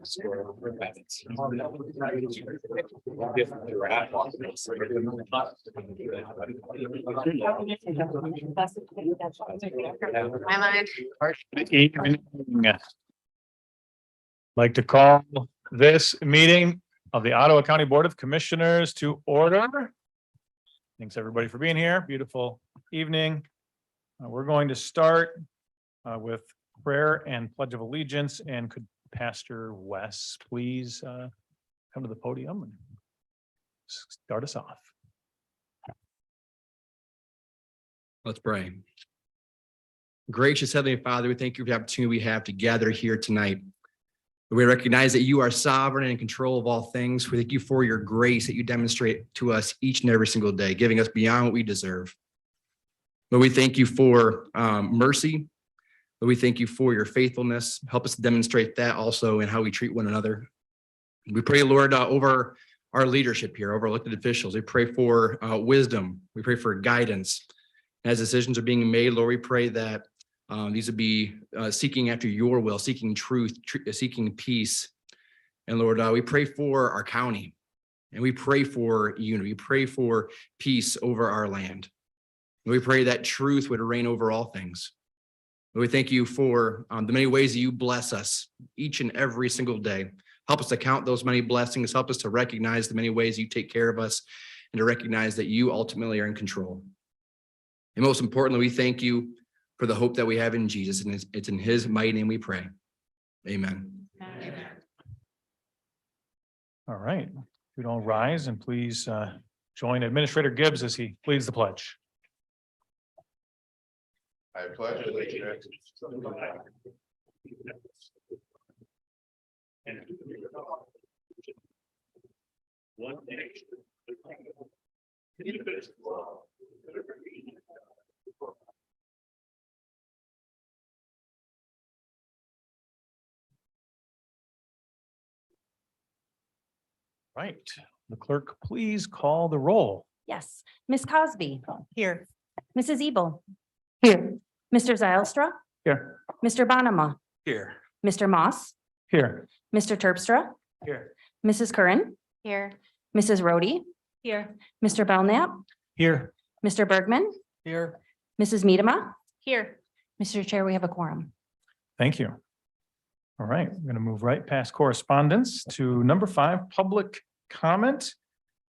Good evening. Like to call this meeting of the Ottawa County Board of Commissioners to order. Thanks everybody for being here. Beautiful evening. We're going to start with prayer and pledge of allegiance, and could Pastor Wes please come to the podium and start us off. Let's pray. Gracious Heavenly Father, we thank you for the opportunity we have to gather here tonight. We recognize that you are sovereign and in control of all things. We thank you for your grace that you demonstrate to us each and every single day, giving us beyond what we deserve. But we thank you for mercy. But we thank you for your faithfulness. Help us to demonstrate that also in how we treat one another. We pray, Lord, over our leadership here, over elected officials. We pray for wisdom. We pray for guidance. As decisions are being made, Lord, we pray that these would be seeking after your will, seeking truth, seeking peace. And Lord, we pray for our county, and we pray for unity. We pray for peace over our land. And we pray that truth would reign over all things. And we thank you for the many ways that you bless us each and every single day. Help us to count those many blessings. Help us to recognize the many ways you take care of us, and to recognize that you ultimately are in control. And most importantly, we thank you for the hope that we have in Jesus, and it's in his mighty name we pray. Amen. Amen. All right, we'd all rise and please join Administrator Gibbs as he leads the pledge. I pledge allegiance to the flag and to the republic, one nation, indivisible, with liberty and justice for all. Right, the clerk, please call the roll. Yes. Ms. Cosby. Here. Mrs. Ebel. Here. Mr. Zylstra. Here. Mr. Bonema. Here. Mr. Moss. Here. Mr. Terpstra. Here. Mrs. Curran. Here. Mrs. Rhodey. Here. Mr. Belknap. Here. Mr. Bergman. Here. Mrs. Miedema. Here. Mr. Chair, we have a quorum. Thank you. All right, I'm going to move right past correspondence to number 5, public comment.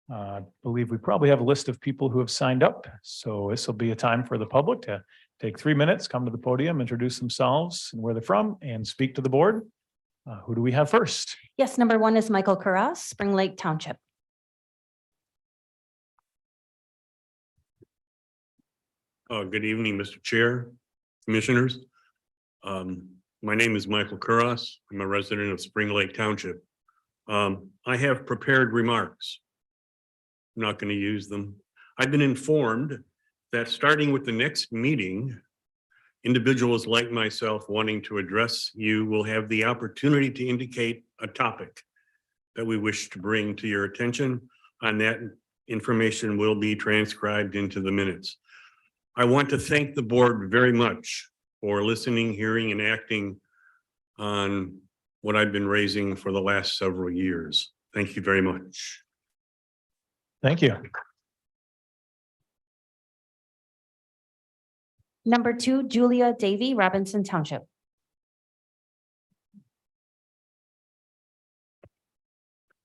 I believe we probably have a list of people who have signed up. So this will be a time for the public to take 3 minutes, come to the podium, introduce themselves and where they're from, and speak to the board. Who do we have first? Yes, number 1 is Michael Curras, Spring Lake Township. Good evening, Mr. Chair, Commissioners. My name is Michael Curras. I'm a resident of Spring Lake Township. I have prepared remarks. I'm not going to use them. I've been informed that starting with the next meeting, individuals like myself wanting to address you will have the opportunity to indicate a topic that we wish to bring to your attention. And that information will be transcribed into the minutes. I want to thank the board very much for listening, hearing, and acting on what I've been raising for the last several years. Thank you very much. Thank you. Number 2, Julia Davy, Robinson Township.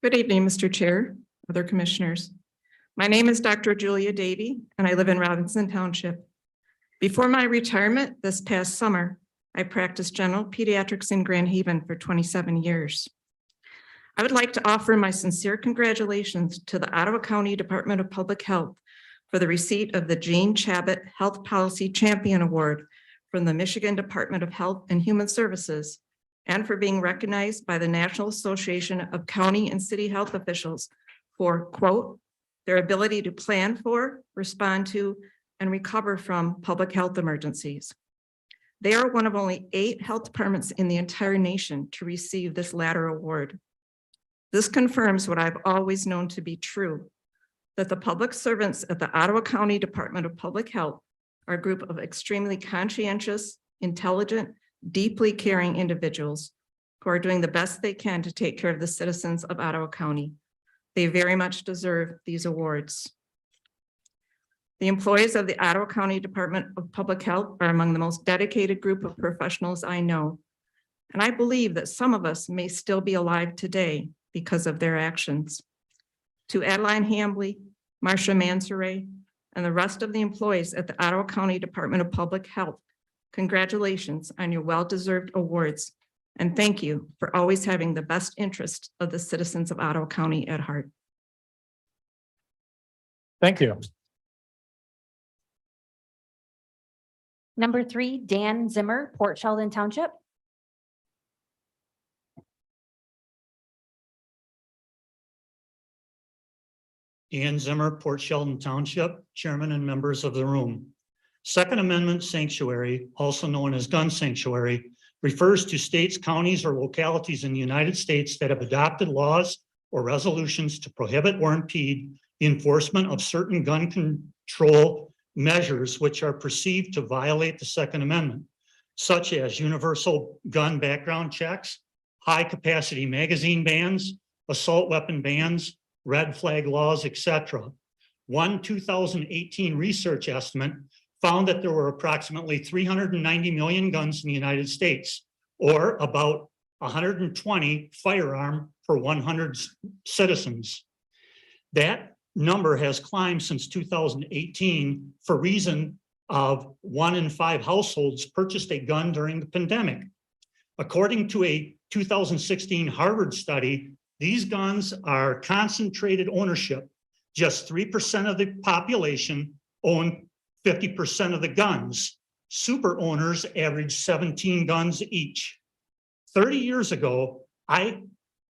Good evening, Mr. Chair, other commissioners. My name is Dr. Julia Davy, and I live in Robinson Township. Before my retirement this past summer, I practiced general pediatrics in Grand Haven for 27 years. I would like to offer my sincere congratulations to the Ottawa County Department of Public Health for the receipt of the Jean Chabot Health Policy Champion Award from the Michigan Department of Health and Human Services, and for being recognized by the National Association of County and City Health Officials for, quote, their ability to plan for, respond to, and recover from public health emergencies. They are one of only 8 health departments in the entire nation to receive this latter award. This confirms what I've always known to be true, that the public servants at the Ottawa County Department of Public Health are a group of extremely conscientious, intelligent, deeply caring individuals who are doing the best they can to take care of the citizens of Ottawa County. They very much deserve these awards. The employees of the Ottawa County Department of Public Health are among the most dedicated group of professionals I know. And I believe that some of us may still be alive today because of their actions. To Adeline Hambley, Marcia Mansoray, and the rest of the employees at the Ottawa County Department of Public Health, congratulations on your well-deserved awards. And thank you for always having the best interest of the citizens of Ottawa County at heart. Thank you. Number 3, Dan Zimmer, Port Sheldon Township. Dan Zimmer, Port Sheldon Township, Chairman and members of the room. Second Amendment sanctuary, also known as gun sanctuary, refers to states, counties, or localities in the United States that have adopted laws or resolutions to prohibit or impede the enforcement of certain gun control measures which are perceived to violate the Second Amendment, such as universal gun background checks, high-capacity magazine bans, assault weapon bans, red flag laws, etc. One 2018 research estimate found that there were approximately 390 million guns in the United States, or about 120 firearm per 100 citizens. That number has climbed since 2018 for reason of 1 in 5 households purchased a gun during the pandemic. According to a 2016 Harvard study, these guns are concentrated ownership. Just 3% of the population own 50% of the guns. Super owners average 17 guns each. 30 years ago, I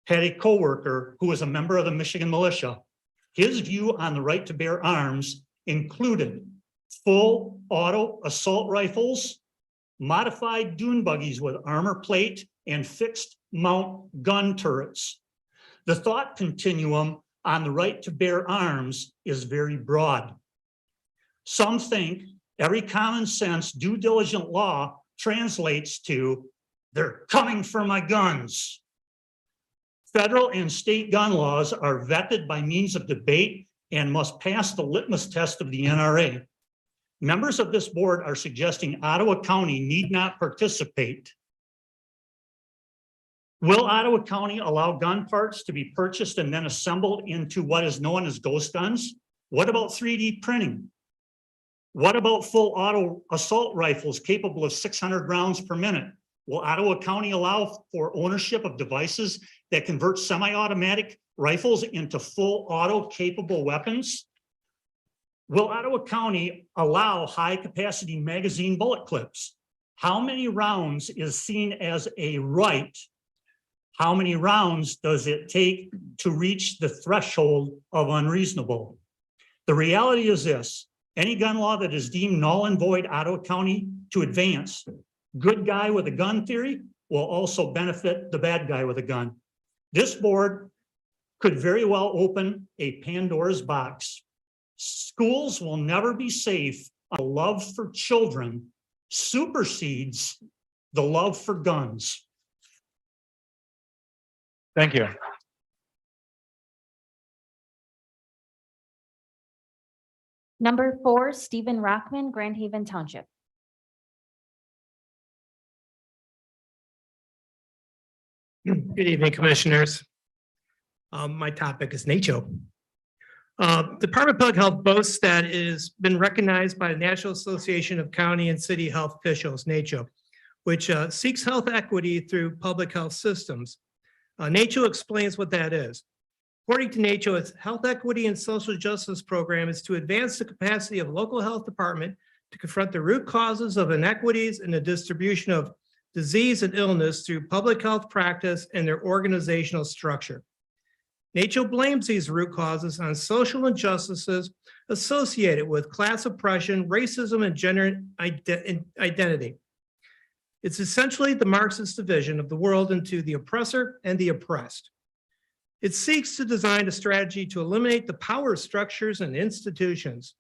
had a coworker who was a member of the Michigan militia. His view on the right to bear arms included full auto assault rifles, modified dune buggies with armor plate, and fixed mount gun turrets. The thought continuum on the right to bear arms is very broad. Some think every common sense due diligent law translates to they're coming for my guns. Federal and state gun laws are vetted by means of debate and must pass the litmus test of the NRA. Members of this board are suggesting Ottawa County need not participate. Will Ottawa County allow gun parts to be purchased and then assembled into what is known as ghost guns? What about 3D printing? What about full auto assault rifles capable of 600 rounds per minute? Will Ottawa County allow for ownership of devices that convert semi-automatic rifles into full auto capable weapons? Will Ottawa County allow high-capacity magazine bullet clips? How many rounds is seen as a right? How many rounds does it take to reach the threshold of unreasonable? The reality is this: any gun law that is deemed null and void Ottawa County to advance good guy with a gun theory will also benefit the bad guy with a gun. This board could very well open a Pandora's box. Schools will never be safe. A love for children supersedes the love for guns. Thank you. Number 4, Stephen Rockman, Grand Haven Township. Good evening, Commissioners. My topic is NACCHO. Department of Public Health boasts that it has been recognized by the National Association of County and City Health Officials, NACCHO, which seeks health equity through public health systems. NACCHO explains what that is. According to NACCHO, its health equity and social justice program is to advance the capacity of local health department to confront the root causes of inequities in the distribution of disease and illness through public health practice and their organizational structure. NACCHO blames these root causes on social injustices associated with class oppression, racism, and gender identity. It's essentially the Marxist division of the world into the oppressor and the oppressed. It seeks to design a strategy to eliminate the power structures and institutions.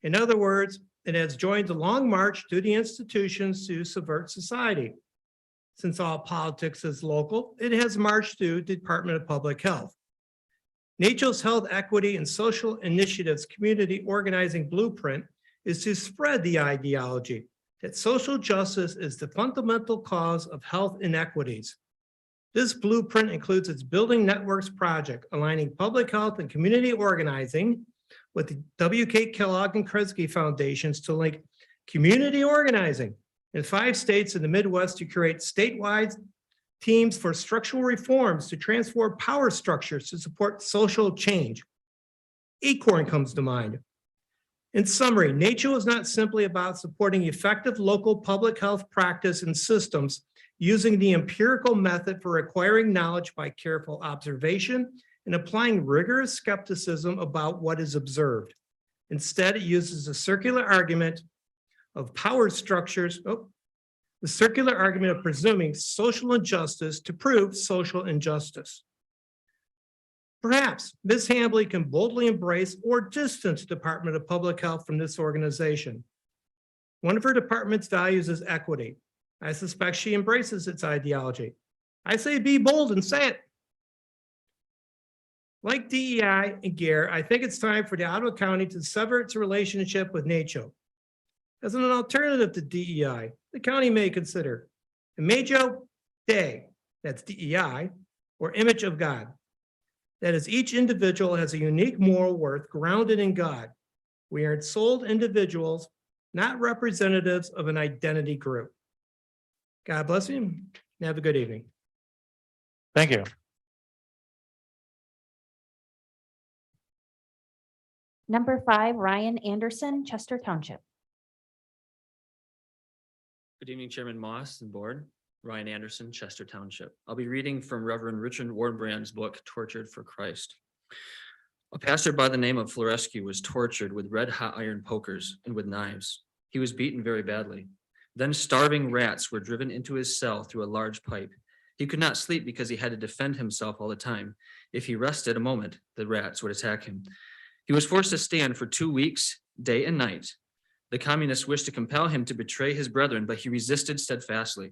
In other words, it has joined the long march to the institutions to subvert society. since all politics is local, it has marched through Department of Public Health. NACCHO's Health Equity and Social Initiatives Community Organizing Blueprint is to spread the ideology that social justice is the fundamental cause of health inequities. This blueprint includes its Building Networks project, aligning public health and community organizing with the W.K. Kellogg and Kresge Foundations to link community organizing in 5 states in the Midwest to create statewide teams for structural reforms to transform power structures to support social change. ACORN comes to mind. In summary, NACCHO is not simply about supporting effective local public health practice and systems using the empirical method for acquiring knowledge by careful observation and applying rigorous skepticism about what is observed. Instead, it uses a circular argument of power structures, the circular argument of presuming social injustice to prove social injustice. Perhaps Ms. Hambley can boldly embrace or distance Department of Public Health from this organization. One of her department's values is equity. I suspect she embraces its ideology. I say be bold and say it. Like DEI and GARE, I think it's time for the Ottawa County to sever its relationship with NACCHO. As an alternative to DEI, the county may consider Imago Dei, that's DEI, or image of God. That is, each individual has a unique moral worth grounded in God. We are souled individuals, not representatives of an identity group. God bless you and have a good evening. Thank you. Number 5, Ryan Anderson, Chester Township. Good evening, Chairman Moss and Board. Ryan Anderson, Chester Township. I'll be reading from Reverend Richard Wardbrand's book, Tortured for Christ. A pastor by the name of Florescu was tortured with red-hot iron pokers and with knives. He was beaten very badly. Then starving rats were driven into his cell through a large pipe. He could not sleep because he had to defend himself all the time. If he rested a moment, the rats would attack him. He was forced to stand for 2 weeks, day and night. The communists wished to compel him to betray his brethren, but he resisted steadfastly.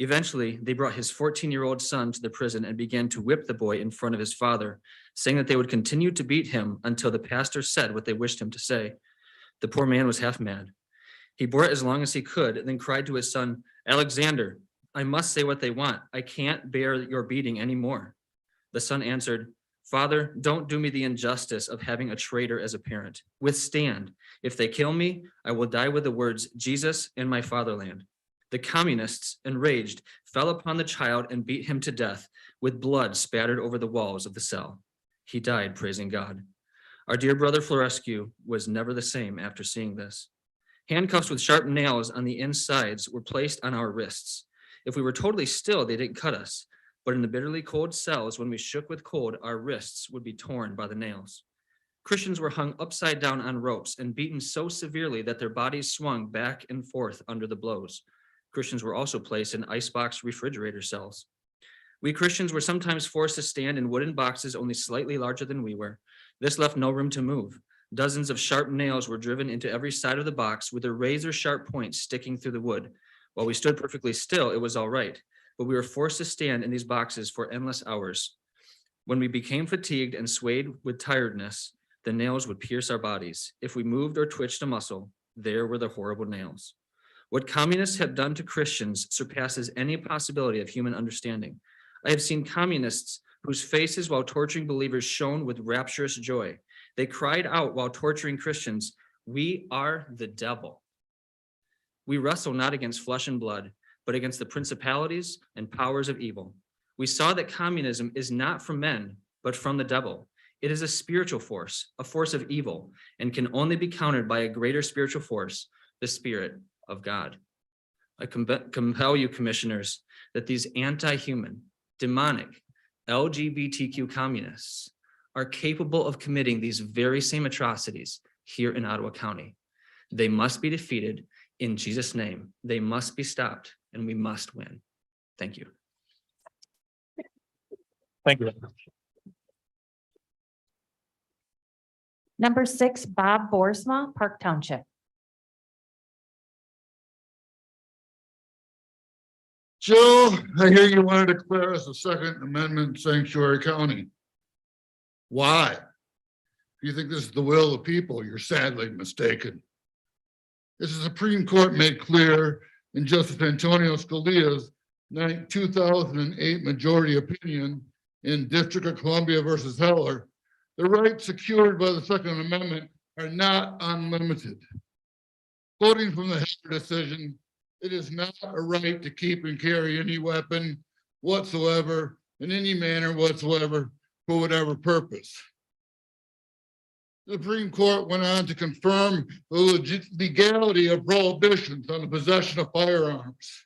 Eventually, they brought his 14-year-old son to the prison and began to whip the boy in front of his father, saying that they would continue to beat him until the pastor said what they wished him to say. The poor man was half mad. He bore it as long as he could, and then cried to his son, "Alexander, I must say what they want. I can't bear your beating anymore." The son answered, "Father, don't do me the injustice of having a traitor as a parent. Withstand. If they kill me, I will die with the words, 'Jesus and my fatherland.'" The communists, enraged, fell upon the child and beat him to death, with blood spattered over the walls of the cell. He died praising God. Our dear brother Florescu was never the same after seeing this. Handcuffs with sharp nails on the insides were placed on our wrists. If we were totally still, they didn't cut us. But in the bitterly cold cells, when we shook with cold, our wrists would be torn by the nails. Christians were hung upside down on ropes and beaten so severely that their bodies swung back and forth under the blows. Christians were also placed in icebox refrigerator cells. We Christians were sometimes forced to stand in wooden boxes only slightly larger than we were. This left no room to move. Dozens of sharp nails were driven into every side of the box with a razor-sharp point sticking through the wood. While we stood perfectly still, it was all right, but we were forced to stand in these boxes for endless hours. When we became fatigued and swayed with tiredness, the nails would pierce our bodies. If we moved or twitched a muscle, there were the horrible nails. What communists have done to Christians surpasses any possibility of human understanding. I have seen communists whose faces while torturing believers shone with rapturous joy. They cried out while torturing Christians, "We are the devil." We wrestle not against flesh and blood, but against the principalities and powers of evil. We saw that communism is not from men, but from the devil. It is a spiritual force, a force of evil, and can only be countered by a greater spiritual force, the Spirit of God. I compel you, commissioners, that these anti-human, demonic, LGBTQ communists are capable of committing these very same atrocities here in Ottawa County. They must be defeated in Jesus' name. They must be stopped, and we must win. Thank you. Thank you. Number 6, Bob Boersma, Park Township. Joe, I hear you want to declare us a Second Amendment sanctuary county. Why? If you think this is the will of the people, you're sadly mistaken. As the Supreme Court made clear in Justice Antonio Scalia's 2008 majority opinion in District of Columbia versus Heller, the rights secured by the Second Amendment are not unlimited. Quoting from the Heller decision, it is not a right to keep and carry any weapon whatsoever in any manner whatsoever for whatever purpose. The Supreme Court went on to confirm the legality of prohibitions on the possession of firearms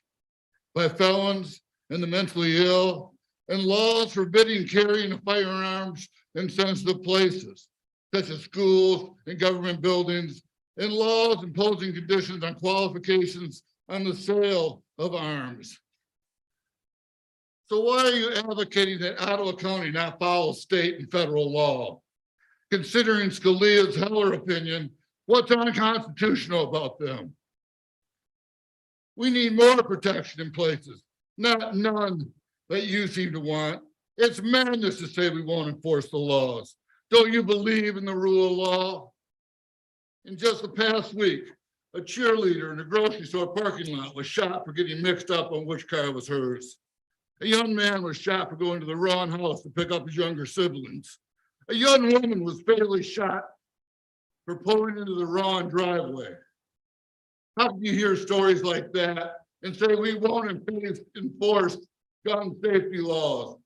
by felons and the mentally ill, and laws forbidding carrying of firearms in sensitive places, such as schools and government buildings, and laws imposing conditions on qualifications on the sale of arms. So why are you advocating that Ottawa County not follow state and federal law? Considering Scalia's Heller opinion, what's unconstitutional about them? We need more protection in places, not none that you seem to want. It's madness to say we won't enforce the laws. Don't you believe in the rule of law? In just the past week, a cheerleader in a grocery store parking lot was shot for getting mixed up on which car was hers. A young man was shot for going to the wrong house to pick up his younger siblings. A young woman was fatally shot for pulling into the wrong driveway. How can you hear stories like that and say we won't enforce gun safety laws?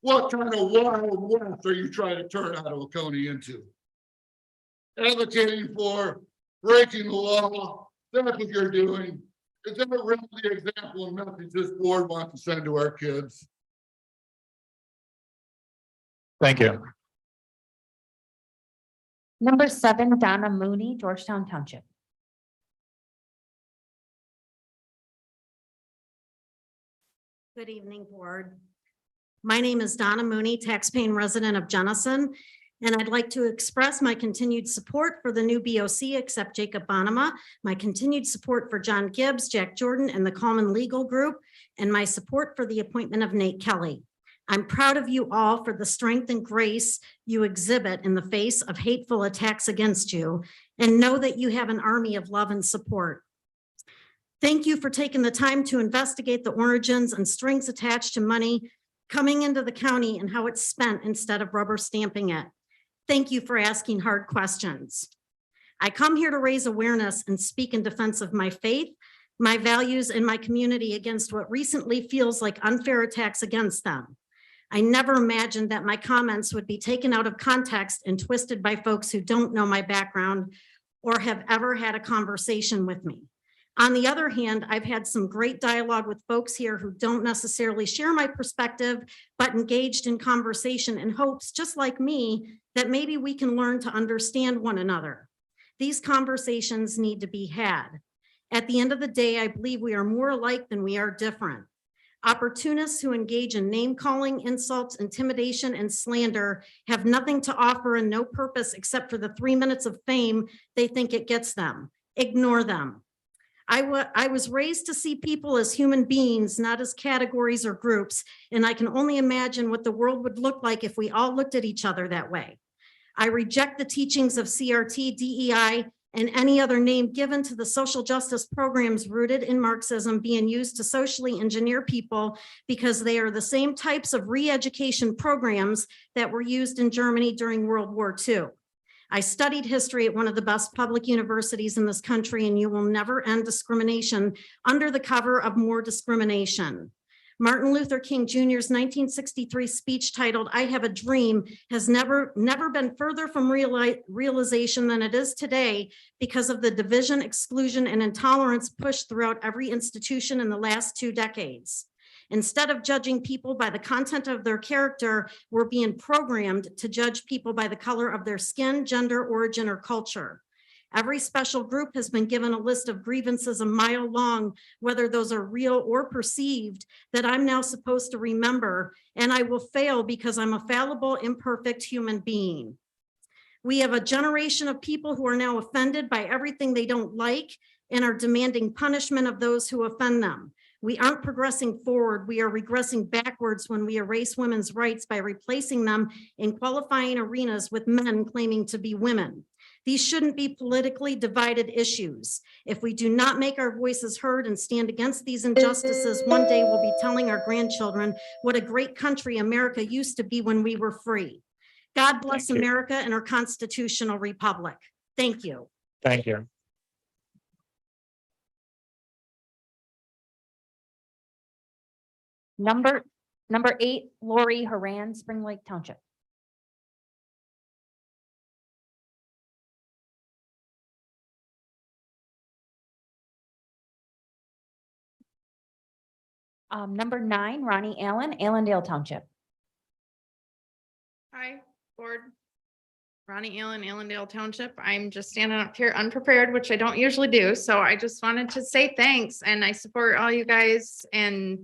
What kind of wild west are you trying to turn Ottawa County into? Advocating for breaking the law, that's what you're doing. Is that really the example and message this board wants to send to our kids? Thank you. Number 7, Donna Mooney, Georgetown Township. Good evening, board. My name is Donna Mooney, taxpaying resident of Jenison, and I'd like to express my continued support for the new BOC, except Jacob Bonema, my continued support for John Gibbs, Jack Jordan, and the Coleman Legal Group, and my support for the appointment of Nate Kelly. I'm proud of you all for the strength and grace you exhibit in the face of hateful attacks against you, and know that you have an army of love and support. Thank you for taking the time to investigate the origins and strings attached to money coming into the county and how it's spent instead of rubber stamping it. Thank you for asking hard questions. I come here to raise awareness and speak in defense of my faith, my values, and my community against what recently feels like unfair attacks against them. I never imagined that my comments would be taken out of context and twisted by folks who don't know my background or have ever had a conversation with me. On the other hand, I've had some great dialogue with folks here who don't necessarily share my perspective, but engaged in conversation in hopes, just like me, that maybe we can learn to understand one another. These conversations need to be had. At the end of the day, I believe we are more alike than we are different. Opportunists who engage in name calling, insults, intimidation, and slander have nothing to offer and no purpose except for the 3 minutes of fame they think it gets them. Ignore them. I was raised to see people as human beings, not as categories or groups, and I can only imagine what the world would look like if we all looked at each other that way. I reject the teachings of CRT, DEI, and any other name given to the social justice programs rooted in Marxism being used to socially engineer people because they are the same types of re-education programs that were used in Germany during World War II. I studied history at one of the best public universities in this country, and you will never end discrimination under the cover of more discrimination. Martin Luther King Jr.'s 1963 speech titled, "I Have a Dream," has never been further from realization than it is today because of the division, exclusion, and intolerance pushed throughout every institution in the last 2 decades. Instead of judging people by the content of their character, we're being programmed to judge people by the color of their skin, gender, origin, or culture. Every special group has been given a list of grievances a mile long, whether those are real or perceived, that I'm now supposed to remember, and I will fail because I'm a fallible, imperfect human being. We have a generation of people who are now offended by everything they don't like and are demanding punishment of those who offend them. We aren't progressing forward. We are regressing backwards when we erase women's rights by replacing them in qualifying arenas with men claiming to be women. These shouldn't be politically divided issues. If we do not make our voices heard and stand against these injustices, one day we'll be telling our grandchildren what a great country America used to be when we were free. God bless Thank you. America and our constitutional republic. Thank you. Thank you. Number 8, Lori Haran, Spring Lake Township. Number 9, Ronnie Allen, Allendale Township. Hi, Board. Ronnie Allen, Allendale Township. I'm just standing up here unprepared, which I don't usually do. So I just wanted to say thanks, and I support all you guys, and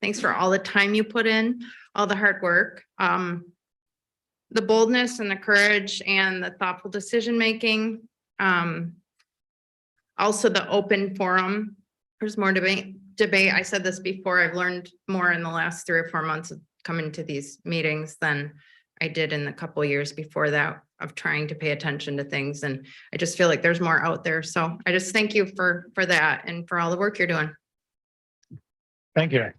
thanks for all the time you put in, all the hard work. The boldness and the courage and the thoughtful decision-making. Also the open forum. There's more debate. I said this before, I've learned more in the last 3 or 4 months of coming to these meetings than I did in the couple of years before that, of trying to pay attention to things. And I just feel like there's more out there. So I just thank you for that and for all the work you're doing. Thank you.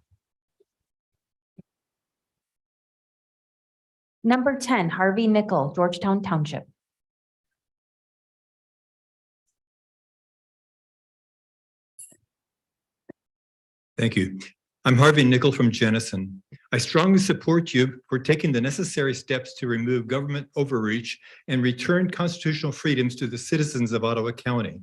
Number 10, Harvey Nickel, Georgetown Township. Thank you. I'm Harvey Nickel from Jenison. I strongly support you for taking the necessary steps to remove government overreach and return constitutional freedoms to the citizens of Ottawa County.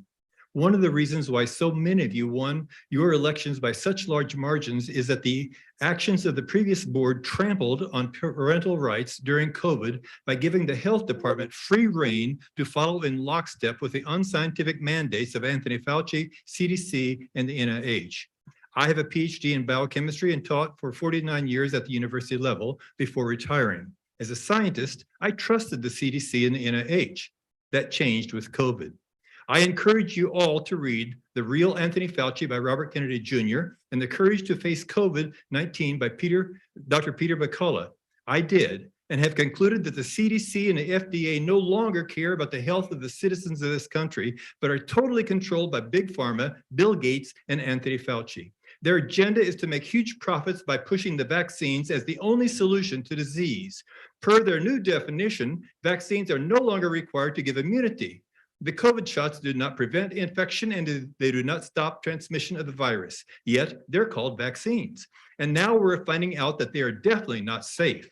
One of the reasons why so many of you won your elections by such large margins is that the actions of the previous board trampled on parental rights during COVID by giving the health department free rein to follow in lockstep with the unscientific mandates of Anthony Fauci, CDC, and the NIH. I have a PhD in biochemistry and taught for 49 years at the university level before retiring. As a scientist, I trusted the CDC and the NIH. That changed with COVID. I encourage you all to read The Real Anthony Fauci by Robert Kennedy Jr. and The Courage to Face COVID-19 by Dr. Peter McCullough. I did, and have concluded that the CDC and the FDA no longer care about the health of the citizens of this country, but are totally controlled by Big Pharma, Bill Gates, and Anthony Fauci. Their agenda is to make huge profits by pushing the vaccines as the only solution to disease. Per their new definition, vaccines are no longer required to give immunity. The COVID shots do not prevent infection and they do not stop transmission of the virus, yet they're called vaccines. And now we're finding out that they are definitely not safe.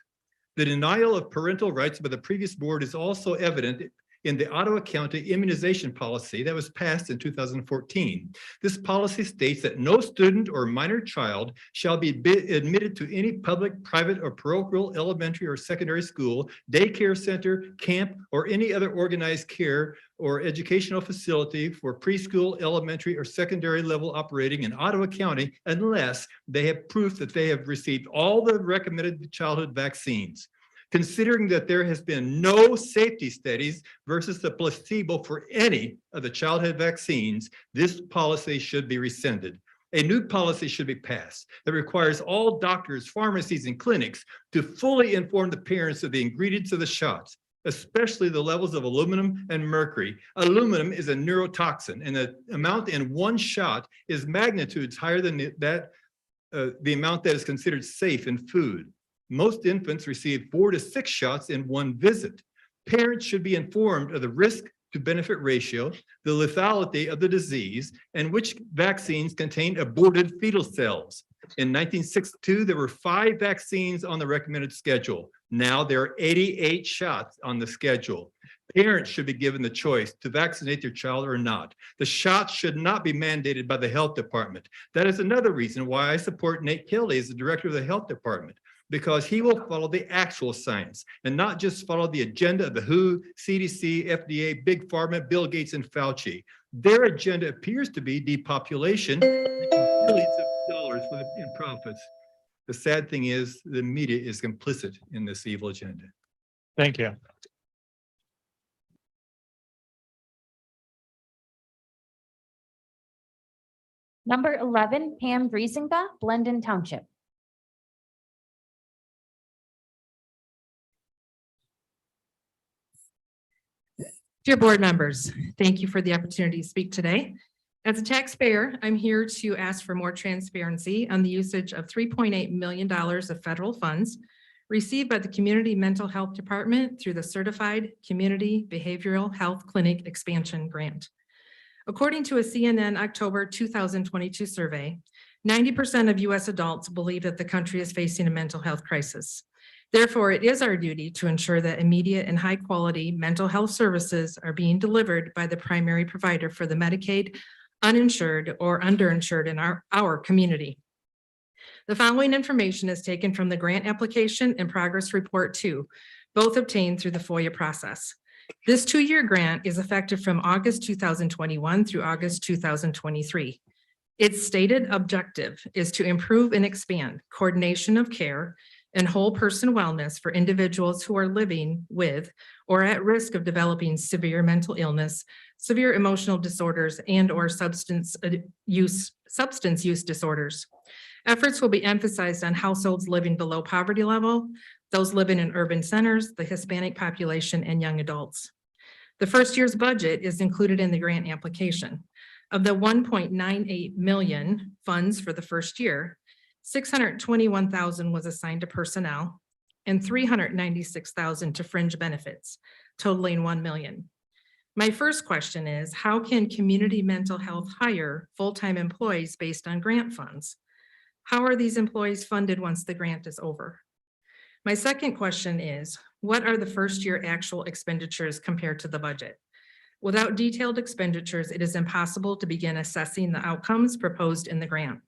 The denial of parental rights by the previous board is also evident in the Ottawa County immunization policy that was passed in 2014. This policy states that no student or minor child shall be admitted to any public, private, or parochial elementary or secondary school, daycare center, camp, or any other organized care or educational facility for preschool, elementary, or secondary level operating in Ottawa County unless they have proof that they have received all the recommended childhood vaccines. Considering that there has been no safety studies versus the placebo for any of the childhood vaccines, this policy should be rescinded. A new policy should be passed that requires all doctors, pharmacies, and clinics to fully inform the parents of the ingredients of the shots, especially the levels of aluminum and mercury. Aluminum is a neurotoxin, and the amount in one shot is magnitudes higher than the amount that is considered safe in food. Most infants receive 4 to 6 shots in one visit. Parents should be informed of the risk to benefit ratio, the lethality of the disease, and which vaccines contain aborted fetal cells. In 1962, there were 5 vaccines on the recommended schedule. Now there are 88 shots on the schedule. Parents should be given the choice to vaccinate their child or not. The shots should not be mandated by the health department. That is another reason why I support Nate Kelly as the director of the health department, because he will follow the actual science and not just follow the agenda of the WHO, CDC, FDA, Big Pharma, Bill Gates, and Fauci. Their agenda appears to be depopulation, making billions of dollars in profits. The sad thing is the media is complicit in this evil agenda. Thank you. Number 11, Pam Driesinga, Blendon Township. Dear board members, thank you for the opportunity to speak today. As a taxpayer, I'm here to ask for more transparency on the usage of $3.8 million of federal funds received by the Community Mental Health Department through the Certified Community Behavioral Health Clinic Expansion Grant. According to a CNN October 2022 survey, 90% of US adults believe that the country is facing a mental health crisis. Therefore, it is our duty to ensure that immediate and high-quality mental health services are being delivered by the primary provider for the Medicaid, uninsured, or underinsured in our community. The following information is taken from the grant application and progress report 2, both obtained through the FOIA process. This 2-year grant is effective from August 2021 through August 2023. Its stated objective is to improve and expand coordination of care and whole person wellness for individuals who are living with or at risk of developing severe mental illness, severe emotional disorders, and/or substance use disorders. Efforts will be emphasized on households living below poverty level, those living in urban centers, the Hispanic population, and young adults. The first year's budget is included in the grant application. Of the 1.98 million funds for the first year, 621,000 was assigned to personnel and 396,000 to fringe benefits, totaling 1 million. My first question is, how can community mental health hire full-time employees based on grant funds? How are these employees funded once the grant is over? My second question is, what are the first year actual expenditures compared to the budget? Without detailed expenditures, it is impossible to begin assessing the outcomes proposed in the grant.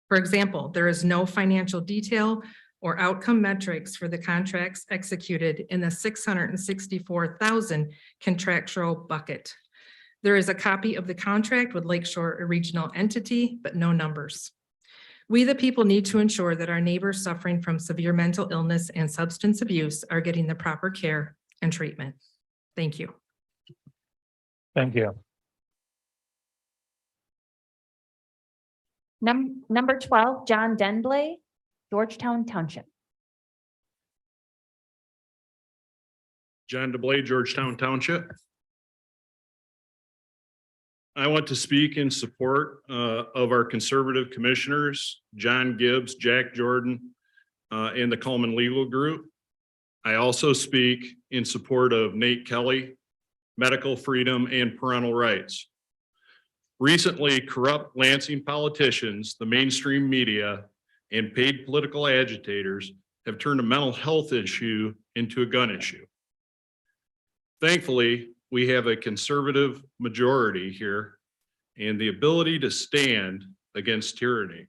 For example, there is no financial detail or outcome metrics for the contracts executed in the 664,000 contractual bucket. There is a copy of the contract with Lakeshore, a regional entity, but no numbers. We, the people, need to ensure that our neighbors suffering from severe mental illness and substance abuse are getting the proper care and treatment. Thank you. Thank you. Number 12, John Denbley, Georgetown Township. John DeBlay, Georgetown Township. I want to speak in support of our conservative commissioners, John Gibbs, Jack Jordan, and the Coleman Legal Group. I also speak in support of Nate Kelly, medical freedom and parental rights. Recently, corrupt Lansing politicians, the mainstream media, and paid political agitators have turned a mental health issue into a gun issue. Thankfully, we have a conservative majority here and the ability to stand against tyranny.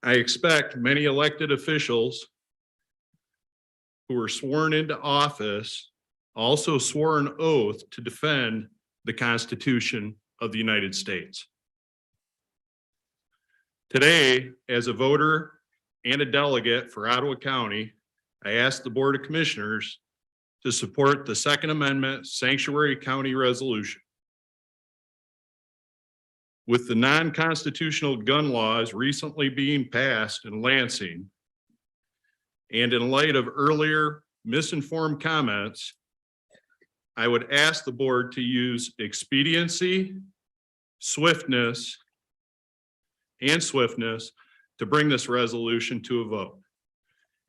I expect many elected officials who were sworn into office also swore an oath to defend the Constitution of the United States. Today, as a voter and a delegate for Ottawa County, I ask the Board of Commissioners to support the Second Amendment Sanctuary County Resolution. With the non-constitutional gun laws recently being passed in Lansing, and in light of earlier misinformed comments, I would ask the board to use expediency, swiftness to bring this resolution to a vote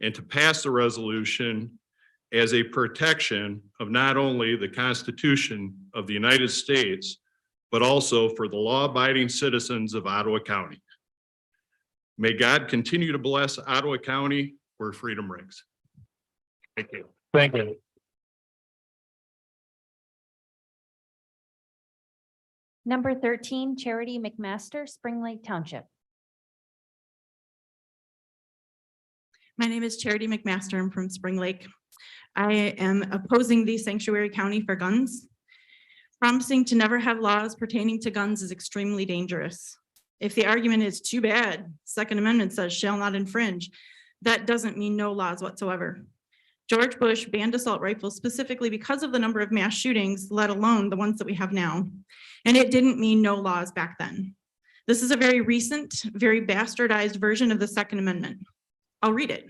and to pass the resolution as a protection of not only the Constitution of the United States, but also for the law-abiding citizens of Ottawa County. May God continue to bless Ottawa County where freedom rings. Thank you. Thank you. Number 13, Charity McMaster, Spring Lake Township. My name is Charity McMaster. I'm from Spring Lake. I am opposing the sanctuary county for guns. Promising to never have laws pertaining to guns is extremely dangerous. If the argument is too bad, Second Amendment says shall not infringe, that doesn't mean no laws whatsoever. George Bush banned assault rifles specifically because of the number of mass shootings, let alone the ones that we have now. And it didn't mean no laws back then. This is a very recent, very bastardized version of the Second Amendment. I'll read it.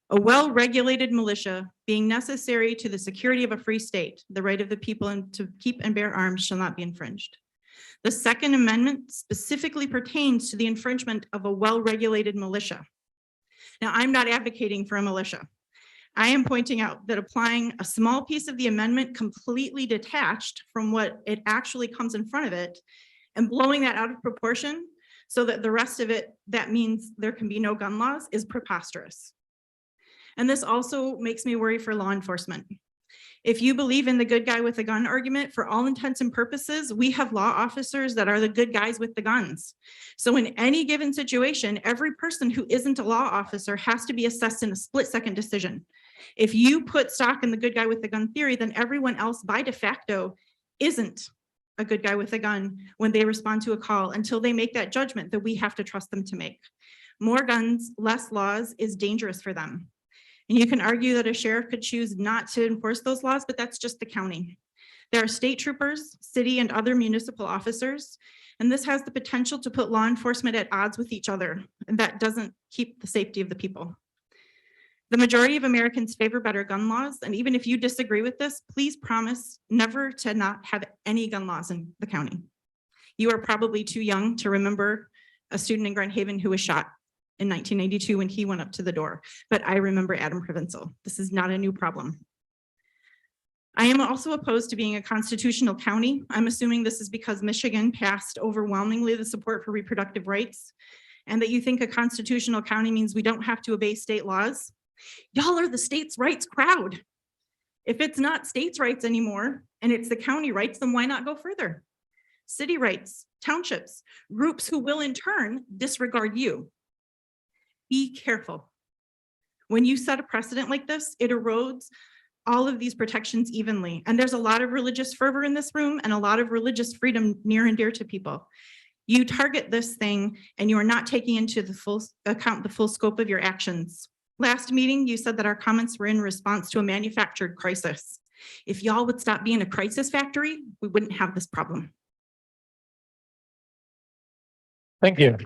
A well-regulated militia being necessary to the security of a free state, the right of the people to keep and bear arms shall not be infringed. The Second Amendment specifically pertains to the infringement of a well-regulated militia. Now, I'm not advocating for a militia. I am pointing out that applying a small piece of the amendment completely detached from what it actually comes in front of it and blowing that out of proportion so that the rest of it, that means there can be no gun laws, is preposterous. And this also makes me worry for law enforcement. If you believe in the good guy with a gun argument, for all intents and purposes, we have law officers that are the good guys with the guns. So in any given situation, every person who isn't a law officer has to be assessed in a split-second decision. If you put stock in the good guy with the gun theory, then everyone else by de facto isn't a good guy with a gun when they respond to a call until they make that judgment that we have to trust them to make. More guns, less laws is dangerous for them. And you can argue that a sheriff could choose not to enforce those laws, but that's just the county. There are state troopers, city and other municipal officers, and this has the potential to put law enforcement at odds with each other, and that doesn't keep the safety of the people. The majority of Americans favor better gun laws, and even if you disagree with this, please promise never to not have any gun laws in the county. You are probably too young to remember a student in Grand Haven who was shot in 1992 when he went up to the door, but I remember Adam Provincial. This is not a new problem. I am also opposed to being a constitutional county. I'm assuming this is because Michigan passed overwhelmingly the support for reproductive rights, and that you think a constitutional county means we don't have to obey state laws. Y'all are the states' rights crowd. If it's not states' rights anymore and it's the county rights, then why not go further? City rights, townships, groups who will in turn disregard you. Be careful. When you set a precedent like this, it erodes all of these protections evenly. And there's a lot of religious fervor in this room and a lot of religious freedom near and dear to people. You target this thing and you are not taking into the full scope of your actions. Last meeting, you said that our comments were in response to a manufactured crisis. If y'all would stop being a crisis factory, we wouldn't have this problem. Thank you.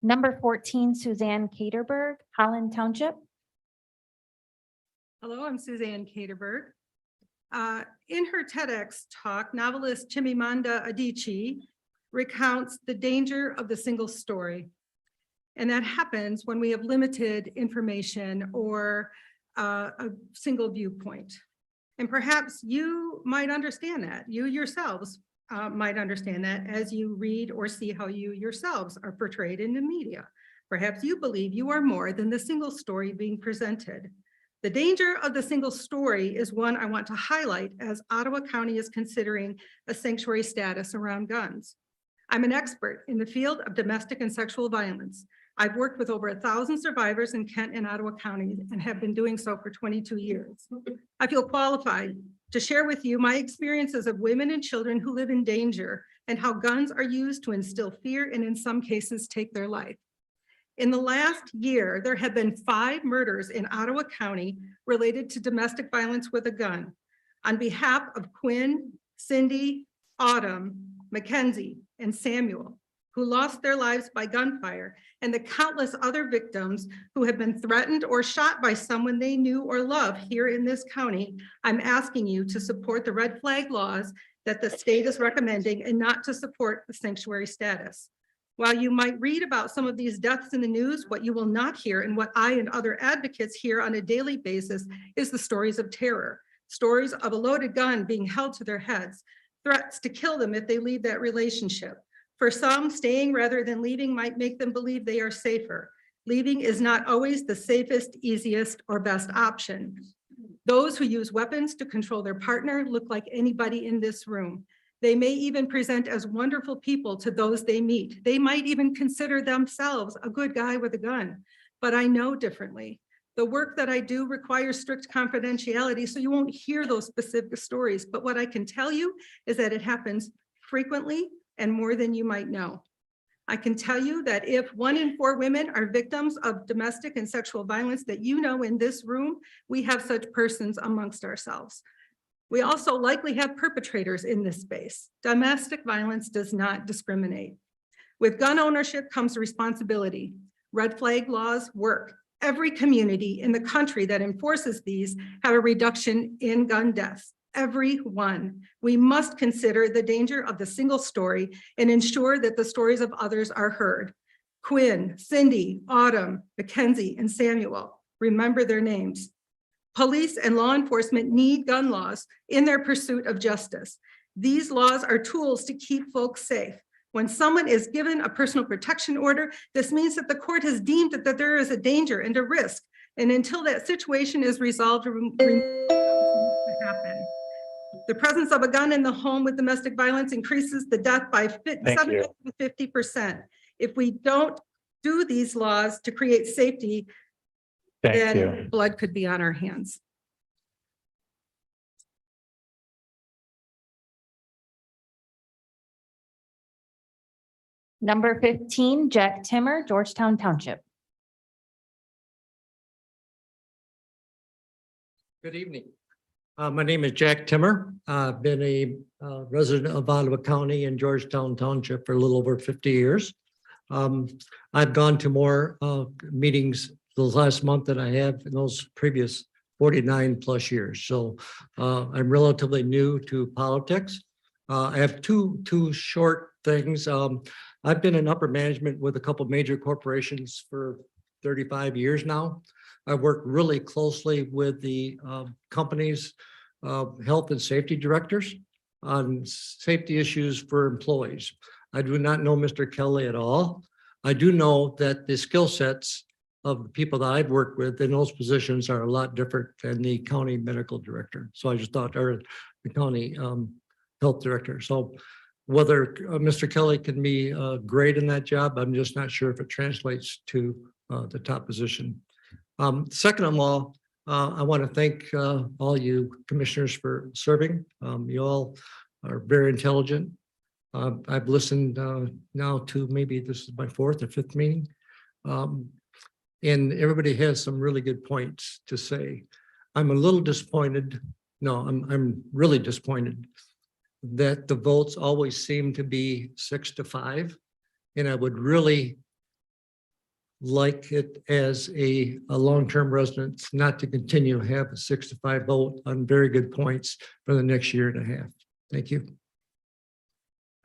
Number 14, Suzanne Caterberg, Holland Township. Hello, I'm Suzanne Caterberg. In her TEDx talk, novelist Chimamanda Adichie recounts the danger of the single story. And that happens when we have limited information or a single viewpoint. And perhaps you might understand that. You yourselves might understand that as you read or see how you yourselves are portrayed in the media. Perhaps you believe you are more than the single story being presented. The danger of the single story is one I want to highlight as Ottawa County is considering a sanctuary status around guns. I'm an expert in the field of domestic and sexual violence. I've worked with over 1,000 survivors in Kent and Ottawa counties and have been doing so for 22 years. I feel qualified to share with you my experiences of women and children who live in danger and how guns are used to instill fear and in some cases take their life. In the last year, there have been 5 murders in Ottawa County related to domestic violence with a gun. On behalf of Quinn, Cindy, Autumn, Mackenzie, and Samuel, who lost their lives by gunfire, and the countless other victims who have been threatened or shot by someone they knew or love here in this county, I'm asking you to support the red flag laws that the state is recommending and not to support the sanctuary status. While you might read about some of these deaths in the news, what you will not hear and what I and other advocates hear on a daily basis is the stories of terror, stories of a loaded gun being held to their heads, threats to kill them if they leave that relationship. For some, staying rather than leaving might make them believe they are safer. Leaving is not always the safest, easiest, or best option. Those who use weapons to control their partner look like anybody in this room. They may even present as wonderful people to those they meet. They might even consider themselves a good guy with a gun, but I know differently. The work that I do requires strict confidentiality, so you won't hear those specific stories. But what I can tell you is that it happens frequently and more than you might know. I can tell you that if 1 in 4 women are victims of domestic and sexual violence that you know in this room, we have such persons amongst ourselves. We also likely have perpetrators in this space. Domestic violence does not discriminate. With gun ownership comes responsibility. Red flag laws work. Every community in the country that enforces these have a reduction in gun deaths. Every one. We must consider the danger of the single story and ensure that the stories of others are heard. Quinn, Cindy, Autumn, Mackenzie, and Samuel. Remember their names. Police and law enforcement need gun laws in their pursuit of justice. These laws are tools to keep folks safe. When someone is given a personal protection order, this means that the court has deemed that there is a danger and a risk. And until that situation is resolved, to happen. The presence of a gun in the home with domestic violence increases the death by 70 to 50%. If we don't do these laws to create safety, Thank then you. blood could be on our hands. Number 15, Jack Timmer, Georgetown Township. Good evening. My name is Jack Timmer. I've been a resident of Ottawa County in Georgetown Township for a little over 50 years. I've gone to more meetings the last month than I have in those previous 49 plus years. So I'm relatively new to politics. I have two short things. I've been in upper management with a couple major corporations for 35 years now. I work really closely with the company's health and safety directors on safety issues for employees. I do not know Mr. Kelly at all. I do know that the skill sets of the people that I've worked with in those positions are a lot different than the county medical director. So I just thought, or the county health director. So whether Mr. Kelly can be great in that job, I'm just not sure if it translates to the top position. Second of all, I want to thank all you commissioners for serving. You all are very intelligent. I've listened now to maybe this is my 4th or 5th meeting. And everybody has some really good points to say. I'm a little disappointed. No, I'm really disappointed that the votes always seem to be 6-5. And I would really like it as a long-term resident not to continue to have a 6-5 vote on very good points for the next year and a half. Thank you.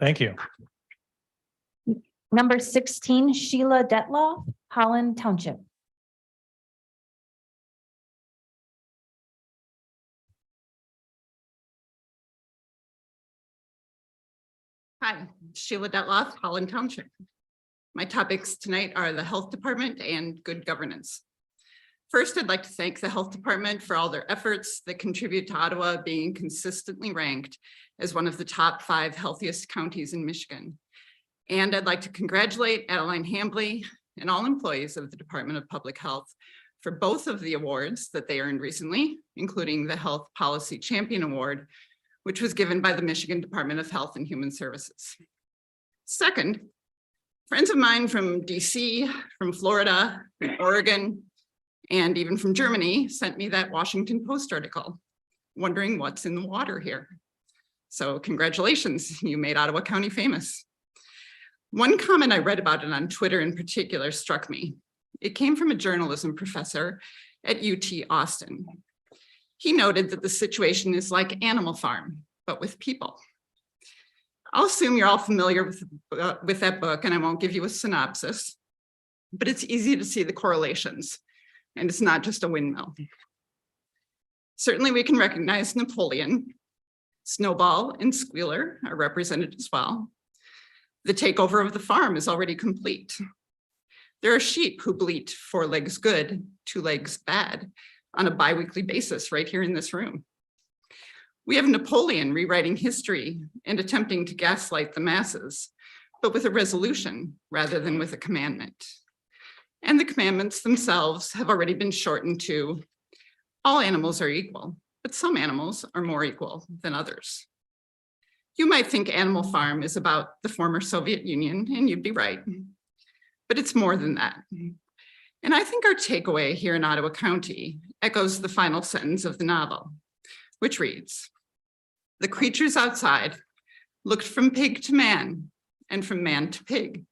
Thank you. Number 16, Sheila Detloff, Holland Township. Hi, Sheila Detloff, Holland Township. My topics tonight are the Health Department and good governance. First, I'd like to thank the Health Department for all their efforts that contribute to Ottawa being consistently ranked as one of the top 5 healthiest counties in Michigan. And I'd like to congratulate Adeline Hambley and all employees of the Department of Public Health for both of the awards that they earned recently, including the Health Policy Champion Award, which was given by the Michigan Department of Health and Human Services. Second, friends of mine from DC, from Florida, from Oregon, and even from Germany sent me that Washington Post article, wondering what's in the water here. So congratulations, you made Ottawa County famous. One comment I read about it on Twitter in particular struck me. It came from a journalism professor at UT Austin. He noted that the situation is like Animal Farm, but with people. I'll assume you're all familiar with that book, and I won't give you a synopsis, but it's easy to see the correlations, and it's not just a windmill. Certainly we can recognize Napoleon. Snowball and Squealer are represented as well. The takeover of the farm is already complete. There are sheep who bleat 4 legs good, 2 legs bad on a biweekly basis right here in this room. We have Napoleon rewriting history and attempting to gaslight the masses, but with a resolution rather than with a commandment. And the commandments themselves have already been shortened to all animals are equal, but some animals are more equal than others. You might think Animal Farm is about the former Soviet Union, and you'd be right. But it's more than that. And I think our takeaway here in Ottawa County echoes the final sentence of the novel, which reads, "The creatures outside looked from pig to man, and from man to pig,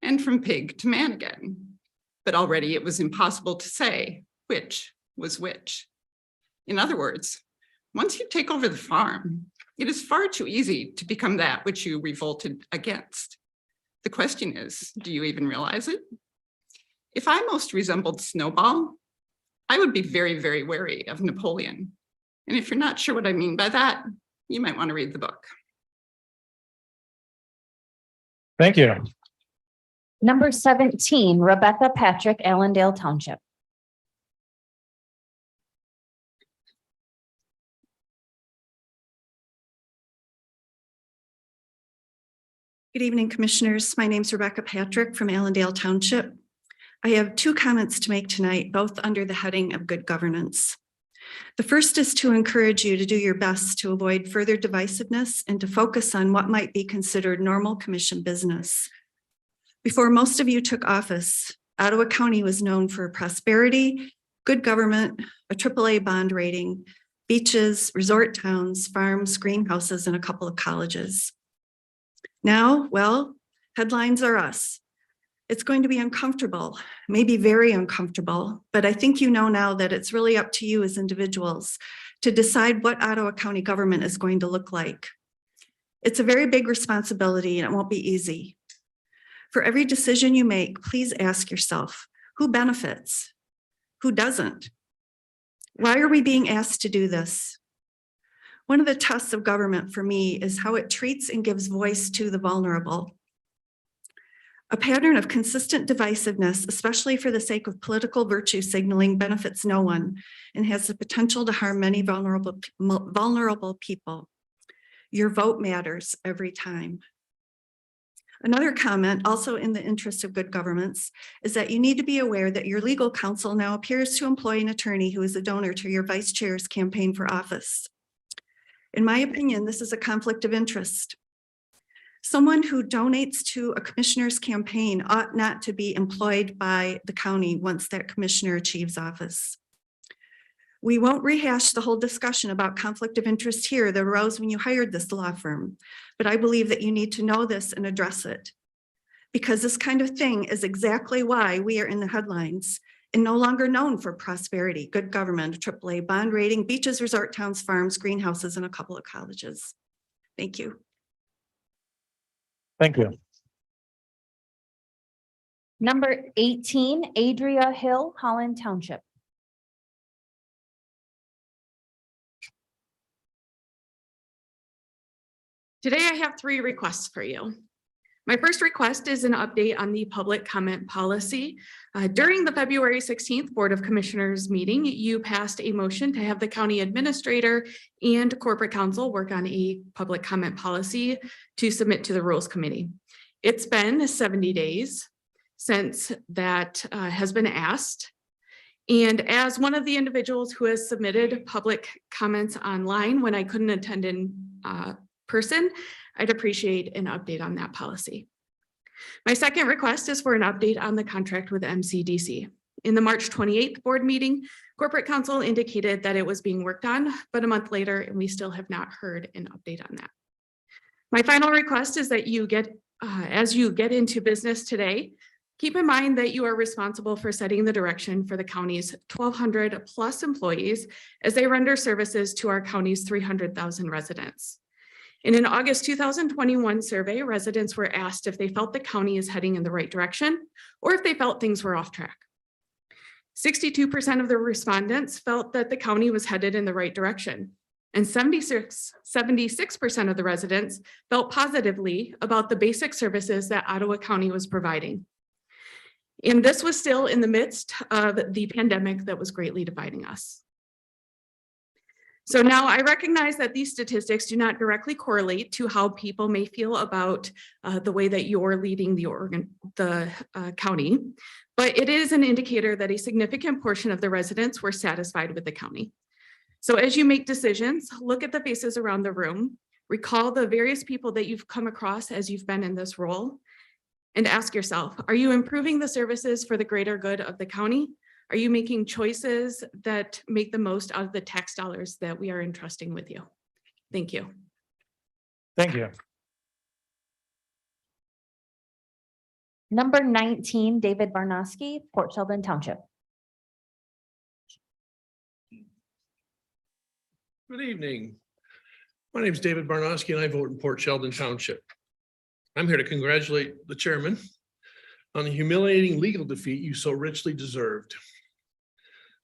and from pig to man again. But already it was impossible to say which was which." In other words, once you take over the farm, it is far too easy to become that which you revolted against. The question is, do you even realize it? If I most resembled Snowball, I would be very, very wary of Napoleon. And if you're not sure what I mean by that, you might want to read the book. Thank you. Number 17, Rebecca Patrick, Allendale Township. Good evening, Commissioners. My name is Rebecca Patrick from Allendale Township. I have two comments to make tonight, both under the heading of good governance. The first is to encourage you to do your best to avoid further divisiveness and to focus on what might be considered normal commission business. Before most of you took office, Ottawa County was known for prosperity, good government, a AAA bond rating, beaches, resort towns, farms, greenhouses, and a couple of colleges. Now, well, headlines are us. It's going to be uncomfortable, maybe very uncomfortable, but I think you know now that it's really up to you as individuals to decide what Ottawa County government is going to look like. It's a very big responsibility and it won't be easy. For every decision you make, please ask yourself, who benefits? Who doesn't? Why are we being asked to do this? One of the tests of government for me is how it treats and gives voice to the vulnerable. A pattern of consistent divisiveness, especially for the sake of political virtue signaling, benefits no one and has the potential to harm many vulnerable people. Your vote matters every time. Another comment, also in the interest of good governance, is that you need to be aware that your legal counsel now appears to employ an attorney who is a donor to your vice chair's campaign for office. In my opinion, this is a conflict of interest. Someone who donates to a commissioner's campaign ought not to be employed by the county once that commissioner achieves office. We won't rehash the whole discussion about conflict of interest here that arose when you hired this law firm, but I believe that you need to know this and address it. Because this kind of thing is exactly why we are in the headlines and no longer known for prosperity, good government, a AAA bond rating, beaches, resort towns, farms, greenhouses, and a couple of colleges. Thank you. Thank you. Number 18, Adria Hill, Holland Township. Today I have three requests for you. My first request is an update on the public comment policy. During the February 16th Board of Commissioners meeting, you passed a motion to have the county administrator and corporate counsel work on a public comment policy to submit to the Rules Committee. It's been 70 days since that has been asked. And as one of the individuals who has submitted public comments online when I couldn't attend in person, I'd appreciate an update on that policy. My second request is for an update on the contract with MCDC. In the March 28th board meeting, corporate counsel indicated that it was being worked on, but a month later, and we still have not heard an update on that. My final request is that you get, as you get into business today, keep in mind that you are responsible for setting the direction for the county's 1,200 plus employees as they render services to our county's 300,000 residents. In an August 2021 survey, residents were asked if they felt the county is heading in the right direction or if they felt things were off track. 62% of the respondents felt that the county was headed in the right direction, and 76% of the residents felt positively about the basic services that Ottawa County was providing. And this was still in the midst of the pandemic that was greatly dividing us. So now I recognize that these statistics do not directly correlate to how people may feel about the way that you're leading the county, but it is an indicator that a significant portion of the residents were satisfied with the county. So as you make decisions, look at the faces around the room, Recall the various people that you've come across as you've been in this role and ask yourself, are you improving the services for the greater good of the county? Are you making choices that make the most out of the tax dollars that we are entrusting with you? Thank you. Thank you. Number 19, David Barnoski, Port Sheldon Township. Good evening. My name is David Barnoski and I vote in Port Sheldon Township. I'm here to congratulate the chairman on the humiliating legal defeat you so richly deserved,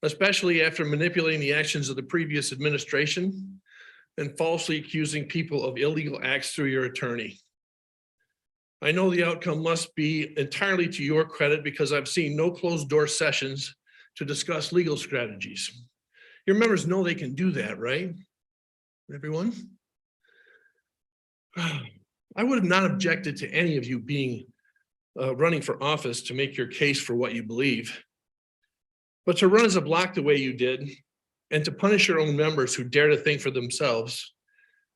especially after manipulating the actions of the previous administration and falsely accusing people of illegal acts through your attorney. I know the outcome must be entirely to your credit because I've seen no closed door sessions to discuss legal strategies. Your members know they can do that, right? Everyone? I would have not objected to any of you being running for office to make your case for what you believe. But to run as a block the way you did and to punish your own members who dare to think for themselves,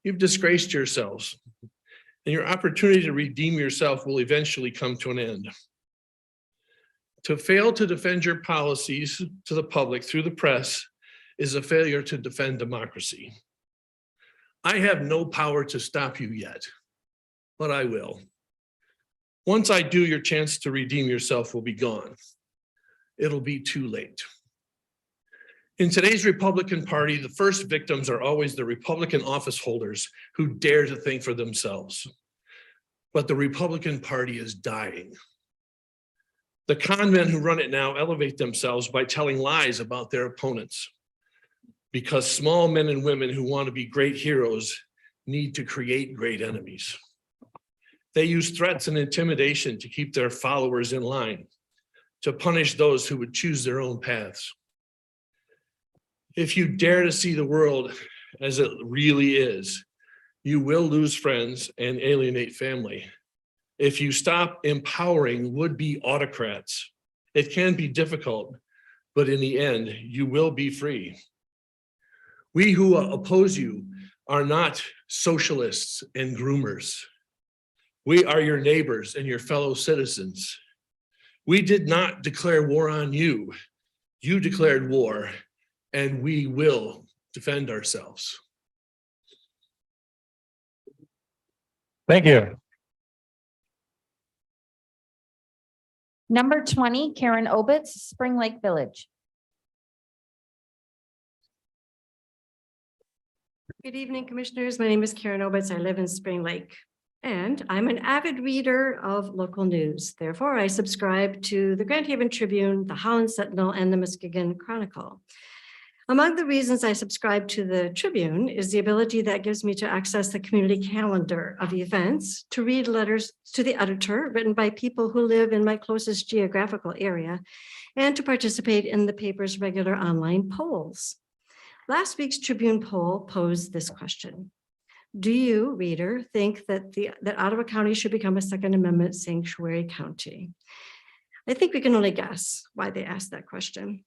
you've disgraced yourselves. And your opportunity to redeem yourself will eventually come to an end. To fail to defend your policies to the public through the press is a failure to defend democracy. I have no power to stop you yet, but I will. Once I do, your chance to redeem yourself will be gone. It'll be too late. In today's Republican Party, the first victims are always the Republican office holders who dare to think for themselves. But the Republican Party is dying. The con men who run it now elevate themselves by telling lies about their opponents, because small men and women who want to be great heroes need to create great enemies. They use threats and intimidation to keep their followers in line, to punish those who would choose their own paths. If you dare to see the world as it really is, you will lose friends and alienate family. If you stop empowering would-be autocrats, it can be difficult, but in the end, you will be free. We who oppose you are not socialists and groomers. We are your neighbors and your fellow citizens. We did not declare war on you. You declared war, and we will defend ourselves. Thank you. Number 20, Karen Obitz, Spring Lake Village. Good evening, Commissioners. My name is Karen Obitz. I live in Spring Lake, and I'm an avid reader of local news. Therefore, I subscribe to the Grand Haven Tribune, the Holland Sentinel, and the Muskegon Chronicle. Among the reasons I subscribe to the Tribune is the ability that gives me to access the community calendar of events, to read letters to the editor written by people who live in my closest geographical area, and to participate in the paper's regular online polls. Last week's Tribune poll posed this question. Do you, reader, think that Ottawa County should become a Second Amendment sanctuary county? I think we can only guess why they asked that question.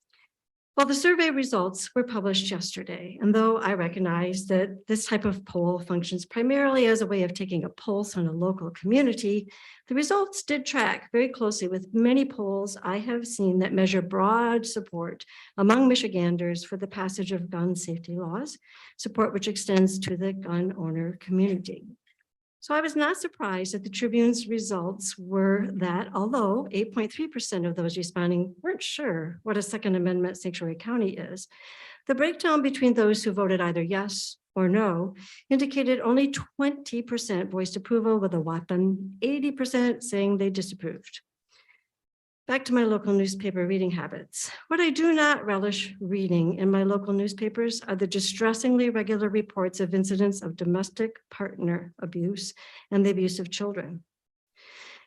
Well, the survey results were published yesterday, and though I recognize that this type of poll functions primarily as a way of taking a pulse on a local community, the results did track very closely with many polls I have seen that measure broad support among Michiganders for the passage of gun safety laws, support which extends to the gun owner community. So I was not surprised that the Tribune's results were that although 8.3% of those responding weren't sure what a Second Amendment sanctuary county is, the breakdown between those who voted either yes or no indicated only 20% voiced approval, with a whopping 80% saying they disapproved. Back to my local newspaper reading habits. What I do not relish reading in my local newspapers are the distressingly regular reports of incidents of domestic partner abuse and the abuse of children.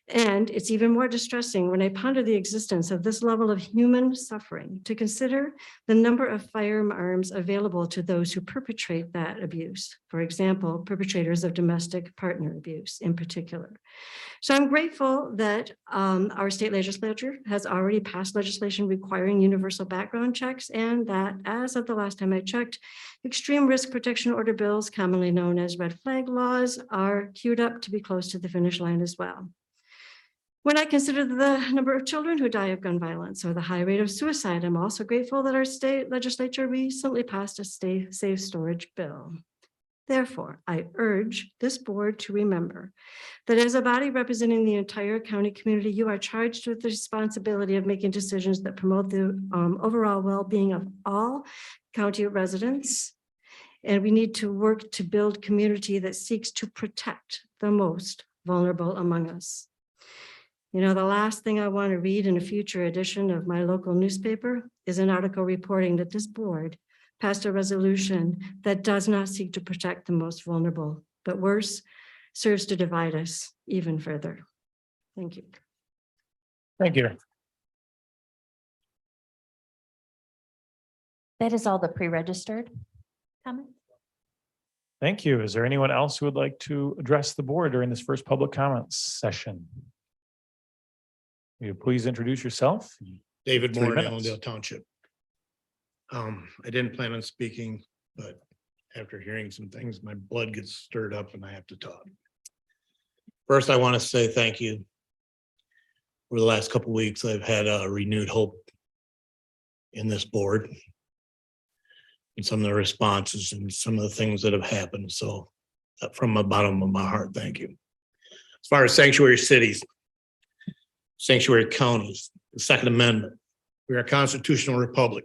And it's even more distressing when I ponder the existence of this level of human suffering to consider the number of firearms available to those who perpetrate that abuse. For example, perpetrators of domestic partner abuse in particular. So I'm grateful that our state legislature has already passed legislation requiring universal background checks, and that as of the last time I checked, extreme risk protection order bills, commonly known as red flag laws, are queued up to be close to the finish line as well. When I consider the number of children who die of gun violence or the high rate of suicide, I'm also grateful that our state legislature recently passed a safe storage bill. Therefore, I urge this board to remember that as a body representing the entire county community, you are charged with the responsibility of making decisions that promote the overall well-being of all county residents. And we need to work to build community that seeks to protect the most vulnerable among us. You know, the last thing I want to read in a future edition of my local newspaper is an article reporting that this board passed a resolution that does not seek to protect the most vulnerable, but worse, serves to divide us even further. Thank you. Thank you. That is all the pre-registered comments. Thank you. Is there anyone else who would like to address the board during this first public comments session? Will you please introduce yourself? David 3 Moore, in minutes. Allendale Township. I didn't plan on speaking, but after hearing some things, my blood gets stirred up and I have to talk. First, I want to say thank you. Over the last couple of weeks, I've had a renewed hope in this board and some of the responses and some of the things that have happened. So from the bottom of my heart, thank you. As far as sanctuary cities, sanctuary counties, the Second Amendment, we are a constitutional republic.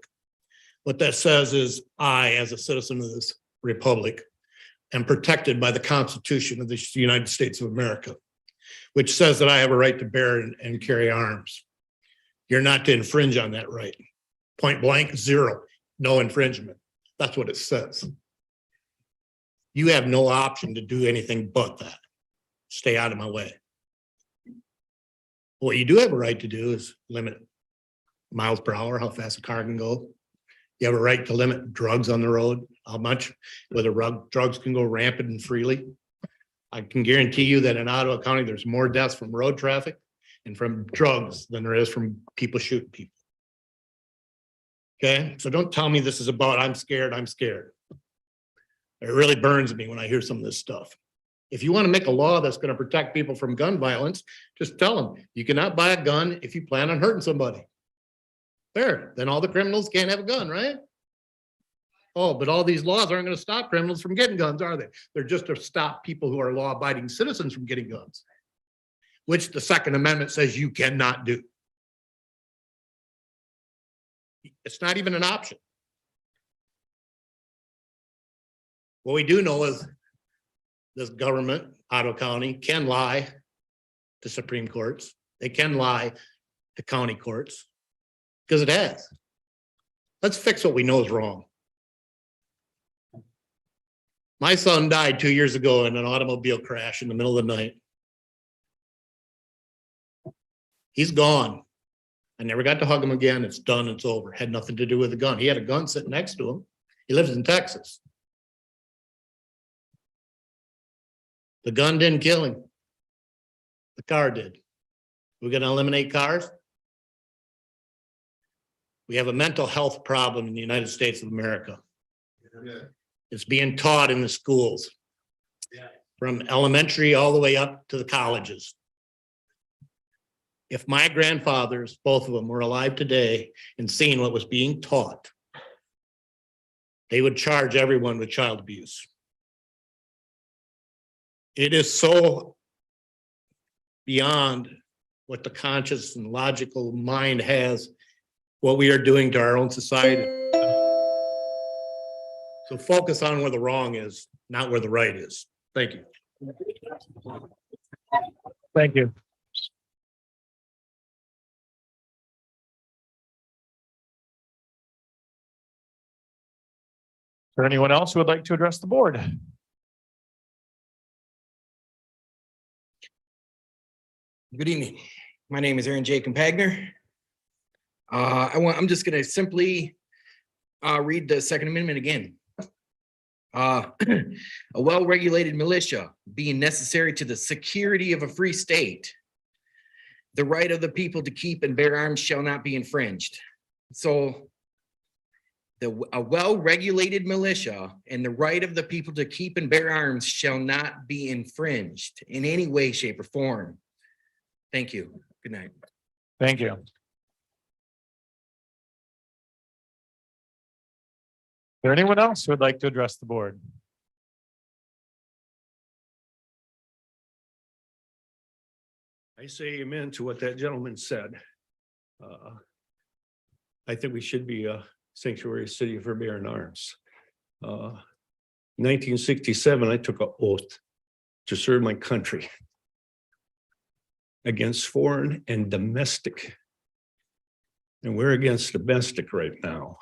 What that says is I, as a citizen of this republic, am protected by the Constitution of the United States of America, which says that I have a right to bear and carry arms. You're not to infringe on that right. Point blank, zero, no infringement. That's what it says. You have no option to do anything but that. Stay out of my way. What you do have a right to do is limit miles per hour, how fast a car can go. You have a right to limit drugs on the road, how much, whether drugs can go rampant and freely. I can guarantee you that in Ottawa County, there's more deaths from road traffic and from drugs than there is from people shooting people. Okay, so don't tell me this is about I'm scared, I'm scared. It really burns me when I hear some of this stuff. If you want to make a law that's going to protect people from gun violence, just tell them you cannot buy a gun if you plan on hurting somebody. There, then all the criminals can't have a gun, right? Oh, but all these laws aren't going to stop criminals from getting guns, are they? They're just to stop people who are law-abiding citizens from getting guns, which the Second Amendment says you cannot do. It's not even an option. What we do know is this government, Ottawa County, can lie to Supreme Courts. They can lie to county courts because it has. Let's fix what we know is wrong. My son died 2 years ago in an automobile crash in the middle of the night. He's gone. I never got to hug him again. It's done. It's over. Had nothing to do with the gun. He had a gun sitting next to him. He lives in Texas. The gun didn't kill him. The car did. We're going to eliminate cars? We have a mental health problem in the United States of America. Yeah. It's being taught in the schools, from elementary all the way up to the colleges. If my grandfathers, both of them, were alive today and seeing what was being taught, they would charge everyone with child abuse. It is so beyond what the conscious and logical mind has, what we are doing to our own society. So focus on where the wrong is, not where the right is. Thank you. Thank you. Is there anyone else who would like to address the board? Good evening. My name is Aaron J. Compagner. I'm just gonna simply read the Second Amendment again. A well-regulated militia being necessary to the security of a free state. The right of the people to keep and bear arms shall not be infringed. So a well-regulated militia and the right of the people to keep and bear arms shall not be infringed in any way, shape, or form. Thank you. Good night. Thank you. Is there anyone else who would like to address the board? I say amen to what that gentleman said. I think we should be a sanctuary city for bearing arms. 1967, I took an oath to serve my country against foreign and domestic. And we're against domestic right now.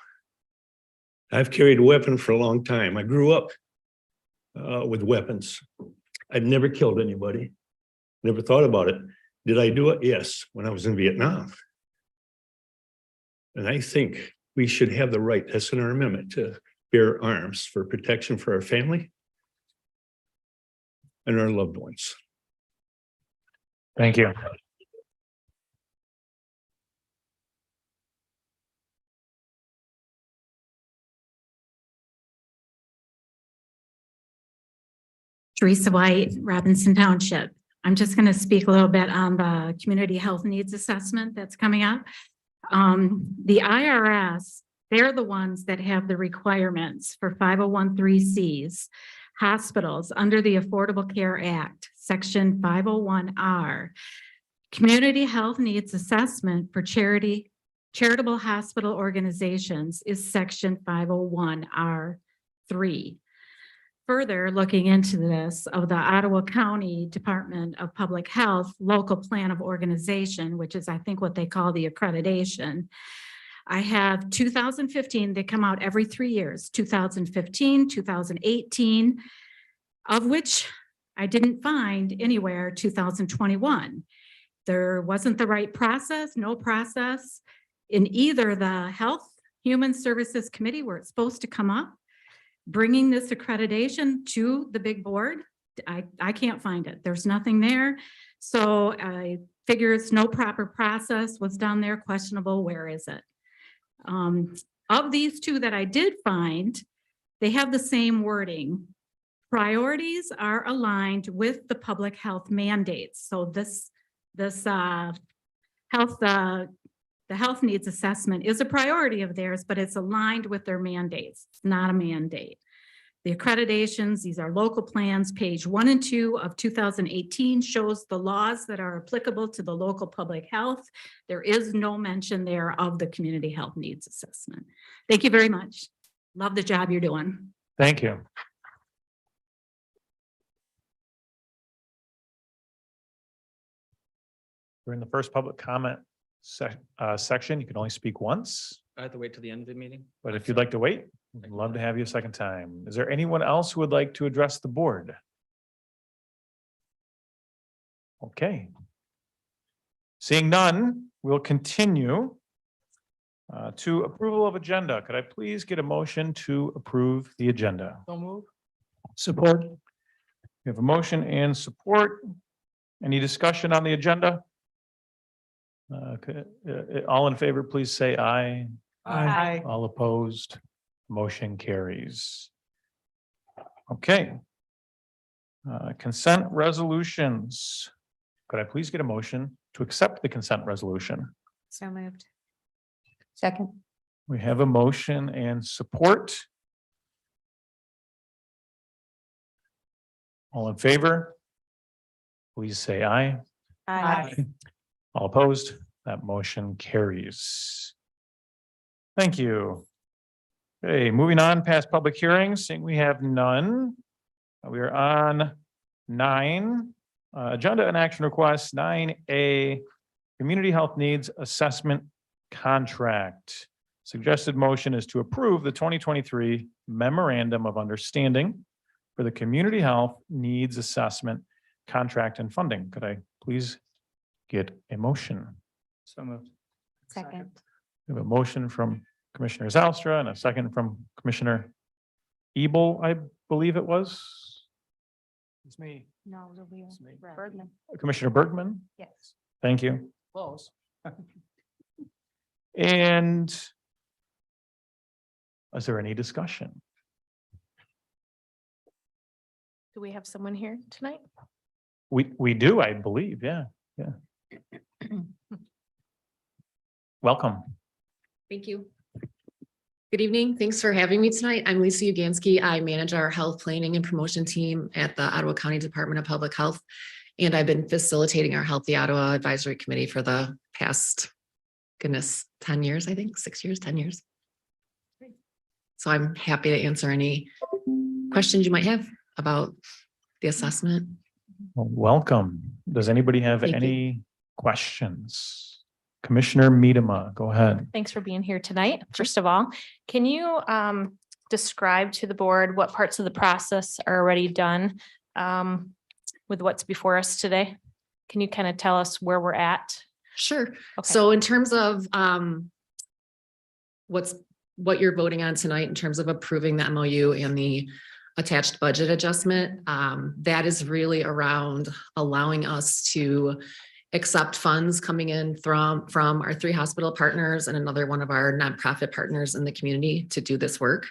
I've carried a weapon for a long time. I grew up with weapons. I've never killed anybody. Never thought about it. Did I do it? Yes, when I was in Vietnam. And I think we should have the right, that's in our amendment, to bear arms for protection for our family and our loved ones. Thank you. Teresa White, Robinson Township. I'm just going to speak a little bit on the community health needs assessment that's coming up. The IRS, they're the ones that have the requirements for 501(c)(3)s, hospitals under the Affordable Care Act, Section 501(r). Community health needs assessment for charitable hospital organizations is Section 501(r)(3). Further looking into this of the Ottawa County Department of Public Health local plan of organization, which is I think what they call the accreditation. I have 2015, they come out every 3 years, 2015, 2018, of which I didn't find anywhere 2021. There wasn't the right process, no process in either the Health Human Services Committee where it's supposed to come up. Bringing this accreditation to the big board, I can't find it. There's nothing there. So I figure it's no proper process was done there, questionable, where is it? Of these two that I did find, they have the same wording. Priorities are aligned with the public health mandates. So the health needs assessment is a priority of theirs, but it's aligned with their mandates. It's not a mandate. The accreditations, these are local plans, page 1 and 2 of 2018 shows the laws that are applicable to the local public health. There is no mention there of the community health needs assessment. Thank you very much. Love the job you're doing. Thank you. We're in the first public comment section. You can only speak once, I have to wait till the end of the meeting. but if you'd like to wait, we'd love to have you a second time. Is there anyone else who would like to address the board? Okay. Seeing none, we'll continue to approval of agenda. Could I please get a motion to approve the agenda? So move. Support. We have a motion and support. Any discussion on the agenda? All in favor, please say aye. Aye. All opposed, motion carries. Okay. Consent resolutions. Could I please get a motion to accept the consent resolution? So moved. Second. We have a motion and support. All in favor? Please say aye. Aye. All opposed, that motion carries. Thank you. Okay, moving on past public hearings, seeing we have none. We are on 9, agenda and action requests, 9A, community health needs assessment contract. Suggested motion is to approve the 2023 memorandum of understanding for the community health needs assessment contract and funding. Could I please get a motion? So moved. Second. We have a motion from Commissioner Zalstra and a second from Commissioner Ebel, I believe it was. It's me. No, it'll be It's me. Bergman. Commissioner Bergman, Yes. thank you. Close. And is there any discussion? Do we have someone here tonight? We do, I believe, yeah. Welcome. Thank you. Good evening. Thanks for having me tonight. I'm Lisa Ugansky. I manage our health planning and promotion team at the Ottawa County Department of Public Health. And I've been facilitating our Healthy Ottawa Advisory Committee for the past, goodness, 10 years, I think, 6 years, 10 years. So I'm happy to answer any questions you might have about the assessment. Well, welcome. Does anybody have Thank you. any questions? Commissioner Miedema, go ahead. Thanks for being here tonight. First of all, can you describe to the board what parts of the process are already done with what's before us today? Can you kind of tell us where we're at? Sure. Okay. So in terms of what you're voting on tonight in terms of approving the MOU and the attached budget adjustment, that is really around allowing us to accept funds coming in from our 3 hospital partners and another one of our nonprofit partners in the community to do this work.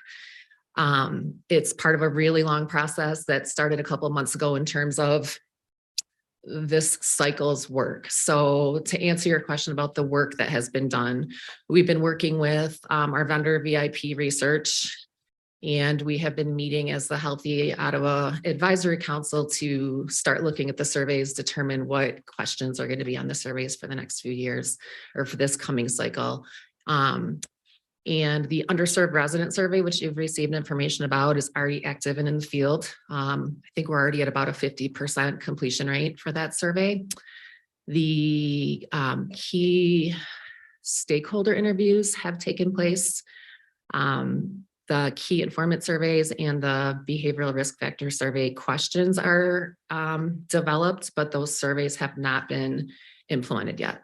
It's part of a really long process that started a couple of months ago in terms of this cycle's work. So to answer your question about the work that has been done, we've been working with our vendor VIP Research, and we have been meeting as the Healthy Ottawa Advisory Council to start looking at the surveys, determine what questions are going to be on the surveys for the next few years or for this coming cycle. And the underserved resident survey, which you've received information about, is already active and in the field. I think we're already at about a 50% completion rate for that survey. The key stakeholder interviews have taken place. The key informant surveys and the behavioral risk factor survey questions are developed, but those surveys have not been implemented yet.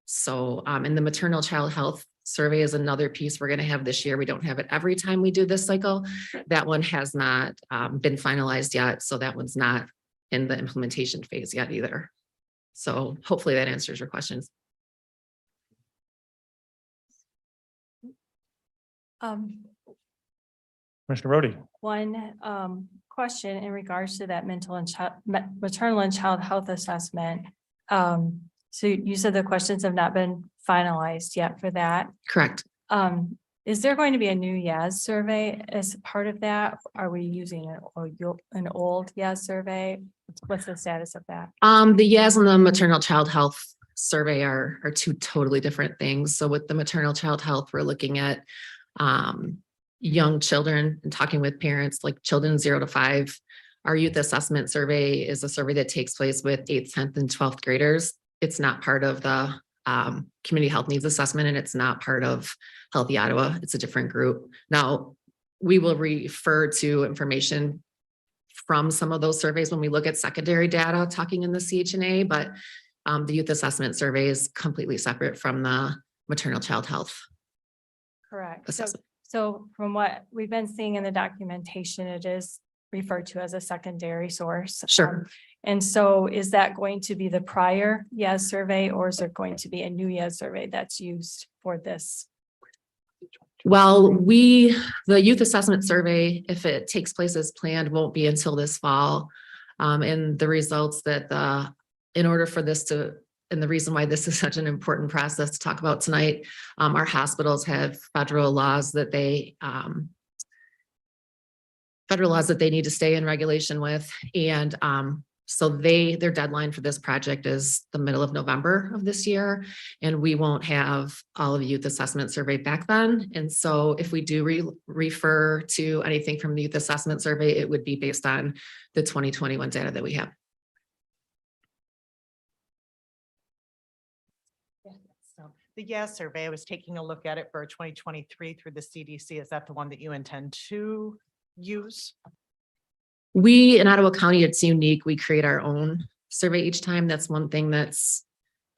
So, and the maternal child health survey is another piece we're going to have this year. We don't have it every time we do this cycle. That one has not been finalized yet. So that one's not in the implementation phase yet either. So hopefully that answers your questions. Commissioner Rhodey. One question in regards to that maternal and child health assessment. So you said the questions have not been finalized yet for that. Correct. Is there going to be a new YAS survey as part of that? Are we using an old YAS survey? What's the status of that? The YAS and the maternal child health survey are 2 totally different things. So with the maternal child health, we're looking at young children and talking with parents, like children 0 to 5. Our youth assessment survey is a survey that takes place with 8th, 10th, and 12th graders. It's not part of the community health needs assessment, and it's not part of Healthy Ottawa. It's a different group. Now, we will refer to information from some of those surveys when we look at secondary data talking in the CHNA, but the youth assessment survey is completely separate from the maternal child health. Correct. So from what we've been seeing in the documentation, it is referred to as a secondary source. Sure. And so is that going to be the prior YAS survey, or is there going to be a new YAS survey that's used for this? Well, the youth assessment survey, if it takes place as planned, won't be until this fall. And the results that in order for this to, and the reason why this is such an important process to talk about tonight, our hospitals have federal laws that they need to stay in regulation with. And so their deadline for this project is the middle of November of this year, and we won't have all of the youth assessment survey back then. And so if we do refer to anything from the youth assessment survey, it would be based on the 2021 data that we have. So the YAS survey, I was taking a look at it for 2023 through the CDC. Is that the one that you intend to use? We in Ottawa County, it's unique. We create our own survey each time. That's one thing that's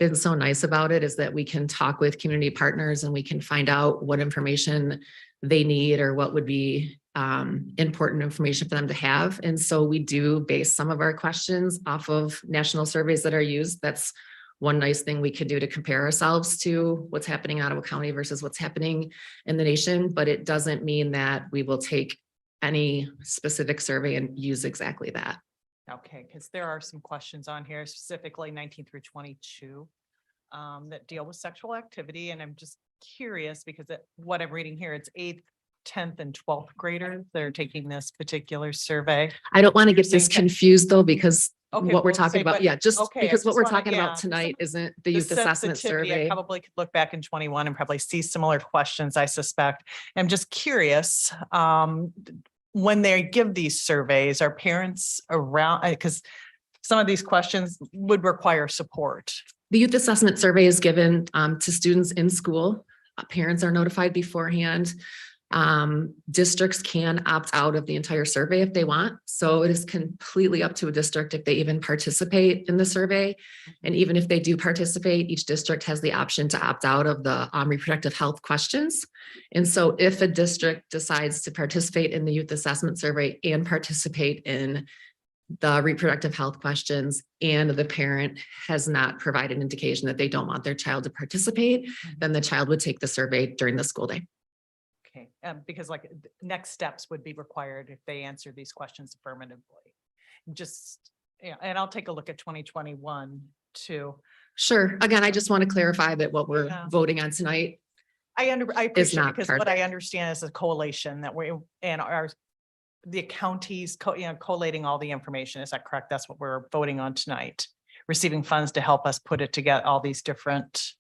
been so nice about it is that we can talk with community partners and we can find out what information they need or what would be important information for them to have. And so we do base some of our questions off of national surveys that are used. That's one nice thing we could do to compare ourselves to what's happening in Ottawa County versus what's happening in the nation. But it doesn't mean that we will take any specific survey and use exactly that. Okay, because there are some questions on here, specifically 19 through 22, that deal with sexual activity. And I'm just curious because what I'm reading here, it's 8th, 10th and 12th graders that are taking this particular survey. I don't want to You're get this saying that- confused though, because Okay, what we're well, talking say, about, but- yeah, just okay, I because what just we're wanna- talking yeah, about tonight isn't the the youth assessment sensitivity, I survey. probably could look back in 21 and probably see similar questions, I suspect. I'm just curious, when they give these surveys, are parents around, because some of these questions would require support. The youth assessment survey is given to students in school. Parents are notified beforehand. Districts can opt out of the entire survey if they want. So it is completely up to a district if they even participate in the survey. And even if they do participate, each district has the option to opt out of the reproductive health questions. And so if a district decides to participate in the youth assessment survey and participate in the reproductive health questions and the parent has not provided indication that they don't want their child to participate, then the child would take the survey during the school day. Okay, because like next steps would be required if they answer these questions affirmatively. Just, yeah, and I'll take a look at 2021 too. Sure. Again, I just want to clarify that what we're Yeah. voting on tonight. I appreciate it not because part what of I understand is a coalition that we, and the counties, collating all the information. Is that correct? That's what we're voting on tonight. Receiving funds to help us put it together, all these different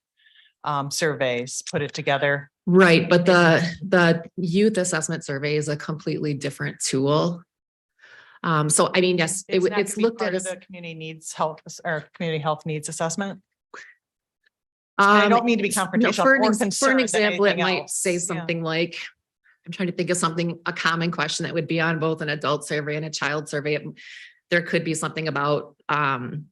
surveys, put it together. Right, but the youth assessment survey is a completely different tool. So I mean, yes, It's not it's gonna be looked part at of as. the community needs health or community health needs assessment. I don't mean to be no, confrontational For or an concerned than example, it anything might else. say Yeah. something like, I'm trying to think of something, a common question that would be on both an adult survey and a child survey. There could be something about, from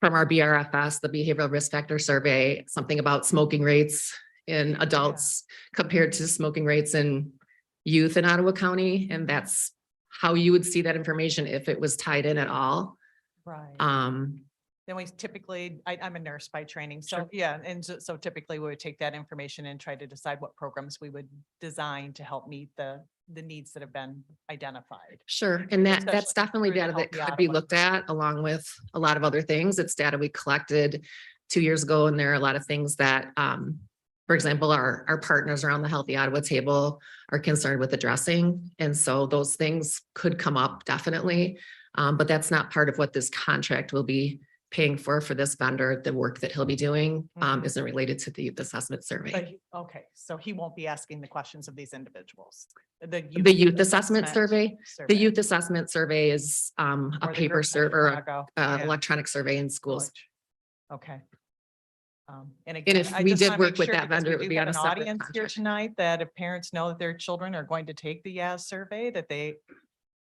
our BRFS, the Behavioral Risk Factor Survey, something about smoking rates in adults compared to smoking rates in youth in Ottawa County. And that's how you would see that information if it was tied in at all. Right. Then we typically, I'm a nurse by training, so yeah, and so typically we would take that information and try to decide what programs we would design to help meet the needs that have been identified. Sure, and that's Especially definitely through the data that Healthy could be Ottawa. looked at along with a lot of other things. It's data we collected 2 years ago, and there are a lot of things that, for example, our partners around the Healthy Ottawa table are concerned with addressing. And so those things could come up definitely, but that's not part of what this contract will be paying for this vendor. The work that he'll be doing isn't related to the youth assessment survey. Okay, so he won't be asking the questions of these individuals. The youth assessment survey, the youth assessment survey is a Or the paper group in survey, Chicago. or Yeah. electronic survey in schools. Okay. And And again, if I we just did wanna make work with sure that because vendor, we it would do be have on a an separate audience here contract. tonight, that if parents know that their children are going to take the YAS survey, that they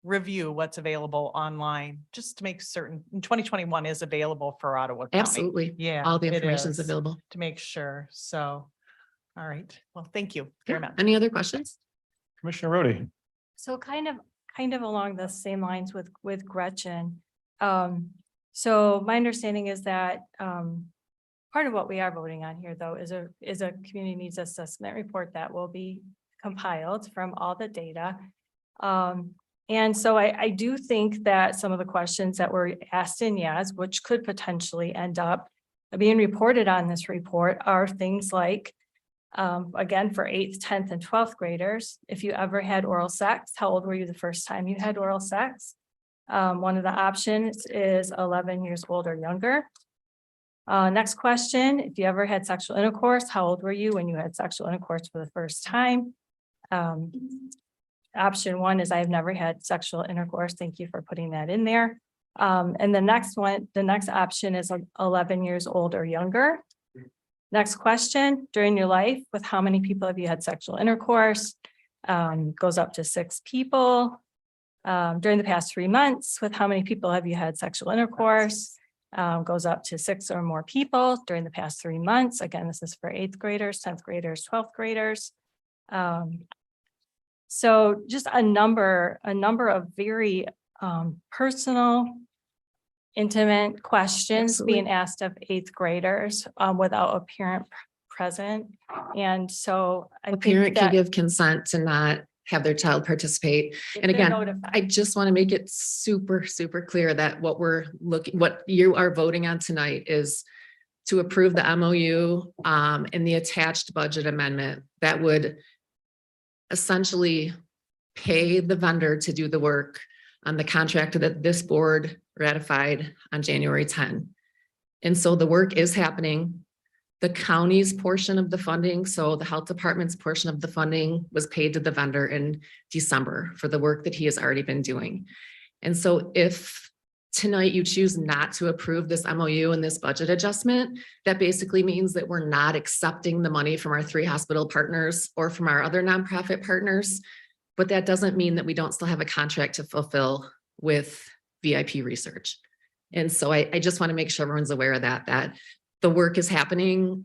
review what's available online, just to make certain, and 2021 is available for Ottawa County. Absolutely. Yeah. All the it information is is, available. to make sure. So, all right. Well, thank you very much. Any other questions? Commissioner Rhodey. So kind of along the same lines with Gretchen. So my understanding is that part of what we are voting on here, though, is a community needs assessment report that will be compiled from all the data. And so I do think that some of the questions that were asked in YAS, which could potentially end up being reported on this report, are things like, again, for 8th, 10th, and 12th graders, if you ever had oral sex, how old were you the first time you had oral sex? One of the options is 11 years old or younger. Next question, if you ever had sexual intercourse, how old were you when you had sexual intercourse for the first time? Option 1 is I've never had sexual intercourse. Thank you for putting that in there. And the next option is 11 years old or younger. Next question, during your life, with how many people have you had sexual intercourse? Goes up to 6 people. During the past 3 months, with how many people have you had sexual intercourse? goes up to 6 or more people during the past 3 months. Again, this is for 8th graders, 10th graders, 12th graders. So just a number of very personal, intimate questions being asked of 8th graders without a parent present. And so I A think parent can that give consent to not have their child participate. if And they're again, notified. I just want to make it super, super clear that what you are voting on tonight is to approve the MOU and the attached budget amendment that would essentially pay the vendor to do the work on the contract that this board ratified on January 10. And so the work is happening. The county's portion of the funding, so the health department's portion of the funding was paid to the vendor in December for the work that he has already been doing. And so if tonight you choose not to approve this MOU and this budget adjustment, that basically means that we're not accepting the money from our 3 hospital partners or from our other nonprofit partners. But that doesn't mean that we don't still have a contract to fulfill with VIP research. And so I just want to make sure everyone's aware of that the work is happening.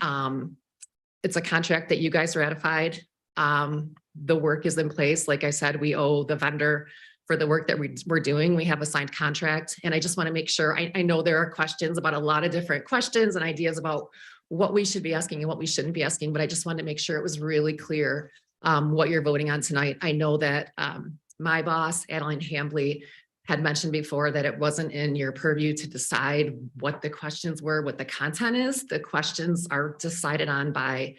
It's a contract that you guys ratified. The work is in place. Like I said, we owe the vendor for the work that we're doing. We have a signed contract. And I just want to make sure, I know there are questions about a lot of different questions and ideas about what we should be asking and what we shouldn't be asking, but I just wanted to make sure it was really clear what you're voting on tonight. I know that my boss, Adeline Hambley, had mentioned before that it wasn't in your purview to decide what the questions were, what the content is. The questions are decided on by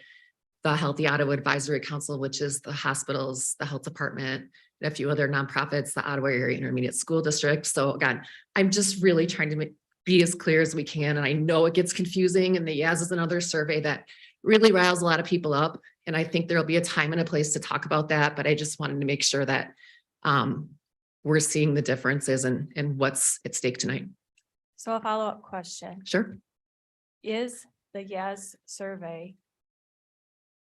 the Healthy Ottawa Advisory Council, which is the hospitals, the health department, and a few other nonprofits, the Ottawa Area Intermediate School District. So again, I'm just really trying to be as clear as we can. And I know it gets confusing, and the YAS is another survey that really riles a lot of people up. And I think there'll be a time and a place to talk about that, but I just wanted to make sure that we're seeing the differences and what's at stake tonight. So a follow-up question. Sure. Is the YES survey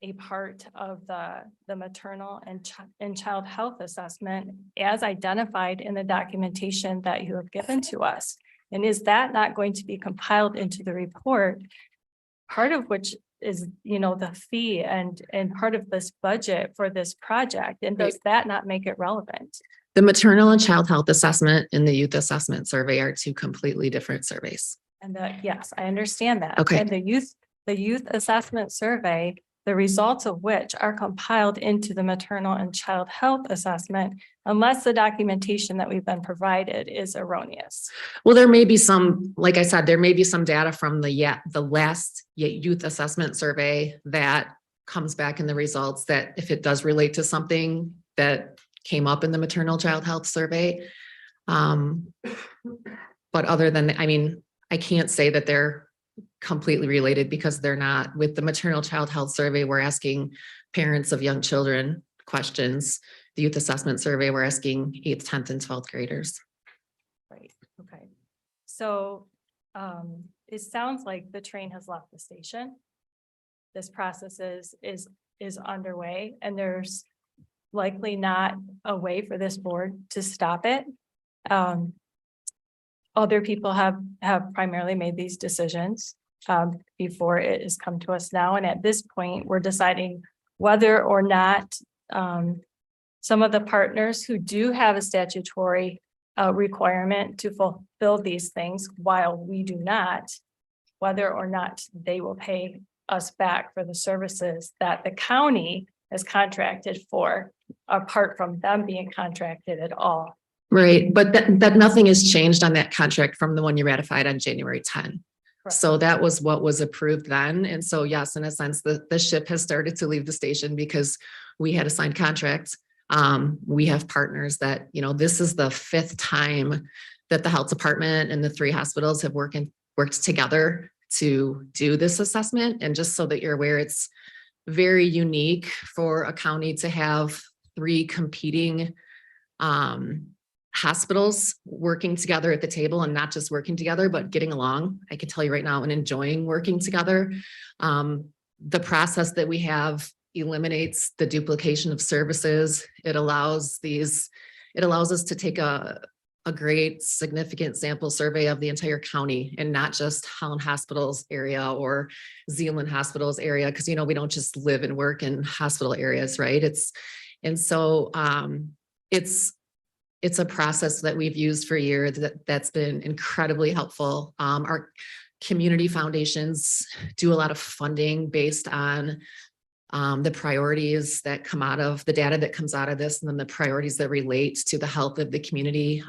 a part of the maternal and child health assessment as identified in the documentation that you have given to us? And is that not going to be compiled into the report? Part of which is, the fee and part of this budget for this project, and does that not make it relevant? The maternal and child health assessment and the youth assessment survey are 2 completely different surveys. And yes, I understand that. Okay. And the youth assessment survey, the results of which are compiled into the maternal and child health assessment, unless the documentation that we've been provided is erroneous. Well, there may be some, like I said, there may be some data from the last youth assessment survey that comes back in the results that if it does relate to something that came up in the maternal child health survey. But other than, I can't say that they're completely related because they're not. With the maternal child health survey, we're asking parents of young children questions. The youth assessment survey, we're asking 8th, 10th, and 12th graders. Right, okay. So it sounds like the train has left the station. This process is underway, and there's likely not a way for this board to stop it. Other people have primarily made these decisions before it has come to us now. And at this point, we're deciding whether or not some of the partners who do have a statutory requirement to fulfill these things, while we do not, whether or not they will pay us back for the services that the county has contracted for, apart from them being contracted at all. Right, but that nothing has changed on that contract from the one you ratified on January 10. Correct. So that was what was approved then. And so yes, in a sense, the ship has started to leave the station because we had a signed contract. We have partners that, this is the 5th time that the health department and the 3 hospitals have worked together to do this assessment. And just so that you're aware, it's very unique for a county to have 3 competing hospitals working together at the table, and not just working together, but getting along. I can tell you right now, and enjoying working together. The process that we have eliminates the duplication of services. It allows us to take a a great significant sample survey of the entire county and not just Holland Hospitals area or Zealand Hospitals area, because we don't just live and work in hospital areas, right? It's a process that we've used for years that's been incredibly helpful. Our community foundations do a lot of funding based on the priorities that come out of the data that comes out of this, and then the priorities that relate to the health of the community.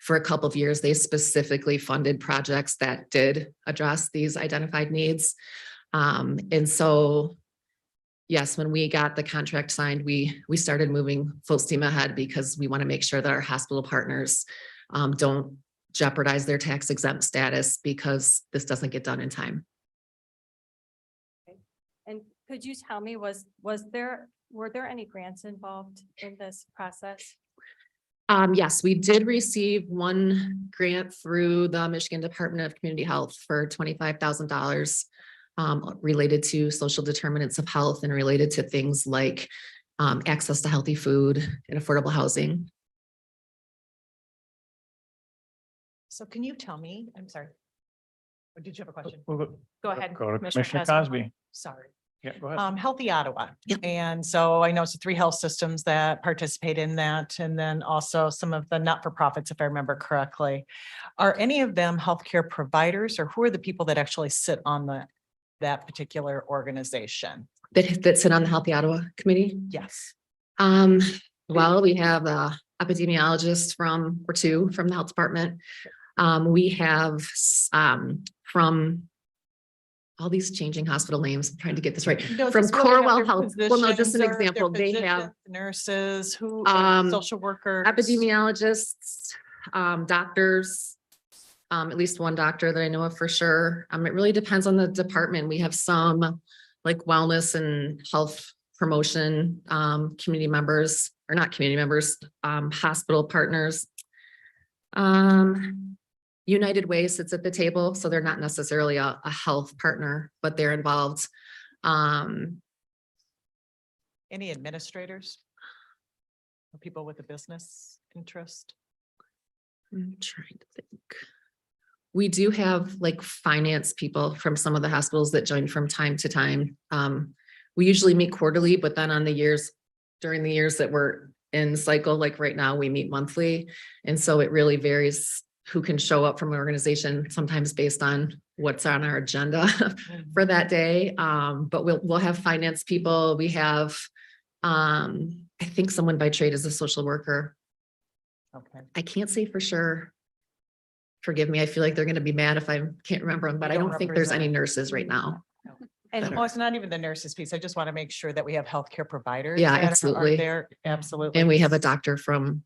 For a couple of years, they specifically funded projects that did address these identified needs. And so, yes, when we got the contract signed, we started moving full steam ahead because we want to make sure that our hospital partners don't jeopardize their tax exempt status because this doesn't get done in time. And could you tell me, were there any grants involved in this process? Yes, we did receive one grant through the Michigan Department of Community Health for $25,000 related to social determinants of health and related to things like access to healthy food and affordable housing. So can you tell me, I'm sorry. Or did you have a question? Go ahead. Go to Commissioner Cosby. Cosby. Sorry. Yeah, go ahead. Healthy Ottawa. And so I know it's the 3 health systems that participate in that, and then also some of the not-for-profits, if I remember correctly. Are any of them healthcare providers, or who are the people that actually sit on that particular organization? That sit on the Healthy Ottawa Committee? Yes. Well, we have epidemiologists or 2 from the health department. We have from all these changing hospital names. I'm trying to get this right. No, From just whether they have Corewell their Health. Well, no, just an physicians or their example. They have physicians, nurses, who, social workers. epidemiologists, doctors, at least one doctor that I know of for sure. It really depends on the department. We have some like wellness and health promotion, community members, or not community members, hospital partners. United Way sits at the table, so they're not necessarily a health partner, but they're involved. Any administrators? Or people with a business interest? I'm trying to think. We do have like finance people from some of the hospitals that join from time to time. We usually meet quarterly, but then during the years that we're in cycle, like right now, we meet monthly. And so it really varies who can show up from an organization, sometimes based on what's on our agenda for that day. But we'll have finance people. We have, I think someone by trade is a social worker. Okay. I can't say for sure. Forgive me. I feel like they're going to be mad if I can't remember them, but I don't think there's any nurses right now. And well, it's not even the nurses piece. I just want to make sure that we have healthcare providers. Yeah, that are absolutely. there. Absolutely. And we have a doctor from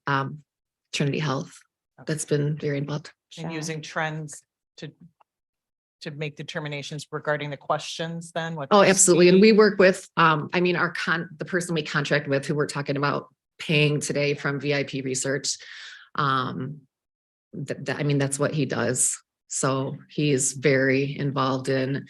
Trinity Health that's been very involved. And using trends to make determinations regarding the questions then? What Oh, they absolutely. And see. we work with, the person we contract with, who we're talking about paying today from VIP Research. That's what he does. So he is very involved in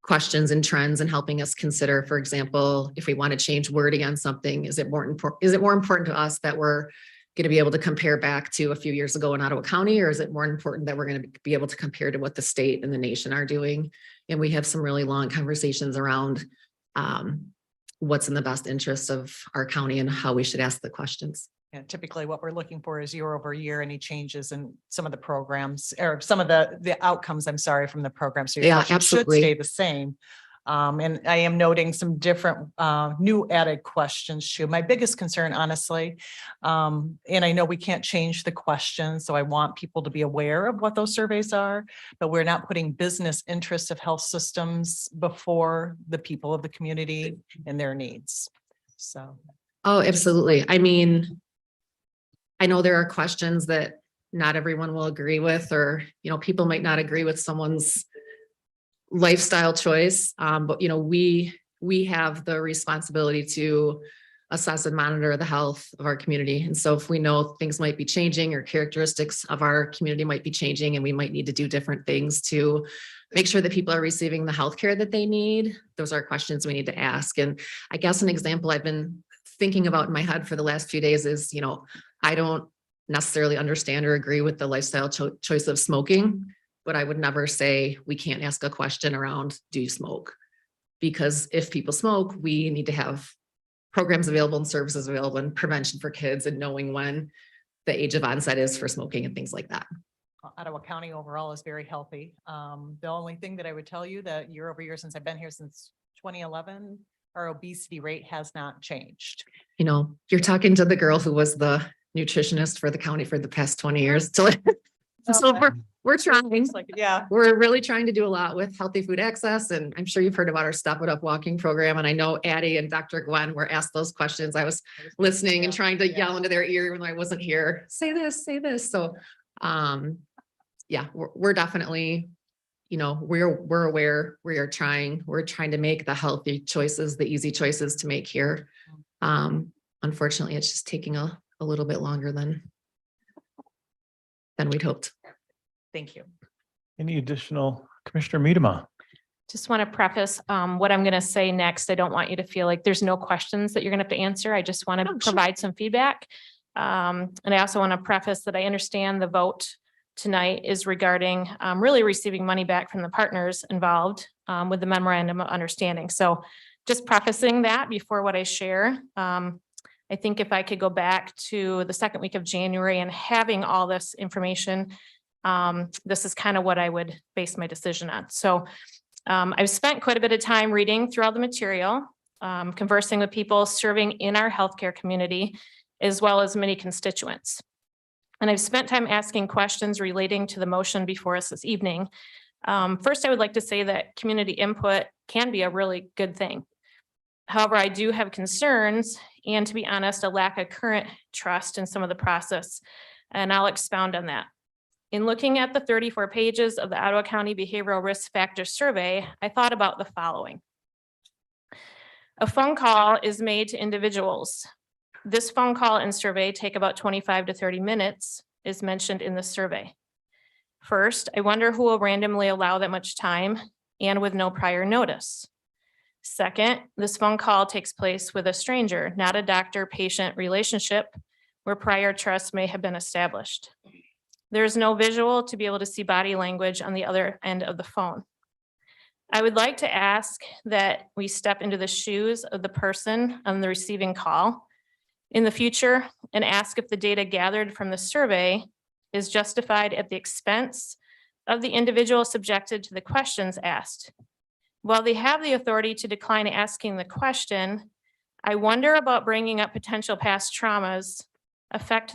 questions and trends and helping us consider, for example, if we want to change wording on something, is it more important to us that we're going to be able to compare back to a few years ago in Ottawa County, or is it more important that we're going to be able to compare to what the state and the nation are doing? And we have some really long conversations around what's in the best interest of our county and how we should ask the questions. And typically what we're looking for is year over year, any changes in some of the programs or some of the outcomes, I'm sorry, from the program. So your Yeah, question should absolutely. stay the same. And I am noting some different new added questions too. My biggest concern, honestly, and I know we can't change the questions, so I want people to be aware of what those surveys are, but we're not putting business interests of health systems before the people of the community and their needs. So. Oh, absolutely. I know there are questions that not everyone will agree with, or, people might not agree with someone's lifestyle choice. But we have the responsibility to assess and monitor the health of our community. And so if we know things might be changing or characteristics of our community might be changing, and we might need to do different things to make sure that people are receiving the healthcare that they need, those are questions we need to ask. And I guess an example I've been thinking about in my head for the last few days is, I don't necessarily understand or agree with the lifestyle choice of smoking, but I would never say we can't ask a question around, do you smoke? Because if people smoke, we need to have programs available and services available and prevention for kids and knowing when the age of onset is for smoking and things like that. Ottawa County overall is very healthy. The only thing that I would tell you that year over year, since I've been here since 2011, our obesity rate has not changed. You know, you're talking to the girl who was the nutritionist for the county for the past 20 years. So, so we're trying. Yeah. We're really trying to do a lot with healthy food access. And I'm sure you've heard about our Step It Up walking program. And I know Addie and Dr. Gwen were asked those questions. I was listening and trying to yell into their ear when I wasn't here. Say this, say this. So, yeah, we're definitely, you know, we're aware, we're trying to make the healthy choices, the easy choices to make here. Unfortunately, it's just taking a little bit longer than we'd hoped. Thank you. Any additional, Commissioner Miedema? Just want to preface what I'm going to say next. I don't want you to feel like there's no questions that you're going to have to answer. I just want to provide some feedback. And I also want to preface that I understand the vote tonight is regarding really receiving money back from the partners involved with the memorandum of understanding. So just prefacing that before what I share. I think if I could go back to the second week of January and having all this information, this is kind of what I would base my decision on. So I've spent quite a bit of time reading through all the material, conversing with people serving in our healthcare community, as well as many constituents. And I've spent time asking questions relating to the motion before us this evening. First, I would like to say that community input can be a really good thing. However, I do have concerns and, to be honest, a lack of current trust in some of the process, and I'll expound on that. In looking at the 34 pages of the Ottawa County Behavioral Risk Factor Survey, I thought about the following. A phone call is made to individuals. This phone call and survey take about 25 to 30 minutes, is mentioned in the survey. First, I wonder who will randomly allow that much time and with no prior notice. Second, this phone call takes place with a stranger, not a doctor-patient relationship where prior trust may have been established. There is no visual to be able to see body language on the other end of the phone. I would like to ask that we step into the shoes of the person on the receiving call in the future and ask if the data gathered from the survey is justified at the expense of the individual subjected to the questions asked. While they have the authority to decline asking the question, I wonder about bringing up potential past traumas,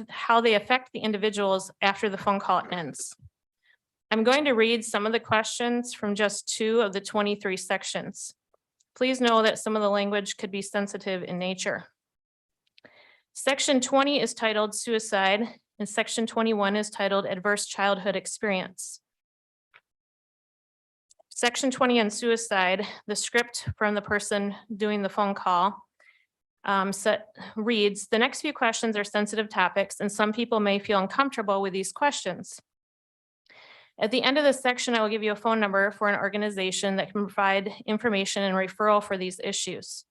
how they affect the individuals after the phone call ends. I'm going to read some of the questions from just 2 of the 23 sections. Please know that some of the language could be sensitive in nature. Section 20 is titled Suicide, and Section 21 is titled Adverse Childhood Experience. Section 20 on suicide, the script from the person doing the phone call reads, the next few questions are sensitive topics and some people may feel uncomfortable with these questions. At the end of this section, I will give you a phone number for an organization that can provide information and referral for these issues.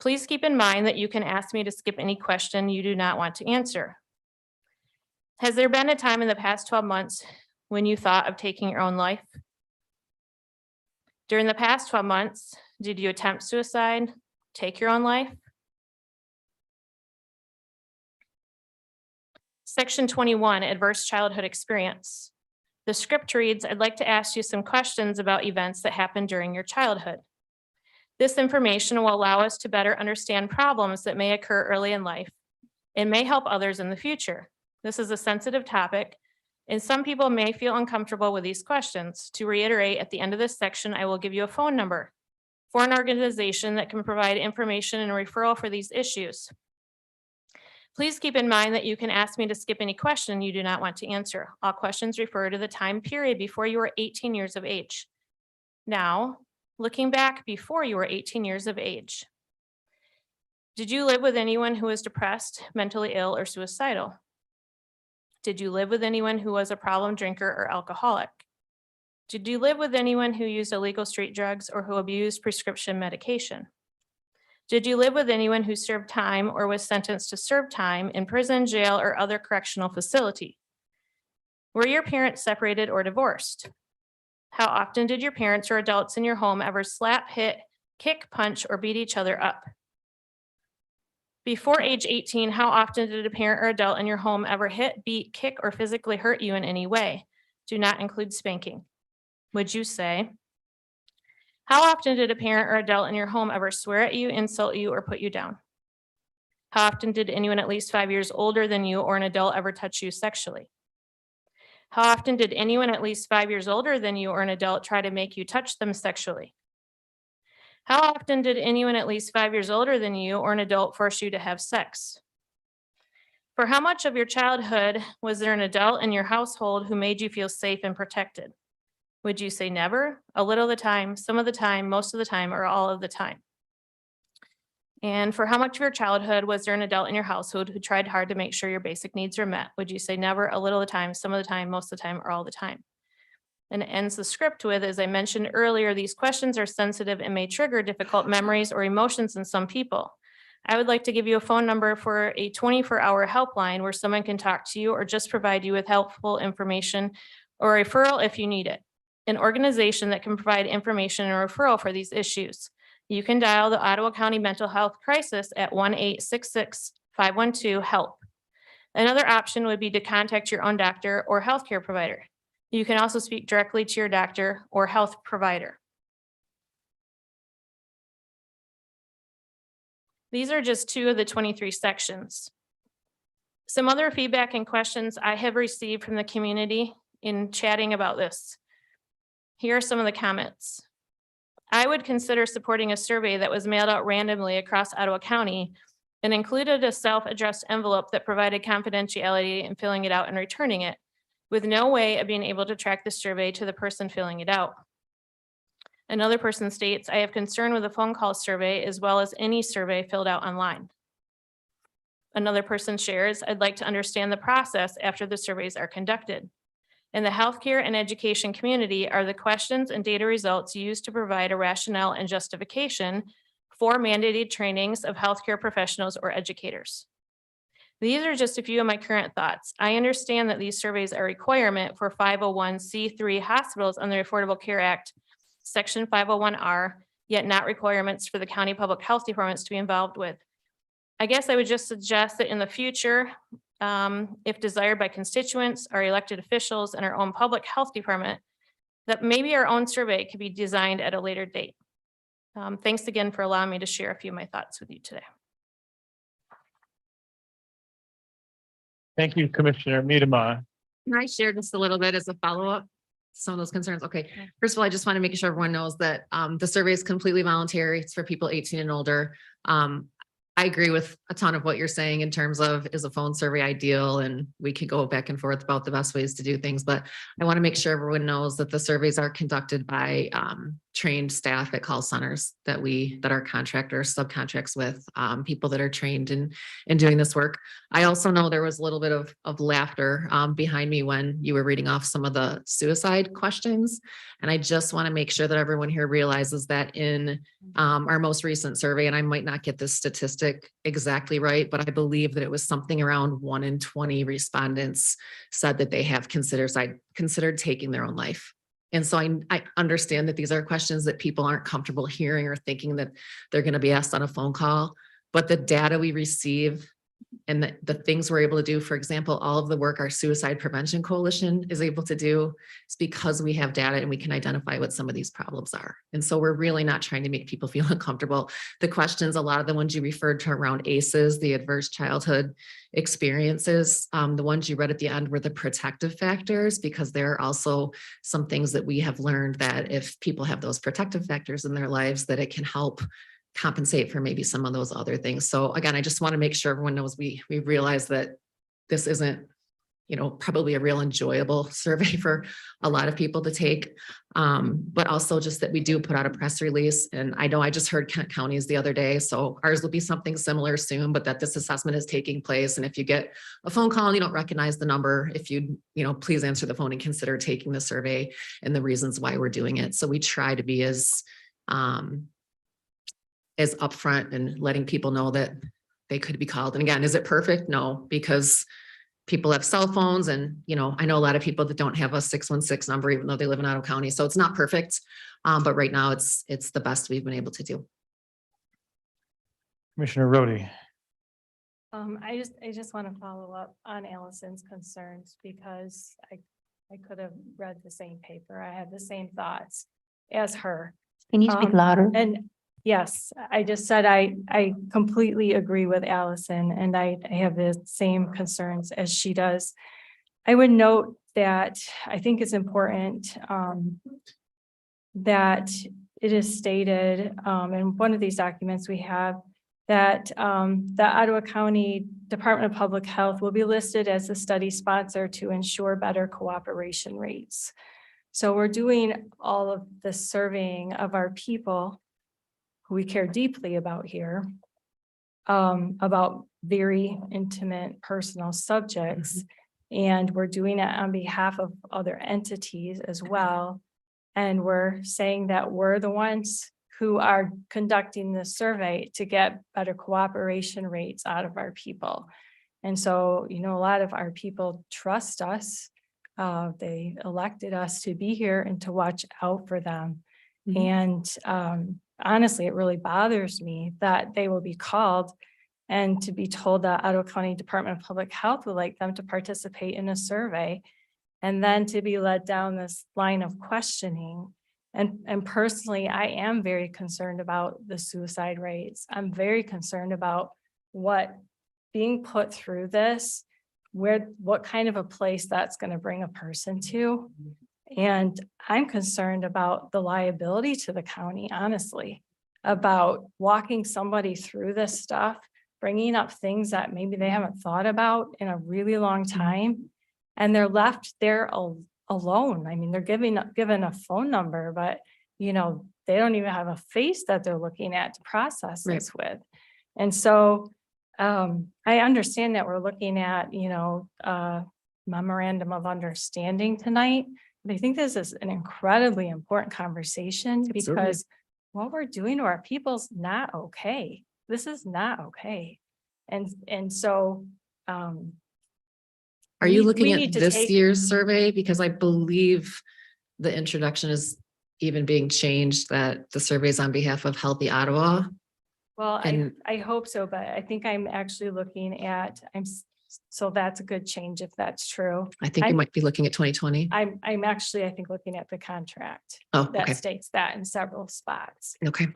Please keep in mind that you can ask me to skip any question you do not want to answer. Has there been a time in the past 12 months when you thought of taking your own life? During the past 12 months, did you attempt suicide, take your own life? Section 21, Adverse Childhood Experience. The script reads, I'd like to ask you some questions about events that happened during your childhood. This information will allow us to better understand problems that may occur early in life and may help others in the future. This is a sensitive topic, and some people may feel uncomfortable with these questions. To reiterate, at the end of this section, I will give you a phone number for an organization that can provide information and referral for these issues. Please keep in mind that you can ask me to skip any question you do not want to answer. All questions refer to the time period before you were 18 years of age. Now, looking back before you were 18 years of age, did you live with anyone who was depressed, mentally ill, or suicidal? Did you live with anyone who was a problem drinker or alcoholic? Did you live with anyone who used illegal street drugs or who abused prescription medication? Did you live with anyone who served time or was sentenced to serve time in prison, jail, or other correctional facility? Were your parents separated or divorced? How often did your parents or adults in your home ever slap, hit, kick, punch, or beat each other up? Before age 18, how often did a parent or adult in your home ever hit, beat, kick, or physically hurt you in any way? Do not include spanking. Would you say? How often did a parent or adult in your home ever swear at you, insult you, or put you down? How often did anyone at least 5 years older than you or an adult ever touch you sexually? How often did anyone at least 5 years older than you or an adult try to make you touch them sexually? How often did anyone at least 5 years older than you or an adult force you to have sex? For how much of your childhood was there an adult in your household who made you feel safe and protected? Would you say never, a little of the time, some of the time, most of the time, or all of the time? And for how much of your childhood was there an adult in your household who tried hard to make sure your basic needs were met? Would you say never, a little of the time, some of the time, most of the time, or all the time? And it ends the script with, as I mentioned earlier, these questions are sensitive and may trigger difficult memories or emotions in some people. I would like to give you a phone number for a 24-hour helpline where someone can talk to you or just provide you with helpful information or a referral if you need it. An organization that can provide information and referral for these issues. You can dial the Ottawa County Mental Health Crisis at 1-866-512-HELP. Another option would be to contact your own doctor or healthcare provider. You can also speak directly to your doctor or health provider. These are just 2 of the 23 sections. Some other feedback and questions I have received from the community in chatting about this. Here are some of the comments. I would consider supporting a survey that was mailed out randomly across Ottawa County and included a self-addressed envelope that provided confidentiality in filling it out and returning it, with no way of being able to track the survey to the person filling it out. Another person states, I have concern with a phone call survey as well as any survey filled out online. Another person shares, I'd like to understand the process after the surveys are conducted. In the healthcare and education community, are the questions and data results used to provide a rationale and justification for mandated trainings of healthcare professionals or educators? These are just a few of my current thoughts. I understand that these surveys are a requirement for 501c3 hospitals under the Affordable Care Act, Section 501R, yet not requirements for the county public health departments to be involved with. I guess I would just suggest that in the future, if desired by constituents, our elected officials, and our own public health department, that maybe our own survey could be designed at a later date. Thanks again for allowing me to share a few of my thoughts with you today. Thank you, Commissioner Miedema. Can I share just a little bit as a follow-up? Some of those concerns. Okay. First of all, I just want to make sure everyone knows that the survey is completely voluntary. It's for people 18 and older. I agree with a ton of what you're saying in terms of, is a phone survey ideal? And we could go back and forth about the best ways to do things, but I want to make sure everyone knows that the surveys are conducted by trained staff at call centers that our contractors subcontracts with, people that are trained in doing this work. I also know there was a little bit of laughter behind me when you were reading off some of the suicide questions. And I just want to make sure that everyone here realizes that in our most recent survey, and I might not get this statistic exactly right, but I believe that it was something around 1 in 20 respondents said that they have considered taking their own life. And so I understand that these are questions that people aren't comfortable hearing or thinking that they're going to be asked on a phone call, but the data we receive and the things we're able to do, for example, all of the work our Suicide Prevention Coalition is able to do is because we have data and we can identify what some of these problems are. And so we're really not trying to make people feel uncomfortable. The questions, a lot of the ones you referred to around ACEs, the adverse childhood experiences, the ones you read at the end were the protective factors, because there are also some things that we have learned that if people have those protective factors in their lives, that it can help compensate for maybe some of those other things. So again, I just want to make sure everyone knows we realize that this isn't, probably a real enjoyable survey for a lot of people to take, but also just that we do put out a press release. And I know I just heard Kent County's the other day, so ours will be something similar soon, but that this assessment is taking place. And if you get a phone call and you don't recognize the number, if you please answer the phone and consider taking the survey and the reasons why we're doing it. So we try to be as as upfront and letting people know that they could be called. And again, is it perfect? No, because people have cell phones and, I know a lot of people that don't have a 616 number, even though they live in Ottawa County. So it's not perfect. But right now it's the best we've been able to do. Commissioner Rhodey. I just want to follow up on Allison's concerns because I could have read the same paper. I had the same thoughts as her. Can you speak louder? And yes, I just said I completely agree with Allison and I have the same concerns as she does. I would note that I think it's important that it is stated in one of these documents we have that the Ottawa County Department of Public Health will be listed as the study sponsor to ensure better cooperation rates. So we're doing all of the surveying of our people who we care deeply about here, about very intimate personal subjects. And we're doing it on behalf of other entities as well. And we're saying that we're the ones who are conducting this survey to get better cooperation rates out of our people. And so, a lot of our people trust us. They elected us to be here and to watch out for them. And honestly, it really bothers me that they will be called and to be told that Ottawa County Department of Public Health would like them to participate in a survey and then to be led down this line of questioning. And personally, I am very concerned about the suicide rates. I'm very concerned about what being put through this, what kind of a place that's going to bring a person to. And I'm concerned about the liability to the county, honestly, about walking somebody through this stuff, bringing up things that maybe they haven't thought about in a really long time. And they're left there alone. I mean, they're given a phone number, but they don't even have a face that they're looking at to process this with. And so I understand that we're looking at, memorandum of understanding tonight, but I think this is an incredibly important conversation because what we're doing to our people's not okay. This is not okay. And so Are you we looking need at to this take- year's survey? Because I believe the introduction is even being changed, that the survey is on behalf of Healthy Ottawa. Well, And- I hope so, but I think I'm actually looking at, so that's a good change if that's true. I think you might be looking at 2020. I'm actually, I think, looking at the contract. Oh, That okay. states that in several spots. Okay.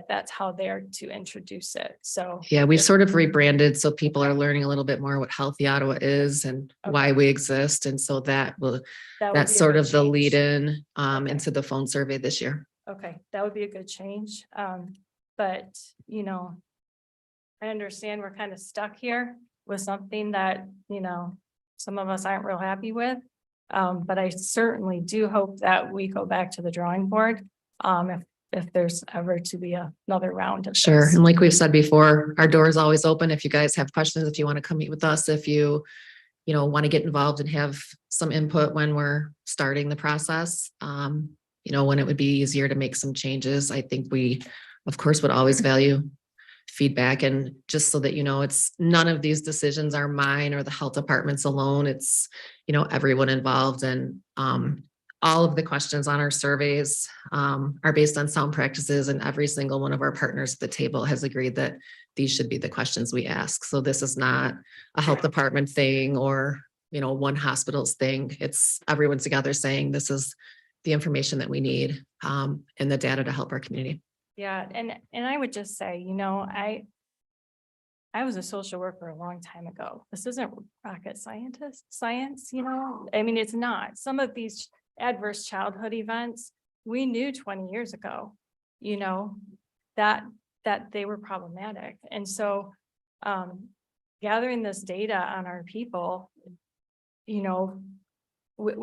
That's how they're to introduce it. So. Yeah, we've sort of rebranded, so people are learning a little bit more what Healthy Ottawa is and why we exist. And so That would that's be a sort good of the change. lead in into the phone survey this year. Okay, that would be a good change. But, I understand we're kind of stuck here with something that, some of us aren't real happy with. But I certainly do hope that we go back to the drawing board. If there's ever to be another round of Sure. this. And like we've said before, our door is always open. If you guys have questions, if you want to come meet with us, if you want to get involved and have some input when we're starting the process, when it would be easier to make some changes, I think we, of course, would always value feedback. And just so that it's none of these decisions are mine or the health department's alone. It's, everyone involved. And all of the questions on our surveys are based on sound practices, and every single one of our partners at the table has agreed that these should be the questions we ask. So this is not a health department thing or, one hospital's thing. It's everyone together saying this is the information that we need and the data to help our community. Yeah, and I would just say, I was a social worker a long time ago. This isn't rocket science, I mean, it's not. Some of these adverse childhood events, we knew 20 years ago, that they were problematic. And so gathering this data on our people, we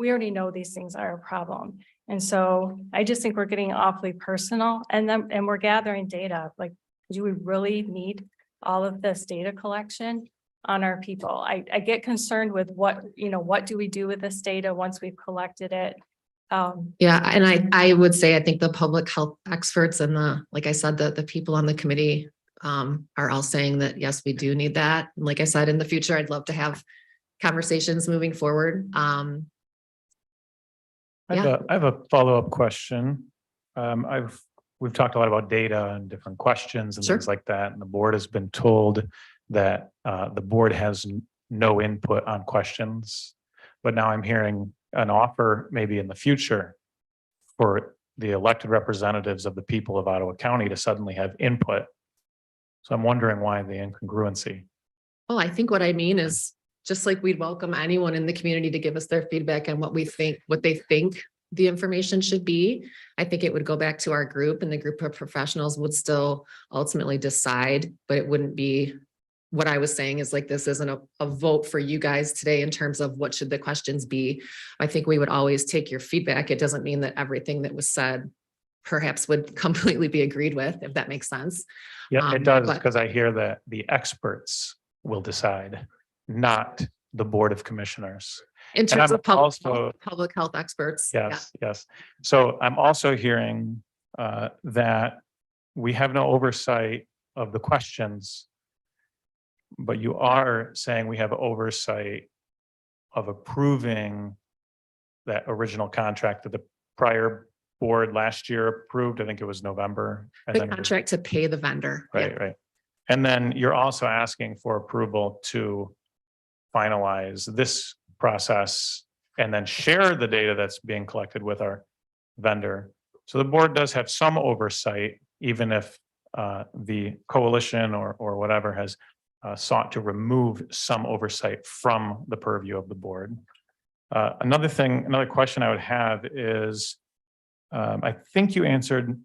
already know these things are a problem. And so I just think we're getting awfully personal and we're gathering data. Like, do we really need all of this data collection on our people? I get concerned with what do we do with this data once we've collected it? Yeah, and I would say, I think the public health experts and like I said, the people on the committee are all saying that, yes, we do need that. And like I said, in the future, I'd love to have conversations moving forward. I have a follow-up question. We've talked a lot about data and different questions and Sure. things like that, and the board has been told that the board has no input on questions. But now I'm hearing an offer maybe in the future for the elected representatives of the people of Ottawa County to suddenly have input. So I'm wondering why the incongruency. Well, I think what I mean is just like we'd welcome anyone in the community to give us their feedback on what they think the information should be. I think it would go back to our group, and the group of professionals would still ultimately decide, but it wouldn't be, what I was saying is like, this isn't a vote for you guys today in terms of what should the questions be. I think we would always take your feedback. It doesn't mean that everything that was said perhaps would completely be agreed with, if that makes sense. Yeah, it does, but- because I hear that the experts will decide, not the Board of Commissioners. In And terms I'm of public health experts. yeah. Yes, yes. So I'm also hearing that we have no oversight of the questions, but you are saying we have oversight of approving that original contract that the prior board last year approved. I think it was November. And The then contract to pay the vendor. yeah. Right, right. And then you're also asking for approval to finalize this process and then share the data that's being collected with our vendor. So the board does have some oversight, even if the coalition or whatever has sought to remove some oversight from the purview of the board. Another question I would have is, I think you answered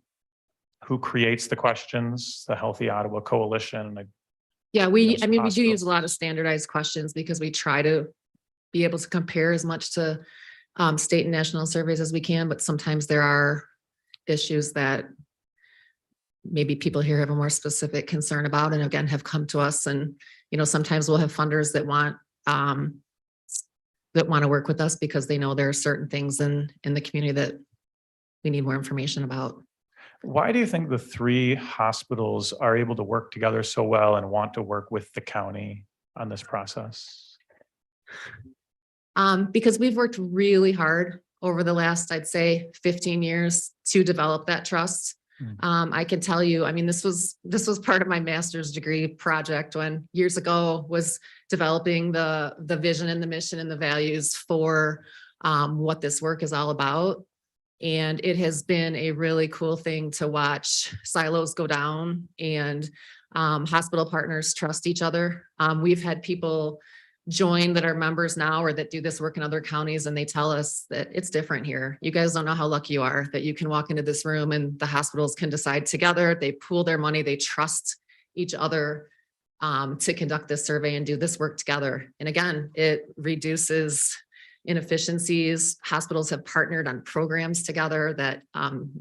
who creates the questions, the Healthy Ottawa Coalition. Yeah, those we do hospitals. use a lot of standardized questions because we try to be able to compare as much to state and national surveys as we can, but sometimes there are issues that maybe people here have a more specific concern about, and again, have come to us. And, sometimes we'll have funders that want to work with us because they know there are certain things in the community that we need more information about. Why do you think the three hospitals are able to work together so well and want to work with the county on this process? Because we've worked really hard over the last, I'd say, 15 years to develop that trust. I can tell you, this was part of my master's degree project when years ago was developing the vision and the mission and the values for what this work is all about. And it has been a really cool thing to watch silos go down and hospital partners trust each other. We've had people join that are members now or that do this work in other counties, and they tell us that it's different here. You guys don't know how lucky you are that you can walk into this room and the hospitals can decide together. They pool their money, they trust each other to conduct this survey and do this work together. And again, it reduces inefficiencies. Hospitals have partnered on programs together that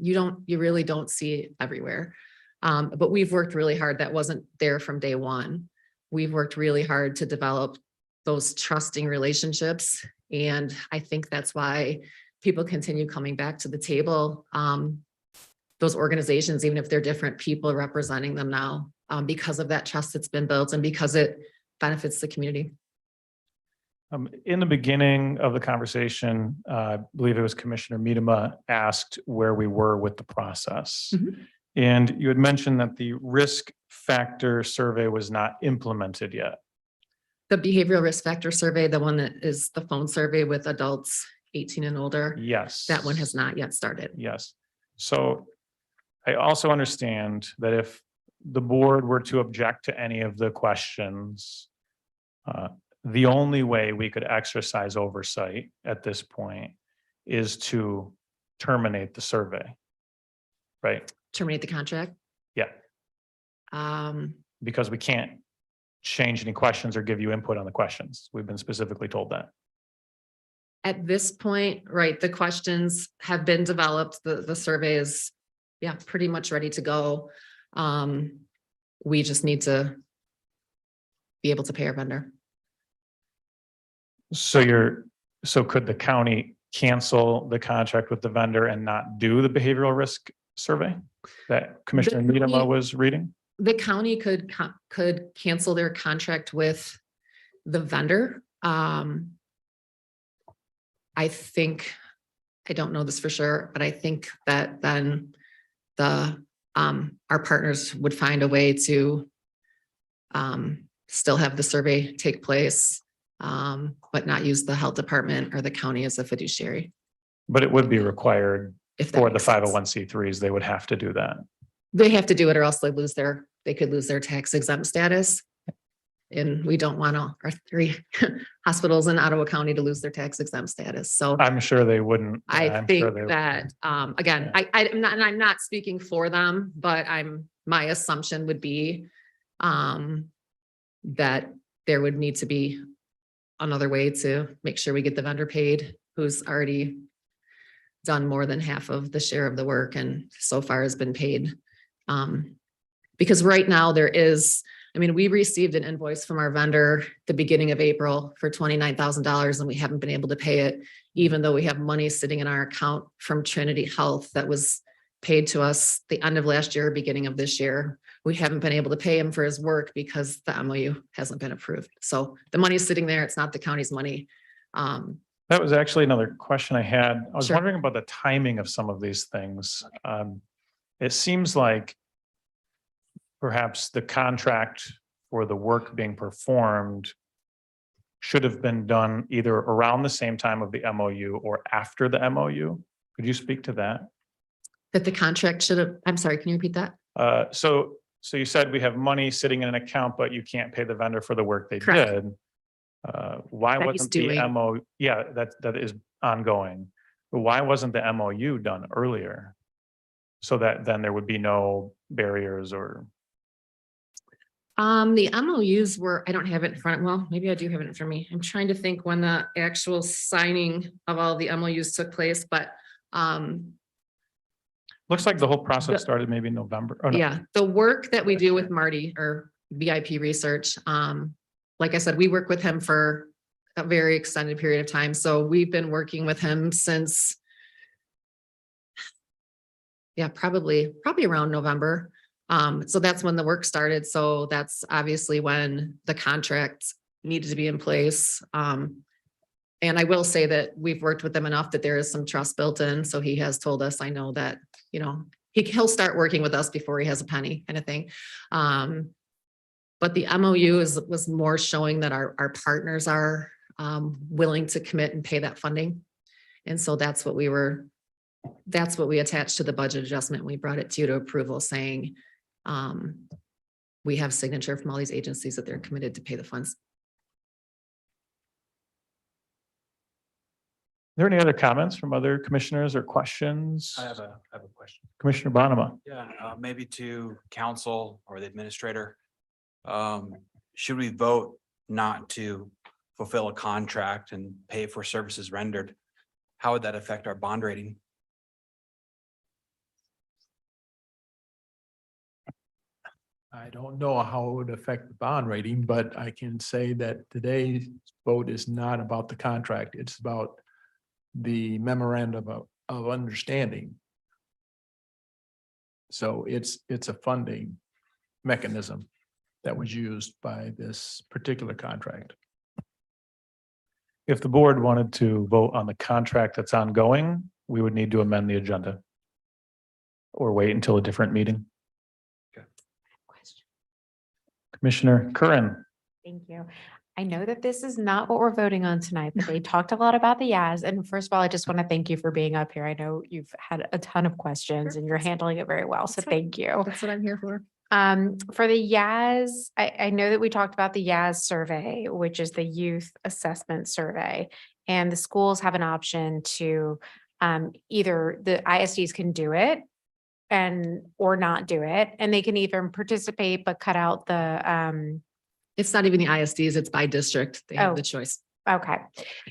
you really don't see everywhere. But we've worked really hard. That wasn't there from day one. We've worked really hard to develop those trusting relationships. And I think that's why people continue coming back to the table. Those organizations, even if they're different people representing them now, because of that trust that's been built and because it benefits the community. In the beginning of the conversation, I believe it was Commissioner Miedema asked where we were with the process. And you had mentioned that the risk factor survey was not implemented yet. The behavioral risk factor survey, the one that is the phone survey with adults 18 and older. Yes. That one has not yet started. Yes. So I also understand that if the board were to object to any of the questions, the only way we could exercise oversight at this point is to terminate the survey. Right? Terminate the contract? Yeah. Because we can't change any questions or give you input on the questions. We've been specifically told that. At this point, right, the questions have been developed. The survey is, pretty much ready to go. We just need to be able to pay our vendor. So could the county cancel the contract with the vendor and not do the behavioral risk survey that Commissioner The Needham county- was reading? The county could cancel their contract with the vendor. I think, I don't know this for sure, but I think that then our partners would find a way to still have the survey take place, but not use the health department or the county as a fiduciary. But it would be required If that for the makes sense. 501c3s, they would have to do that. They have to do it or else they could lose their tax exempt status. And we don't want all our 3 hospitals in Ottawa County to lose their tax exempt status. So I'm sure they wouldn't. I I'm think sure they- that, again, I'm not speaking for them, but my assumption would be that there would need to be another way to make sure we get the vendor paid, who's already done more than half of the share of the work and so far has been paid. Because right now we received an invoice from our vendor the beginning of April for $29,000 and we haven't been able to pay it, even though we have money sitting in our account from Trinity Health that was paid to us the end of last year, beginning of this year. We haven't been able to pay him for his work because the MOU hasn't been approved. So the money's sitting there. It's not the county's money. That was actually another question I had. I was Sure. wondering about the timing of some of these things. It seems like perhaps the contract for the work being performed should have been done either around the same time of the MOU or after the MOU. Could you speak to that? That the contract should have, I'm sorry, can you repeat that? So you said we have money sitting in an account, but you can't pay the vendor for the work they Correct. did. Why That he's wasn't the doing. MOU? Yeah, that is ongoing. But why wasn't the MOU done earlier? So that then there would be no barriers or, The MOUs were, I don't have it in front, well, maybe I do have it in front of me. I'm trying to think when the actual signing of all the MOUs took place, but looks like the whole process The- started maybe in November. Oh, no. yeah, the work that we do with Marty or VIP Research, like I said, we work with him for a very extended period of time. So we've been working with him since probably around November. So that's when the work started. So that's obviously when the contract needed to be in place. And I will say that we've worked with them enough that there is some trust built in. So he has told us, I know that, he'll start working with us before he has a penny kind of thing. But the MOU was more showing that our partners are willing to commit and pay that funding. And so that's what we attached to the budget adjustment. We brought it to you to approval saying, we have signature from all these agencies that they're committed to pay the funds. Are there any other comments from other commissioners or questions? I have a question. Commissioner Bonema. Yeah, maybe to council or the administrator. Should we vote not to fulfill a contract and pay for services rendered? How would that affect our bond rating? I don't know how it would affect the bond rating, but I can say that today's vote is not about the contract. It's about the memorandum of understanding. So it's a funding mechanism that was used by this particular contract. If the board wanted to vote on the contract that's ongoing, we would need to amend the agenda. Or wait until a different meeting. Commissioner Curran. Thank you. I know that this is not what we're voting on tonight, but they talked a lot about the YAS. And first of all, I just want to thank you for being up here. I know you've had a ton of questions and you're handling it very well. So thank you. That's what I'm here for. For the YAS, I know that we talked about the YAS survey, which is the youth assessment survey. And the schools have an option to either the ISDs can do it or not do it. And they can even participate, but cut out the It's not even the ISDs, it's by district. They have Oh. the choice. Okay,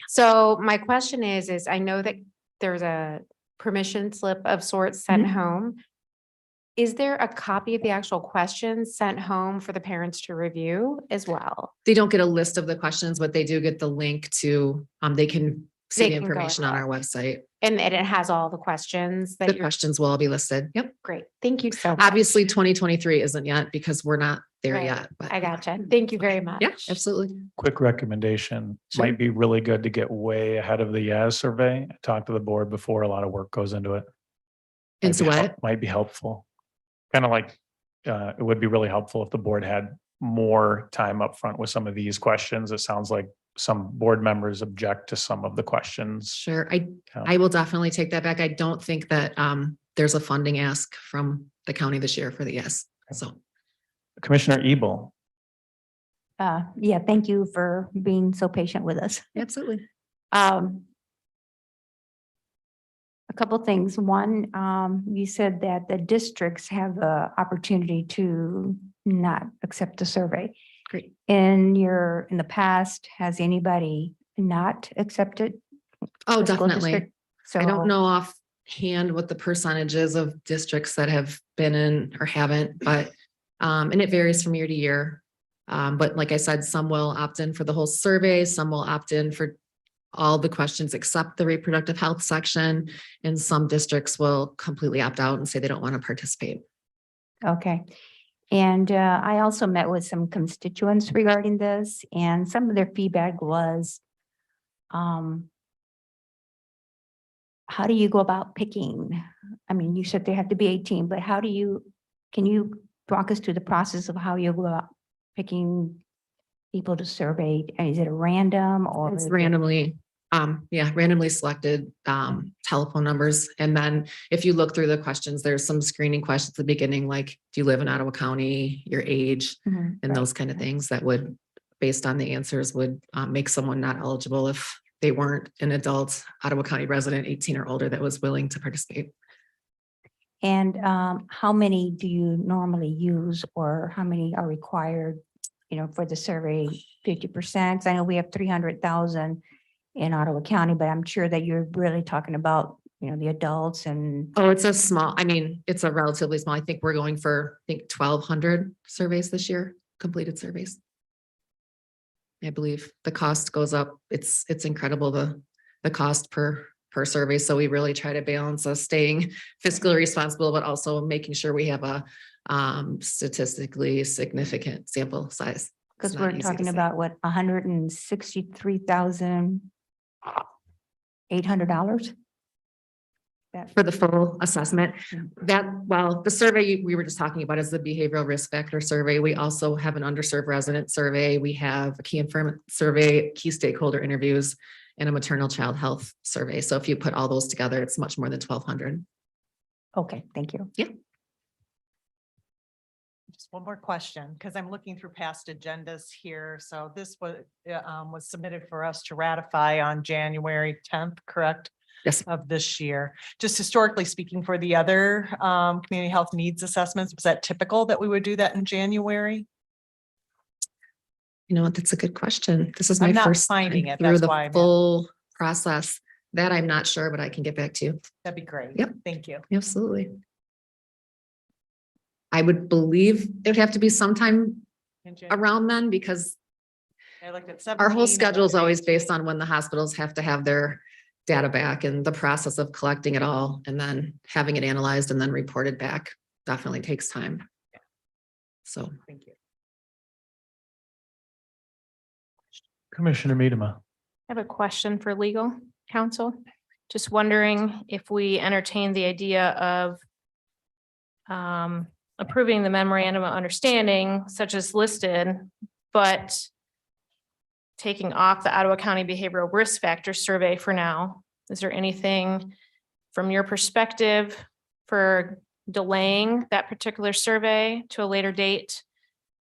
so my question is I know that there's a permission slip of sorts sent Mhm. home. Is there a copy of the actual questions sent home for the parents to review as well? They don't get a list of the questions, but they do get the link to, they can see They the can go information on there. our website. And it has all the questions that The you're, questions will all be listed. Yep. great. Thank you so much. Obviously, 2023 isn't yet because we're not there Right. yet, but I gotcha. Thank you very much. yeah, absolutely. Quick recommendation, Sure. might be really good to get way ahead of the Yaz survey. Talk to the board before a lot of work goes into it. And Might so be hel- what? Might be helpful. Kind of like, it would be really helpful if the board had more time up front with some of these questions. It sounds like some board members object to some of the questions. Sure. Yeah. I will definitely take that back. I don't think that there's a funding ask from the county this year for the yes. So Commissioner Ebel, Yeah, thank you for being so patient with us. absolutely. A couple things. One, you said that the districts have the opportunity to not accept the survey. Great. In the past, has anybody not accepted? Oh, the school definitely. district? I So don't know offhand what the percentages of districts that have been in or haven't, but and it varies from year to year. But like I said, some will opt in for the whole survey, some will opt in for all the questions except the reproductive health section, and some districts will completely opt out and say they don't want to participate. Okay. And I also met with some constituents regarding this, and some of their feedback was, how do you go about picking? I mean, you said they have to be 18, but can you walk us through the process of how you go about picking people to survey? Is it a random or? It's is it- randomly, randomly selected telephone numbers. And then if you look through the questions, there's some screening questions at the beginning, like, do you live in Ottawa County, your age, Mhm, and right. those kind of things that would, based on the answers, would make someone not eligible if they weren't an adult Ottawa County resident, 18 or older, that was willing to participate. And how many do you normally use, or how many are required, for the survey? 50%? I know we have 300,000 in Ottawa County, but I'm sure that you're really talking about, the adults and. Oh, it's it's a relatively small, I think we're going for, 1,200 surveys this year, completed surveys. I believe the cost goes up. It's incredible, the cost per survey. So we really try to balance us staying fiscally responsible, but also making sure we have a statistically significant sample size. It's Because not we're easy to talking say. about what, $163,800? For the full assessment, the survey we were just talking about is the behavioral risk factor survey. We also have an underserved resident survey. We have a key informant survey, key stakeholder interviews, and a maternal child health survey. So if you put all those together, it's much more than 1,200. Okay, thank you. Yeah. Just one more question, because I'm looking through past agendas here. So this was submitted for us to ratify on January 10th, correct? Yes. Of this year. Just historically speaking, for the other community health needs assessments, was that typical that we would do that in January? You know what? That's a good question. This is my I'm not first finding time it, through that's the why I'm full process. That I'm not sure, but I can get back to you. That'd be great. Yep. Thank you. Absolutely. I would believe it would have to be sometime In January. around then, because I looked at our whole 17 and schedule is then always 18. based on when the hospitals have to have their data back, and the process of collecting it all and then having it analyzed and then reported back definitely takes time. So. Thank you. Commissioner Miedema. I have a question for legal counsel. Just wondering if we entertain the idea of approving the memorandum of understanding such as listed, but taking off the Ottawa County Behavioral Risk Factor Survey for now. Is there anything from your perspective for delaying that particular survey to a later date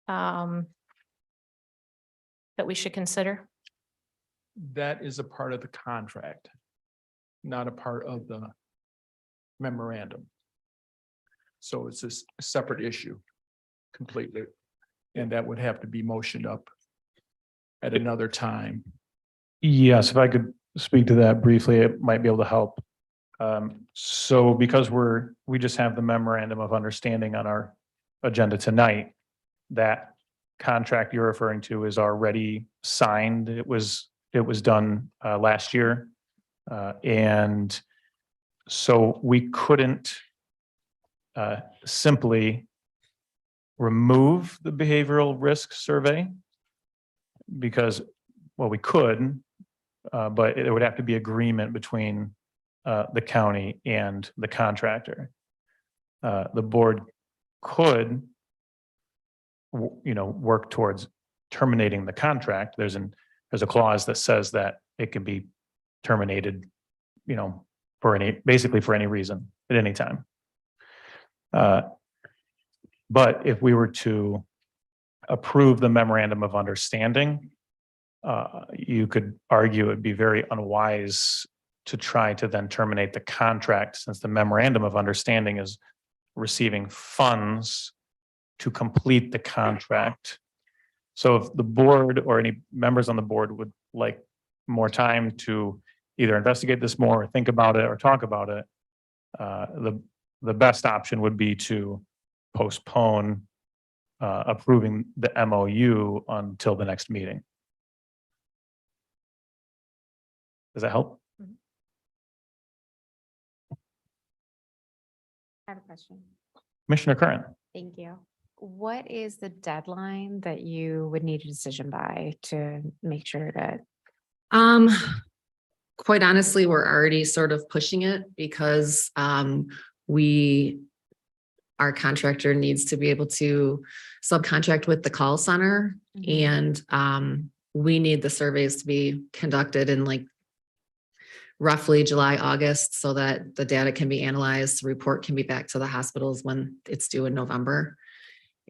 that we should consider? That is a part of the contract, not a part of the memorandum. So it's a separate issue completely. And that would have to be motioned up at another time. Yes, if I could speak to that briefly, it might be able to help. So because we just have the memorandum of understanding on our agenda tonight, that contract you're referring to is already signed. It was done last year. And so we couldn't simply remove the behavioral risk survey because, well, we could, but it would have to be agreement between the county and the contractor. The board could, work towards terminating the contract. There's a clause that says that it can be terminated, basically for any reason at any time. But if we were to approve the memorandum of understanding, you could argue it'd be very unwise to try to then terminate the contract, since the memorandum of understanding is receiving funds to complete the contract. So if the board or any members on the board would like more time to either investigate this more or think about it or talk about it, the best option would be to postpone approving the MOU until the next meeting. Does that help? I have a question. Commissioner Curran? Thank you. What is the deadline that you would need a decision by to make sure that? Quite honestly, we're already sort of pushing it because our contractor needs to be able to subcontract with the call center, and we need the surveys to be conducted in like roughly July, August, so that the data can be analyzed, the report can be back to the hospitals when it's due in November.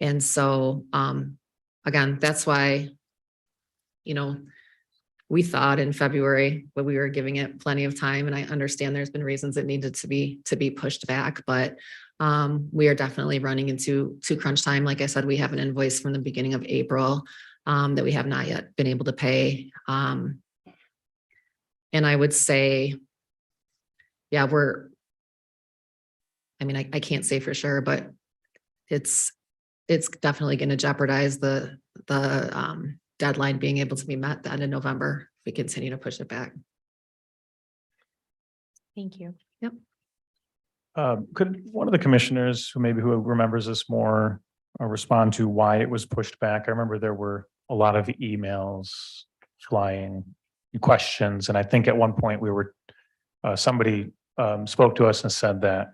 And so, again, that's why, we thought in February, but we were giving it plenty of time. And I understand there's been reasons it needed to be pushed back, but we are definitely running into crunch time. Like I said, we have an invoice from the beginning of April that we have not yet been able to pay. And I would say, yeah, I can't say for sure, but it's definitely going to jeopardize the deadline being able to be met the end of November if we continue to push it back. Thank you. Yep. Could one of the commissioners who remembers this more respond to why it was pushed back? I remember there were a lot of emails flying, questions, and I think at one point somebody spoke to us and said that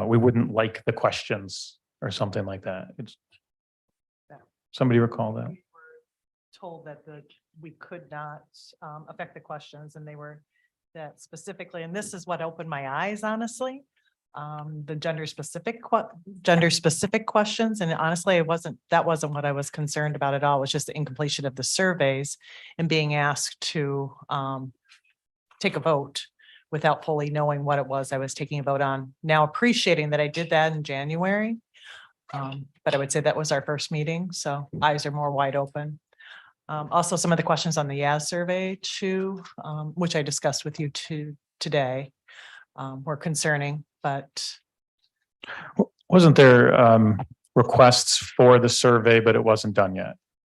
we wouldn't like the questions or something like that. Somebody recall that? We were told that we could not affect the questions, and they were that specifically, and this is what opened my eyes, honestly. The gender specific questions, and honestly, that wasn't what I was concerned about at all. It was just the incompletion of the surveys and being asked to take a vote without fully knowing what it was I was taking a vote on. Now appreciating that I did that in January, but I would say that was our first meeting, so eyes are more wide open. Also, some of the questions on the YAS survey too, which I discussed with you today, were concerning. But wasn't there requests for the survey, but it wasn't done yet?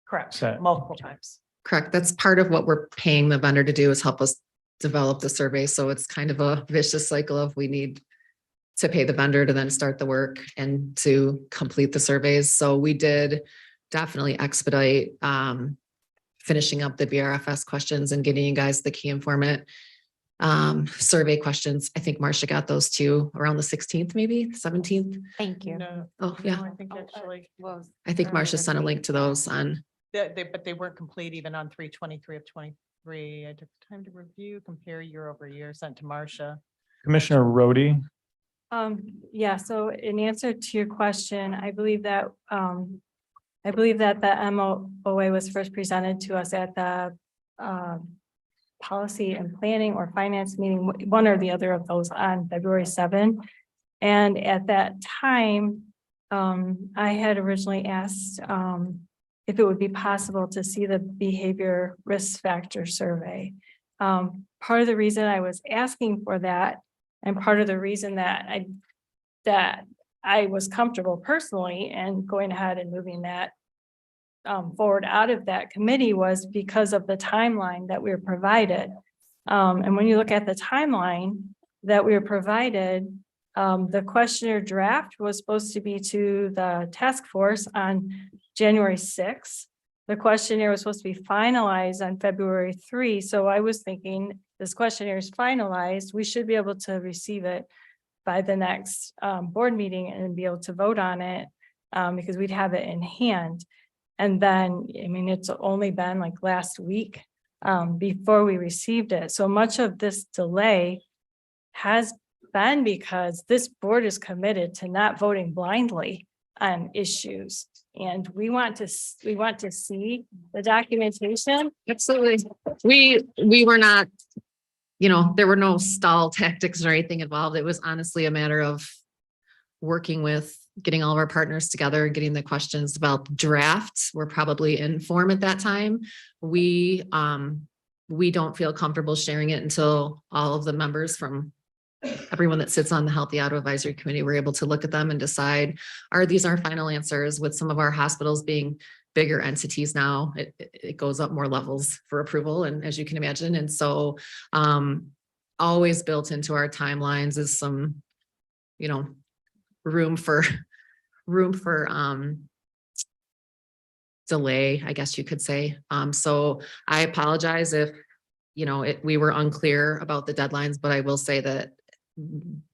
correct, multiple times. Correct. That's part of what we're paying the vendor to do, is help us develop the survey. So it's kind of a vicious cycle of we need to pay the vendor to then start the work and to complete the surveys. So we did definitely expedite finishing up the BRFS questions and getting you guys the key informant survey questions. I think Marcia got those too around the 16th, maybe 17th. Thank you. No, Oh, yeah. I think actually, I think Marcia sent a link to those on. but they weren't complete even on 3/23 of 23. I took time to review, compare year over year, sent to Marcia. Commissioner Rhodey? Yeah, so in answer to your question, I believe that the MOA was first presented to us at the policy and planning or finance meeting, one or the other of those, on February 7th. And at that time, I had originally asked if it would be possible to see the behavior risk factor survey. Part of the reason I was asking for that, and part of the reason that I was comfortable personally and going ahead and moving that forward out of that committee, was because of the timeline that we were provided. And when you look at the timeline that we were provided, the questionnaire draft was supposed to be to the task force on January 6th. The questionnaire was supposed to be finalized on February 3. So I was thinking this questionnaire is finalized, we should be able to receive it by the next board meeting and be able to vote on it because we'd have it in hand. And then, I mean, it's only been like last week before we received it. So much of this delay has been because this board is committed to not voting blindly on issues. And we want to see the documentation. Absolutely. We were not, there were no stall tactics or anything involved. It was honestly a matter of working with getting all of our partners together and getting the questions developed. Drafts were probably in form at that time. We don't feel comfortable sharing it until all of the members from everyone that sits on the Healthy Auto Advisory Committee were able to look at them and decide, are these our final answers? With some of our hospitals being bigger entities now, it goes up more levels for approval, and as you can imagine. And so always built into our timelines is some, room for delay, I guess you could say. So I apologize if, we were unclear about the deadlines, but I will say that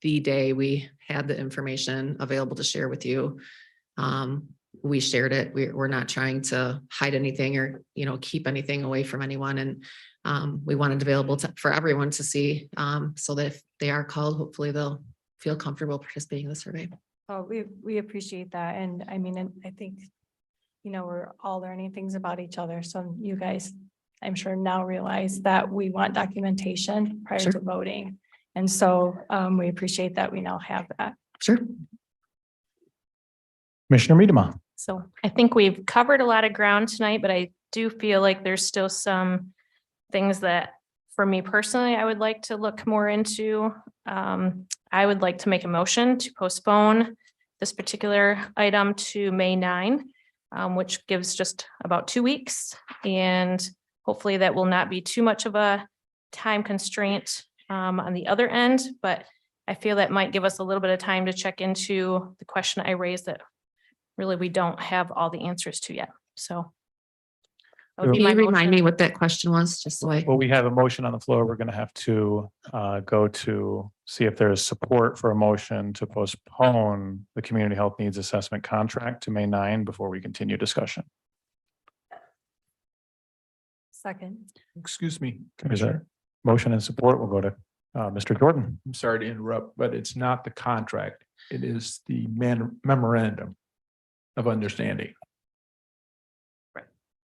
the day we had the information available to share with you, we shared it. We're not trying to hide anything or, keep anything away from anyone. And we wanted to be able to, for everyone to see, so that if they are called, hopefully they'll feel comfortable participating in the survey. Oh, we appreciate that. And I mean, and I think, we're all learning things about each other. So you guys, I'm sure now realize that we want documentation prior to voting. And so we appreciate that we now have that. Sure. Commissioner Miedema. So I think we've covered a lot of ground tonight, but I do feel like there's still some things that, for me personally, I would like to look more into. I would like to make a motion to postpone this particular item to May 9, which gives just about 2 weeks. And hopefully that will not be too much of a time constraint on the other end, but I feel that might give us a little bit of time to check into the question I raised that really we don't have all the answers to yet. So. that would be Can my you remind motion. me what that question was, just so I. Well, we have a motion on the floor. We're going to have to go to see if there is support for a motion to postpone the community health needs assessment contract to May 9 before we continue discussion. Second. Excuse me, Is Commissioner. there motion and support? We'll go to Mr. Jordan. I'm sorry to interrupt, but it's not the contract. It is the memorandum of understanding.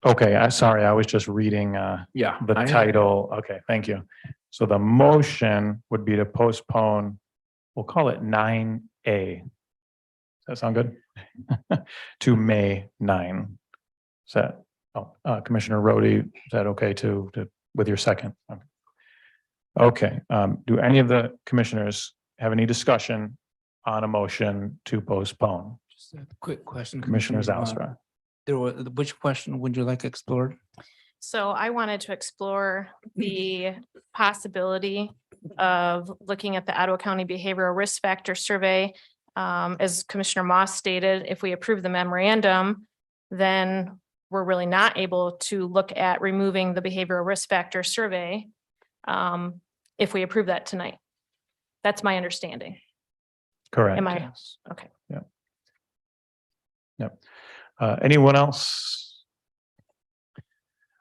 Okay, sorry, I was just reading Yeah. the title. Okay, thank you. So the motion would be to postpone, we'll call it 9A. Does that sound good? To May 9. Is that, Commissioner Rhodey, is that okay with your second? Okay, do any of the commissioners have any discussion on a motion to postpone? Just a quick question. Commissioner Commissioner, Zalstra. which question would you like explored? So I wanted to explore the possibility of looking at the Ottawa County Behavioral Risk Factor Survey. As Commissioner Moss stated, if we approve the memorandum, then we're really not able to look at removing the Behavioral Risk Factor Survey if we approve that tonight. That's my understanding. Correct. Am I? Yes. Okay. Yep. Anyone else?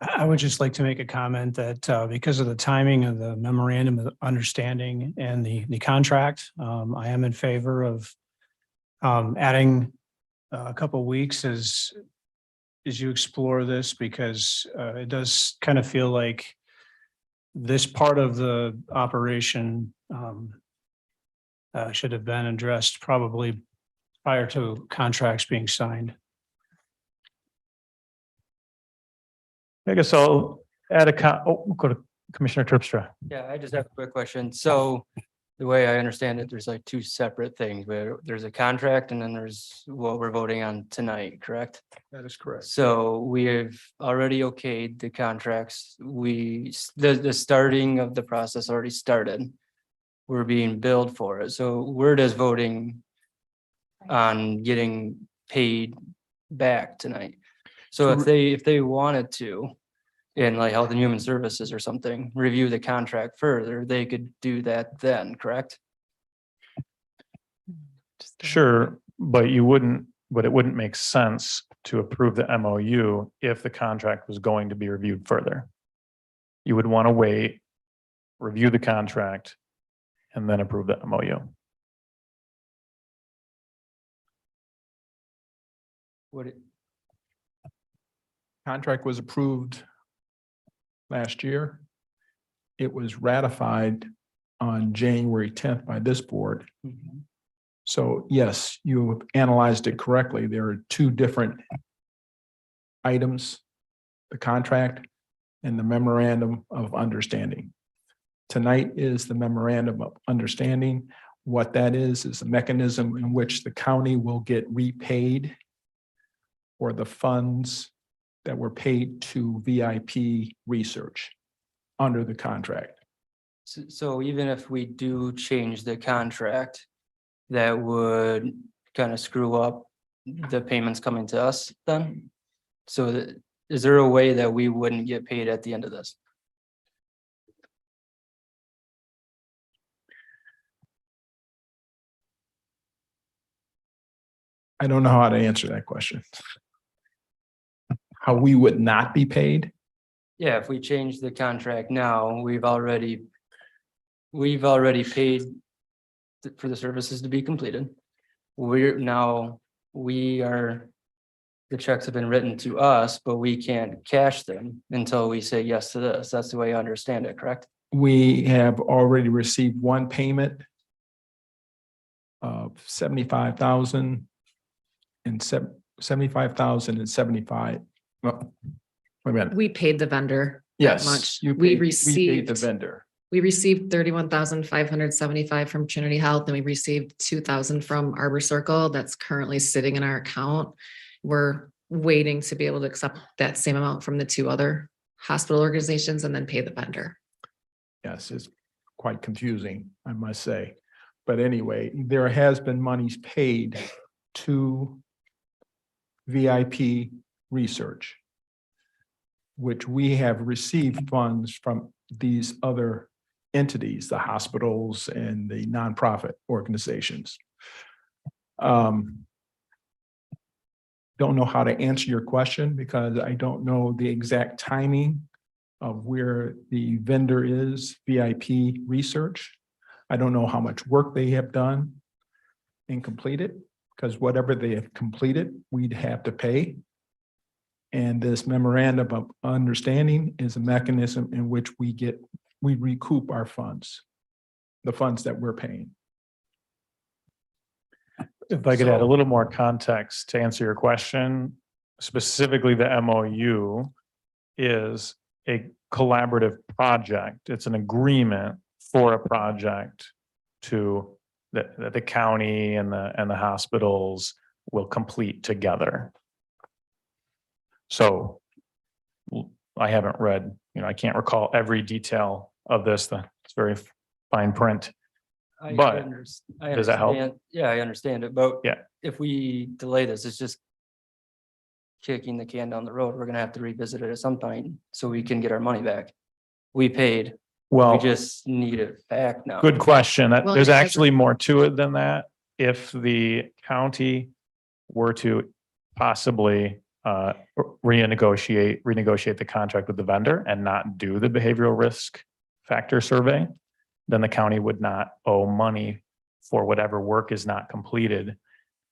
I would just like to make a comment that because of the timing of the memorandum of understanding and the contract, I am in favor of adding a couple of weeks as you explore this, because it does kind of feel like this part of the operation should have been addressed probably prior to contracts being signed. I guess I'll add we'll go to Commissioner Terpstra. Yeah, I just have a quick question. So the way I understand it, there's like two separate things, where there's a contract and then there's what we're voting on tonight, correct? That is correct. So we have already okayed the contracts. The starting of the process already started. We're being billed for it. So we're just voting on getting paid back tonight. So if they wanted to, in like Health and Human Services or something, review the contract further, they could do that then, correct? Sure, but it wouldn't make sense to approve the MOU if the contract was going to be reviewed further. You would want to wait, review the contract, and then approve the MOU. Contract was approved last year. It was ratified on January 10th by this board. So yes, you analyzed it correctly. There are two different items, the contract and the memorandum of understanding. Tonight is the memorandum of understanding. What that is a mechanism in which the county will get repaid for the funds that were paid to VIP research under the contract. So even if we do change the contract, that would kind of screw up the payments coming to us then? So is there a way that we wouldn't get paid at the end of this? I don't know how to answer that question. How we would not be paid? Yeah, if we change the contract now, we've already paid for the services to be completed. The checks have been written to us, but we can't cash them until we say yes to this. That's the way I understand it, correct? We have already received one payment of 75,000 and 75,075. Well, wait a minute. We paid the vendor. that Yes, much. you We paid the received, vendor. we received 31,575 from Trinity Health and we received 2,000 from Arbor Circle. That's currently sitting in our account. We're waiting to be able to accept that same amount from the two other hospital organizations and then pay the vendor. Yes, it's quite confusing, I must say. But anyway, there has been monies paid to VIP research, which we have received funds from these other entities, the hospitals and the nonprofit organizations. Don't know how to answer your question because I don't know the exact timing of where the vendor is, VIP research. I don't know how much work they have done and completed, because whatever they have completed, we'd have to pay. And this memorandum of understanding is a mechanism in which we recoup our funds, the funds that we're paying. If I could add a little more context to answer your question, specifically the MOU is a collaborative project. It's an agreement for a project to that the county and the hospitals will complete together. So I haven't read, I can't recall every detail of this. It's very fine print. But does that help? Yeah, I understand it, but yeah, if we delay this, it's just kicking the can down the road. We're gonna have to revisit it at some point so we can get our money back. We paid. Well, we just need it back now. Good question. Well, There's as a- actually more to it than that. If the county were to possibly renegotiate the contract with the vendor and not do the behavioral risk factor survey, then the county would not owe money for whatever work is not completed.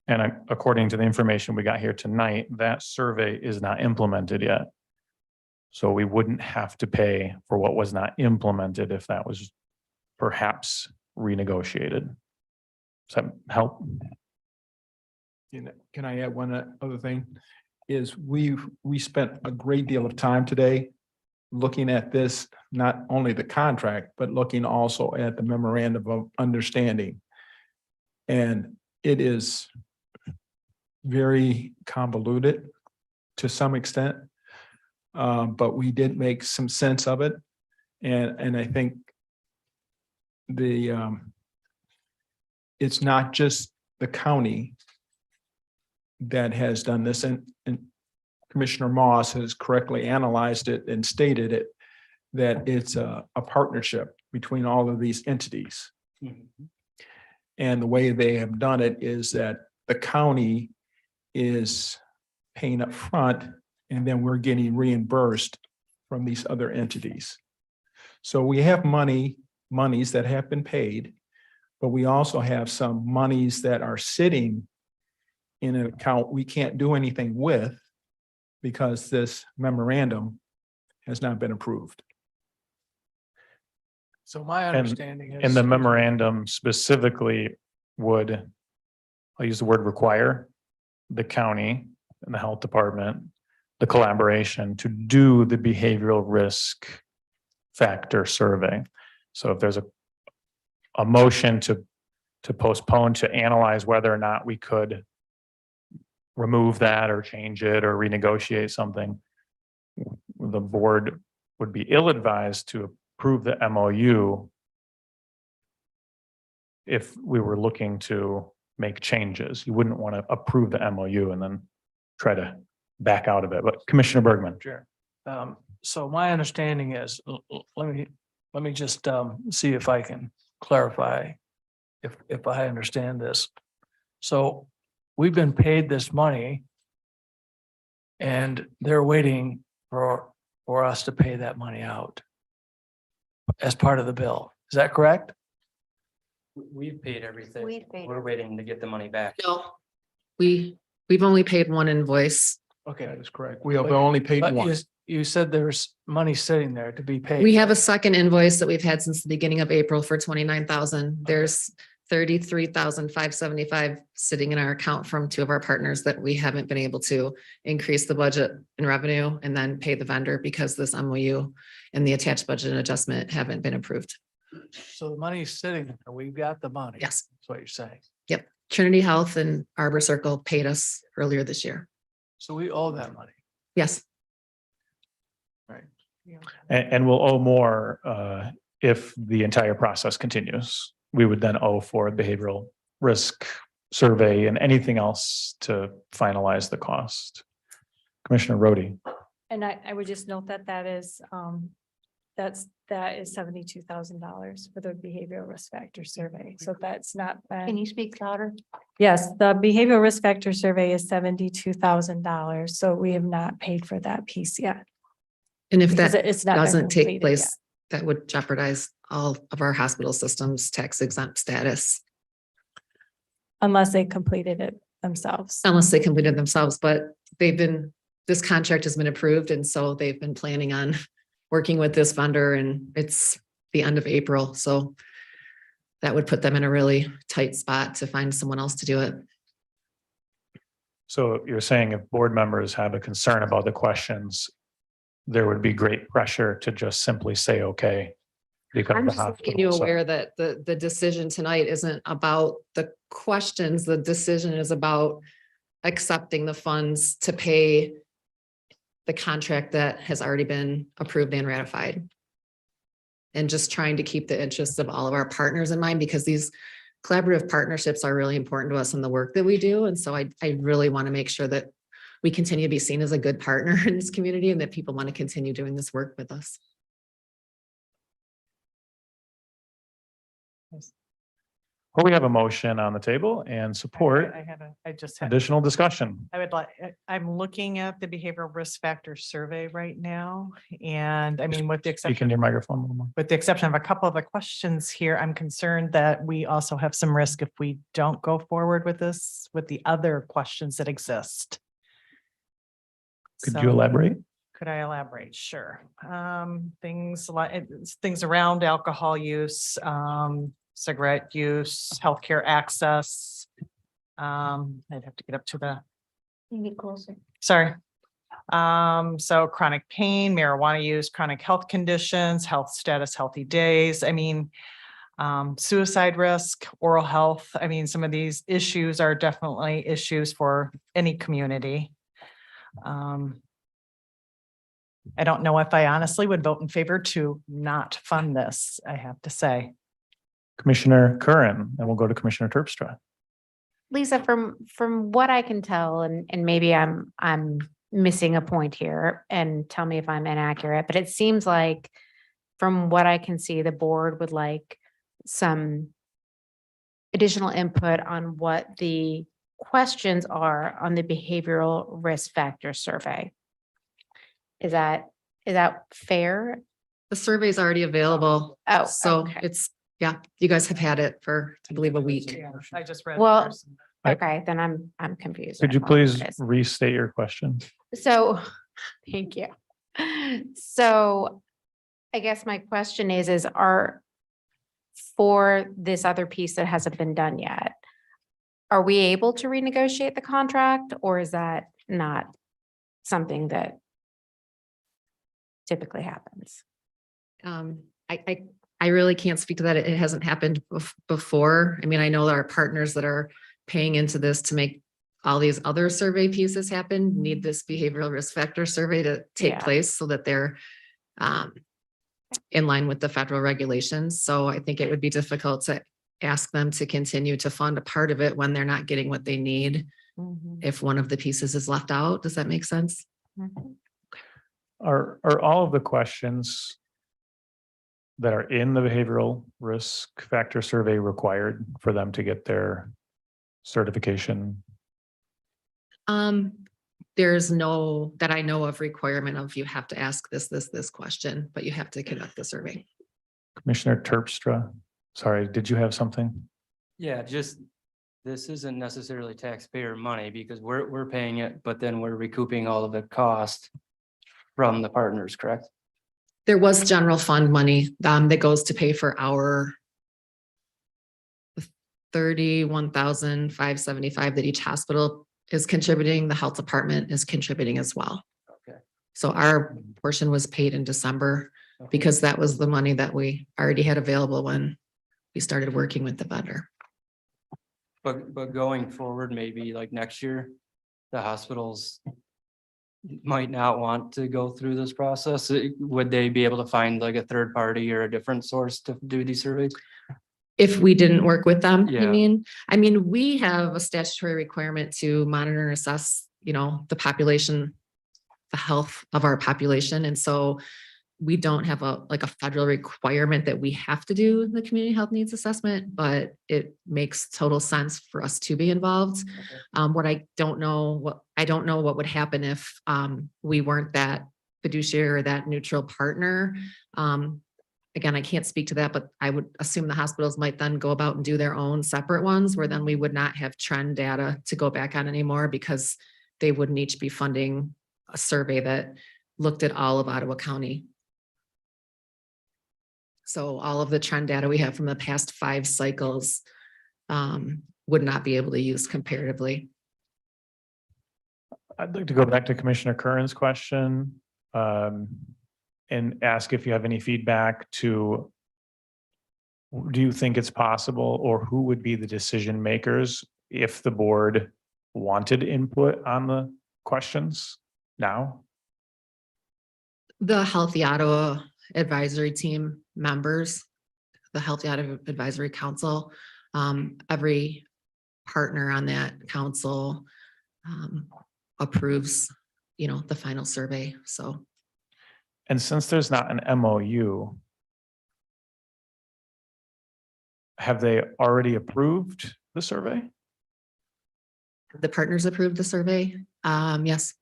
And according to the information we got here tonight, that survey is not implemented yet. So we wouldn't have to pay for what was not implemented if that was perhaps renegotiated. Does that help? Can I add one other thing? Is we spent a great deal of time today looking at this, not only the contract, but looking also at the memorandum of understanding. And it is very convoluted to some extent. But we did make some sense of it. And I think it's not just the county that has done this, and Commissioner Moss has correctly analyzed it and stated it, that it's a partnership between all of these entities. And the way they have done it is that the county is paying up front, and then we're getting reimbursed from these other entities. So we have monies that have been paid, but we also have some monies that are sitting in an account we can't do anything with because this memorandum has not been approved. So my understanding is. And the memorandum specifically would, I'll use the word require, the county and the health department, the collaboration to do the behavioral risk factor survey. So if there's a motion to postpone, to analyze whether or not we could remove that or change it or renegotiate something, the board would be ill-advised to approve the MOU if we were looking to make changes. You wouldn't want to approve the MOU and then try to back out of it. But Commissioner Bergman. Sure. So my understanding is, let me just see if I can clarify if I understand this. So we've been paid this money and they're waiting for us to pay that money out as part of the bill. Is that correct? We've paid everything. We've paid We're waiting to get the money back. No, we've only paid one invoice. Okay. That is correct. We have only paid But one. you said there's money sitting there to be paid. We have a second invoice that we've had since the beginning of April for 29,000. There's 33,575 sitting in our account from two of our partners that we haven't been able to increase the budget and revenue and then pay the vendor because this MOU and the attached budget adjustment haven't been approved. So the money's sitting there. We've got the money. Yes. That's what you're saying. Yep. Trinity Health and Arbor Circle paid us earlier this year. So we owe that money. Yes. Right. And we'll owe more if the entire process continues. We would then owe for behavioral risk survey and anything else to finalize the cost. Commissioner Rhodey. And I would just note that that is $72,000 for the behavioral risk factor survey. So that's not. Can you speak louder? Yes, the behavioral risk factor survey is $72,000. So we have not paid for that piece yet. And if Because that it's not been doesn't take completed place, yet. that would jeopardize all of our hospital systems tax exempt status Unless they completed it themselves. unless they completed themselves, but this contract has been approved. And so they've been planning on working with this vendor and it's the end of April. So that would put them in a really tight spot to find someone else to do it. So you're saying if board members have a concern about the questions, there would be great pressure to just simply say, okay. Because I'm of the just making you hospital. So- aware that the decision tonight isn't about the questions. The decision is about accepting the funds to pay the contract that has already been approved and ratified. And just trying to keep the interests of all of our partners in mind, because these collaborative partnerships are really important to us in the work that we do. And so I really want to make sure that we continue to be seen as a good partner in this community and that people want to continue doing this work with us. Well, we have a motion on the table and support. I just had. Additional discussion. I would like, I'm looking at the behavioral risk factor survey right now. And I mean, with the Speak in exception, your microphone a little more. with the exception of a couple of the questions here, I'm concerned that we also have some risk if we don't go forward with this, with the other questions that exist. Could So- you elaborate? Could I elaborate? Sure. Things like, things around alcohol use, cigarette use, healthcare access. I'd have to get up to the, Can you get closer? sorry. So chronic pain, marijuana use, chronic health conditions, health status, healthy days. I mean, suicide risk, oral health. I mean, some of these issues are definitely issues for any community. I don't know if I honestly would vote in favor to not fund this, I have to say. Commissioner Curran, and we'll go to Commissioner Terpstra. Lisa, from what I can tell, and maybe I'm missing a point here, and tell me if I'm inaccurate, but it seems like from what I can see, the board would like some additional input on what the questions are on the behavioral risk factor survey. Is that fair? The survey is already available. Oh, So okay. it's, yeah, you guys have had it for, I believe, a week. I just read. Well, first. okay, then I'm confused. Could I you please apologize. restate your question? So, thank you. So I guess my question is for this other piece that hasn't been done yet, are we able to renegotiate the contract, or is that not something that typically happens? I really can't speak to that. It hasn't happened before. I mean, I know our partners that are paying into this to make all these other survey pieces happen, need this behavioral risk factor survey to take Yeah. place so that they're in line with the federal regulations. So I think it would be difficult to ask them to continue to fund a part of it when they're not getting what they need. Mhm. If one of the pieces is left out, does that make sense? Mhm. Are all of the questions that are in the behavioral risk factor survey required for them to get their certification? There's no, that I know of, requirement of you have to ask this question, but you have to conduct the survey. Commissioner Terpstra, sorry, did you have something? Yeah, just, this isn't necessarily taxpayer money because we're paying it, but then we're recouping all of the cost from the partners, correct? There was general fund money that goes to pay for our 31,575 that each hospital is contributing. The health department is contributing as well. Okay. So our portion was paid in December because that was the money that we already had available when we started working with the vendor. But going forward, maybe like next year, the hospitals might not want to go through this process. Would they be able to find like a third party or a different source to do these surveys? If we didn't work with them, you Yeah. mean? I mean, we have a statutory requirement to monitor and assess, the population, the health of our population. And so we don't have a federal requirement that we have to do the community health needs assessment, but it makes total sense for us to be involved. What I don't know what would happen if we weren't that fiduciary or that neutral partner. Again, I can't speak to that, but I would assume the hospitals might then go about and do their own separate ones where then we would not have trend data to go back on anymore because they wouldn't each be funding a survey that looked at all of Ottawa County. So all of the trend data we have from the past 5 cycles would not be able to use comparatively. I'd like to go back to Commissioner Curran's question and ask if you have any feedback to, do you think it's possible, or who would be the decision makers if the board wanted input on the questions now? The Healthy Ottawa Advisory Team members, the Healthy Ottawa Advisory Council, every partner on that council approves, the final survey. So. And since there's not an MOU, have they already approved the survey? The partners approved the survey. Yes.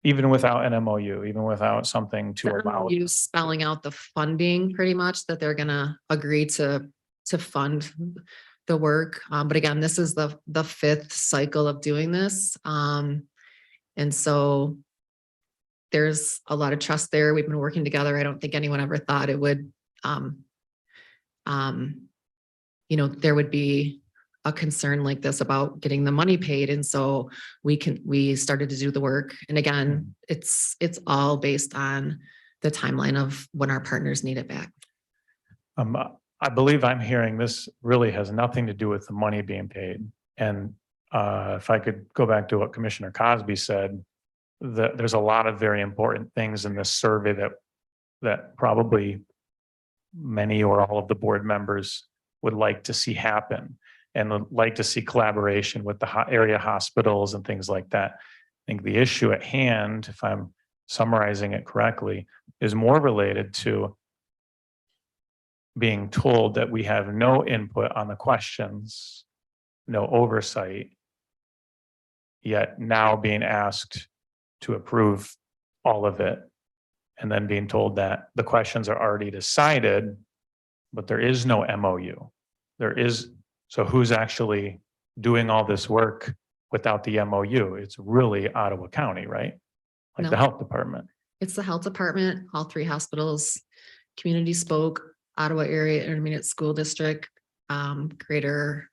Even without an MOU, even without something to allow? You spelling out the funding pretty much that they're gonna agree to fund the work. But again, this is the 5th cycle of doing this. And so there's a lot of trust there. We've been working together. I don't think anyone ever thought it would, there would be a concern like this about getting the money paid. And so we started to do the work. And again, it's all based on the timeline of when our partners need it back. I believe I'm hearing this really has nothing to do with the money being paid. And if I could go back to what Commissioner Cosby said, that there's a lot of very important things in this survey that probably many or all of the board members would like to see happen, and would like to see collaboration with the area hospitals and things like that. I think the issue at hand, if I'm summarizing it correctly, is more related to being told that we have no input on the questions, no oversight, yet now being asked to approve all of it, and then being told that the questions are already decided, but there is no MOU. So who's actually doing all this work without the MOU? It's really Ottawa County, right? Like the No. health department. It's the health department, all three hospitals, Community Spoke, Ottawa Area Intermediate School District, United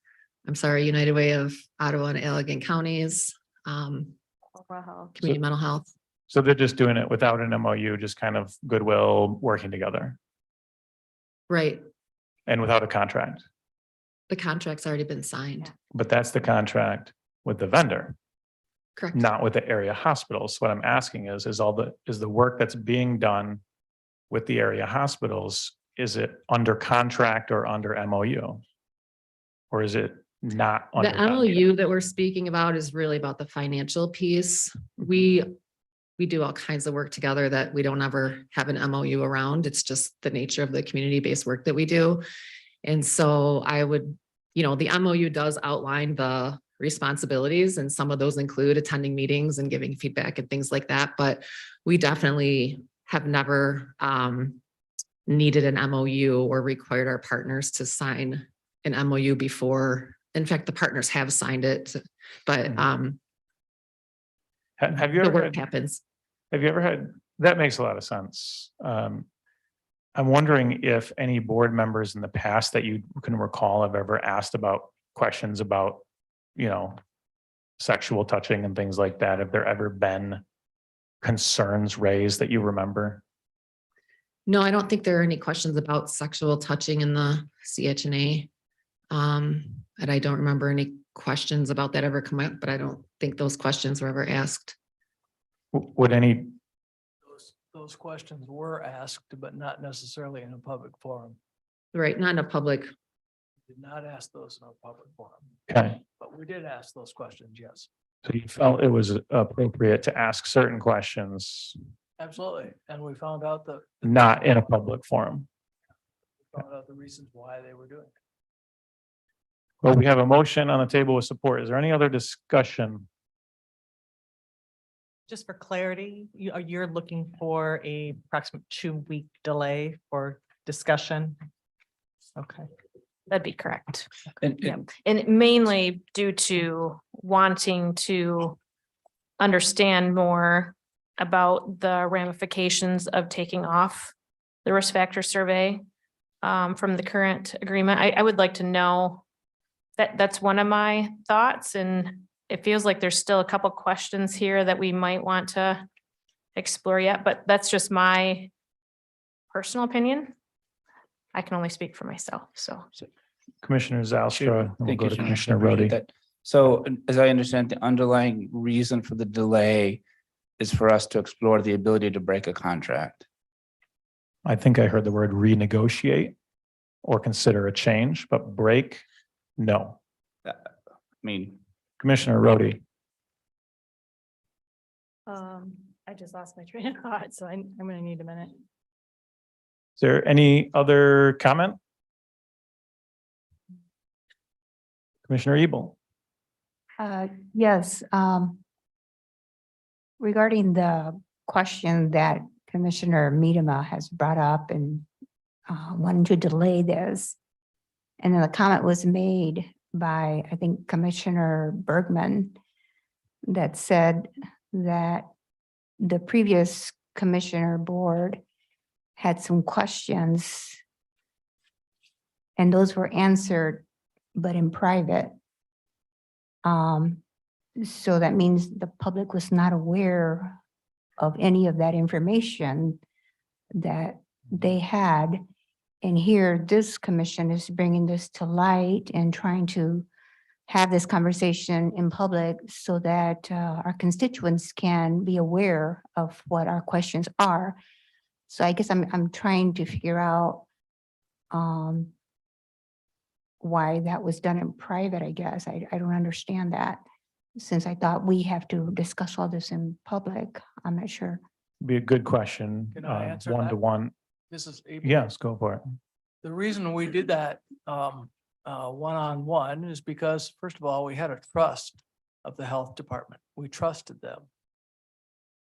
Way of Ottawa and Allegan Counties, Community Mental Health. So they're just doing it without an MOU, just kind of goodwill working together Right. and without a contract. The contract's already been signed. But that's the contract with the vendor, Correct. not with the area hospitals. What I'm asking is the work that's being done with the area hospitals, is it under contract or under MOU? Or is it not? The under contract? MOU that we're speaking about is really about the financial piece. We do all kinds of work together that we don't ever have an MOU around. It's just the nature of the community-based work that we do. And so I would, the MOU does outline the responsibilities, and some of those include attending meetings and giving feedback and things like that. But we definitely have never needed an MOU or required our partners to sign an MOU before. In fact, the partners have signed it, but Have you the ever work had, happens. have you ever had, that makes a lot of sense. I'm wondering if any board members in the past that you can recall have ever asked about questions about, sexual touching and things like that. Have there ever been concerns raised that you remember? No, I don't think there are any questions about sexual touching in the CHNA. And I don't remember any questions about that ever come up, but I don't think those questions were ever asked. Would any, Those questions were asked, but not necessarily in a public forum. Right, not in a public. Did not ask those in a public forum, okay, but we did ask those questions, yes. so you felt it was appropriate to ask certain questions, Absolutely. And we found out the not in a public forum? reasons why they were doing it. Well, we have a motion on the table with support. Is there any other discussion? Just for clarity, you're looking for a approximate 2-week delay for discussion? Okay. That'd be correct. And Yeah, and mainly due to wanting to understand more about the ramifications of taking off the risk factor survey from the current agreement. I would like to know that's one of my thoughts, and it feels like there's still a couple questions here that we might want to explore yet, but that's just my personal opinion. I can only speak for myself, so. Commissioner Zalstra, and we'll Thank go you, to Sean. Commissioner Appreciate Rhodey. that. So as I understand, the underlying reason for the delay is for us to explore the ability to break a contract. I think I heard the word renegotiate or consider a change, but break, no. I mean, Commissioner Rhodey. I just lost my train of thought, so I'm gonna need a minute. Is there any other comment? Commissioner Ebel. Yes, regarding the question that Commissioner Miedema has brought up and wanting to delay this. And then the comment was made by, I think, Commissioner Bergman that said that the previous commissioner board had some questions and those were answered, but in private. So that means the public was not aware of any of that information that they had. And here, this commission is bringing this to light and trying to have this conversation in public so that our constituents can be aware of what our questions are. So I guess I'm trying to figure out why that was done in private, I guess. I don't understand that, since I thought we have to discuss all this in public. I'm not sure. Be a good question, Can I answer one to that? one. This is Abel. Yes, go for it. The reason we did that one-on-one is because, first of all, we had a trust of the health department. We trusted them.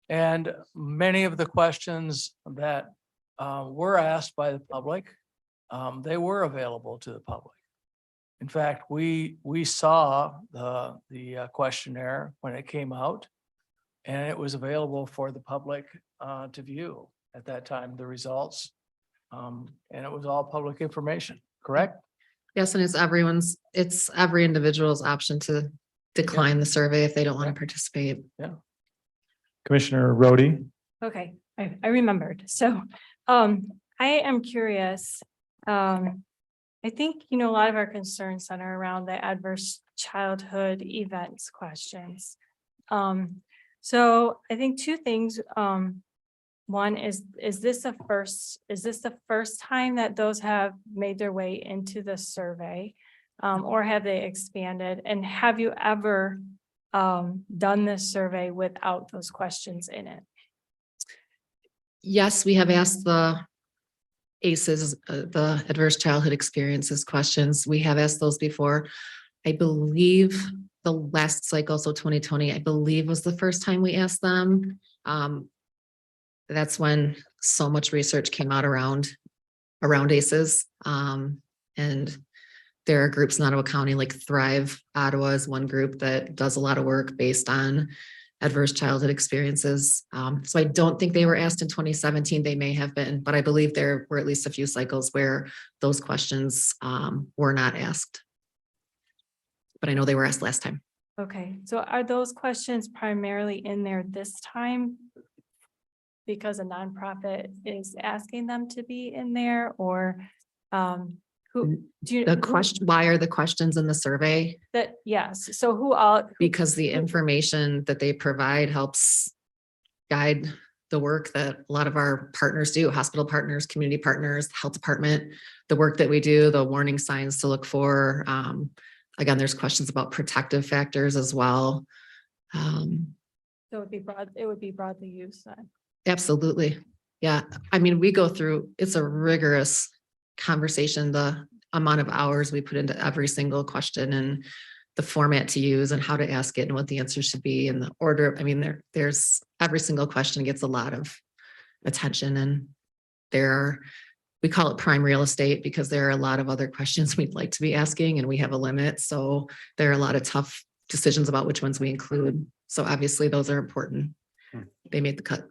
And many of the questions that were asked by the public, they were available to the public. In fact, we saw the questionnaire when it came out, and it was available for the public to view at that time, the results. And it was all public information, correct? Yes, and it's every individual's option to decline the survey if they don't want to participate. Yeah. Commissioner Rhodey? Okay, I remembered. So I am curious. I think, a lot of our concerns center around the adverse childhood events questions. So I think two things. One is this the first time that those have made their way into the survey? Or have they expanded? And have you ever done this survey without those questions in it? Yes, we have asked the ACEs, the adverse childhood experiences questions. We have asked those before. I believe the last cycle, so 2020, I believe was the first time we asked them. That's when so much research came out around ACEs. And there are groups in Ottawa County like Thrive Ottawa is one group that does a lot of work based on adverse childhood experiences. So I don't think they were asked in 2017. They may have been, but I believe there were at least a few cycles where those questions were not asked. But I know they were asked last time. Okay, so are those questions primarily in there this time because a nonprofit is asking them to be in there, or who do you? The question, why are the questions in the survey? That, yes, so who all? Because the information that they provide helps guide the work that a lot of our partners do, hospital partners, community partners, health department, the work that we do, the warning signs to look for. Again, there's questions about protective factors as well. So it would be broadly used then. Absolutely. Yeah. I mean, we go through, it's a rigorous conversation, the amount of hours we put into every single question and the format to use and how to ask it and what the answer should be and the order. I mean, there's every single question gets a lot of attention, and we call it prime real estate because there are a lot of other questions we'd like to be asking and we have a limit. So there are a lot of tough decisions about which ones we include. So obviously those are important. They made the cut.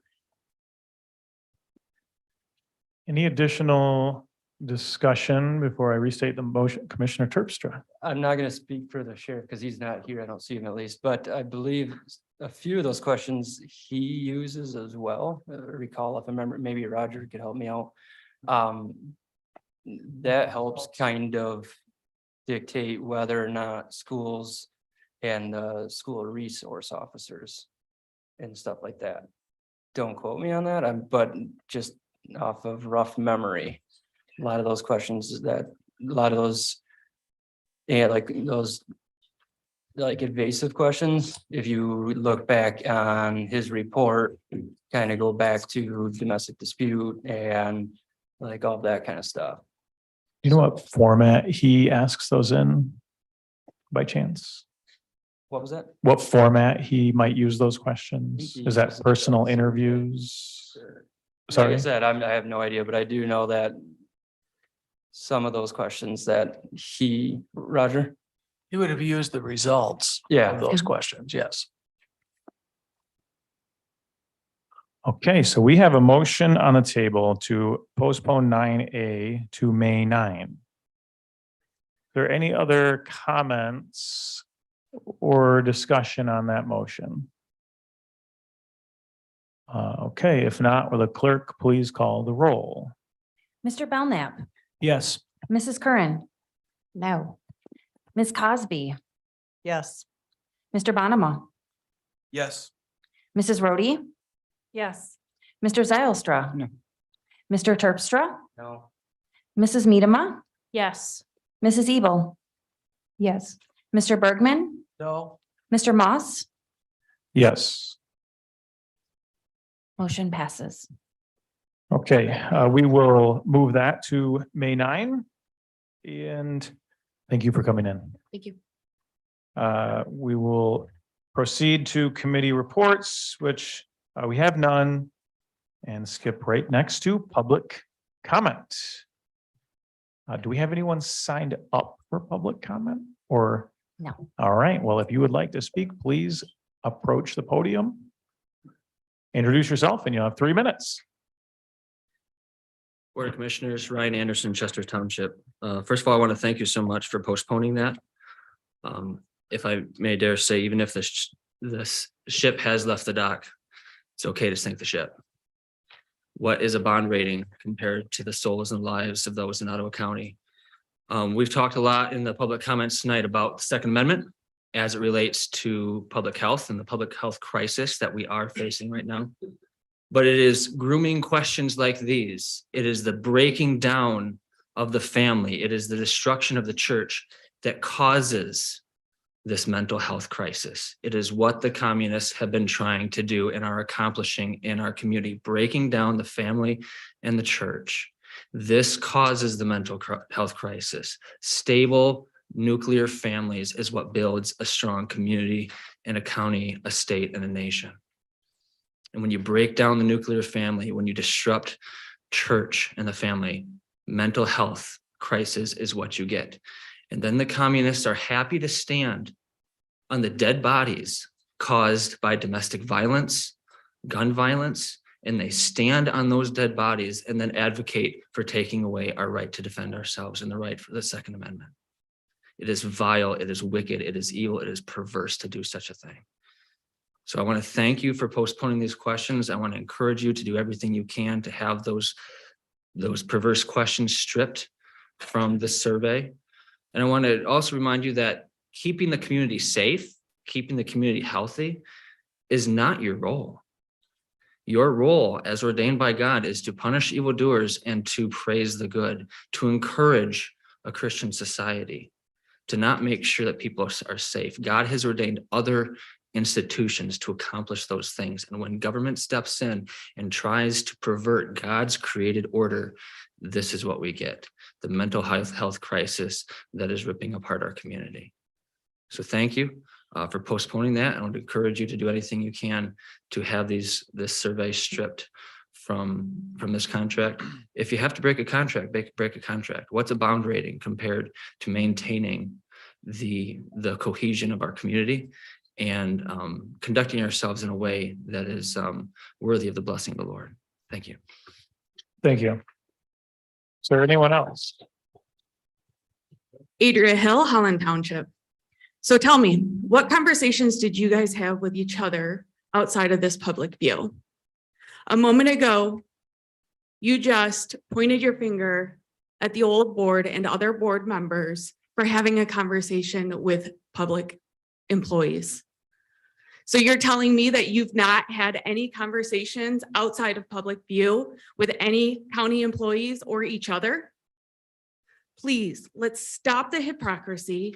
Any additional discussion before I restate the motion? Commissioner Terpstra. I'm not going to speak for the sheriff because he's not here. I don't see him at least, but I believe a few of those questions he uses as well. Recall if I remember, maybe Roger could help me out. That helps kind of dictate whether or not schools and school resource officers and stuff like that. Don't quote me on that, but just off of rough memory, a lot of those questions like evasive questions, if you look back on his report, kind of go back to domestic dispute and like all that kind of stuff. You know what format he asks those in by chance? What was that? What format he might use those questions? He Is that uses personal interviews? Like I Sorry, said, I have no idea, but I do know that some of those questions that Roger? He would have used the results Yeah. of those questions, yes. okay, so we have a motion on the table to postpone 9A to May 9. Are there any other comments or discussion on that motion? Okay, if not, will the clerk please call the roll? Mr. Belknap, Yes. Mrs. Curran, No. Ms. Cosby, Yes. Mr. Bonema, Yes. Mrs. Rhodey, Yes. Mr. Zylstra. No. Mr. Terpstra, No. Mrs. Medema, Yes. Mrs. Ebel, Yes. Mr. Bergman, No. Mr. Moss, Yes. motion passes. Okay, we will move that to May 9. And thank you for coming in. Thank you. We will proceed to committee reports, which we have none, and skip right next to public comment. Do we have anyone signed up for public comment or? No. All right, well, if you would like to speak, please approach the podium. Introduce yourself and you'll have 3 minutes. Board of Commissioners, Ryan Anderson, Chester Township. First of all, I want to thank you so much for postponing that. If I may dare say, even if this ship has left the dock, it's okay to sink the ship. What is a bond rating compared to the souls and lives of those in Ottawa County? We've talked a lot in the public comments tonight about the Second Amendment as it relates to public health and the public health crisis that we are facing right now. But it is grooming questions like these. It is the breaking down of the family. It is the destruction of the church that causes this mental health crisis. It is what the communists have been trying to do and are accomplishing in our community, breaking down the family and the church. This causes the mental health crisis. Stable nuclear families is what builds a strong community in a county, a state, and a nation. And when you break down the nuclear family, when you disrupt church and the family, mental health crisis is what you get. And then the communists are happy to stand on the dead bodies caused by domestic violence, gun violence, and they stand on those dead bodies and then advocate for taking away our right to defend ourselves and the right for the Second Amendment. It is vile, it is wicked, it is evil, it is perverse to do such a thing. So I want to thank you for postponing these questions. I want to encourage you to do everything you can to have those perverse questions stripped from the survey. And I want to also remind you that keeping the community safe, keeping the community healthy is not your role. Your role as ordained by God is to punish evildoers and to praise the good, to encourage a Christian society, to not make sure that people are safe. God has ordained other institutions to accomplish those things. And when government steps in and tries to pervert God's created order, this is what we get, the mental health crisis that is ripping apart our community. So thank you for postponing that. I would encourage you to do anything you can to have this survey stripped from this contract. If you have to break a contract, break a contract. What's a bound rating compared to maintaining the cohesion of our community and conducting ourselves in a way that is worthy of the blessing of the Lord? Thank you. Thank you. Is there anyone else? Adria Hill, Holland Township. So tell me, what conversations did you guys have with each other outside of this public view? A moment ago, you just pointed your finger at the old board and other board members for having a conversation with public employees. So you're telling me that you've not had any conversations outside of public view with any county employees or each other? Please, let's stop the hypocrisy.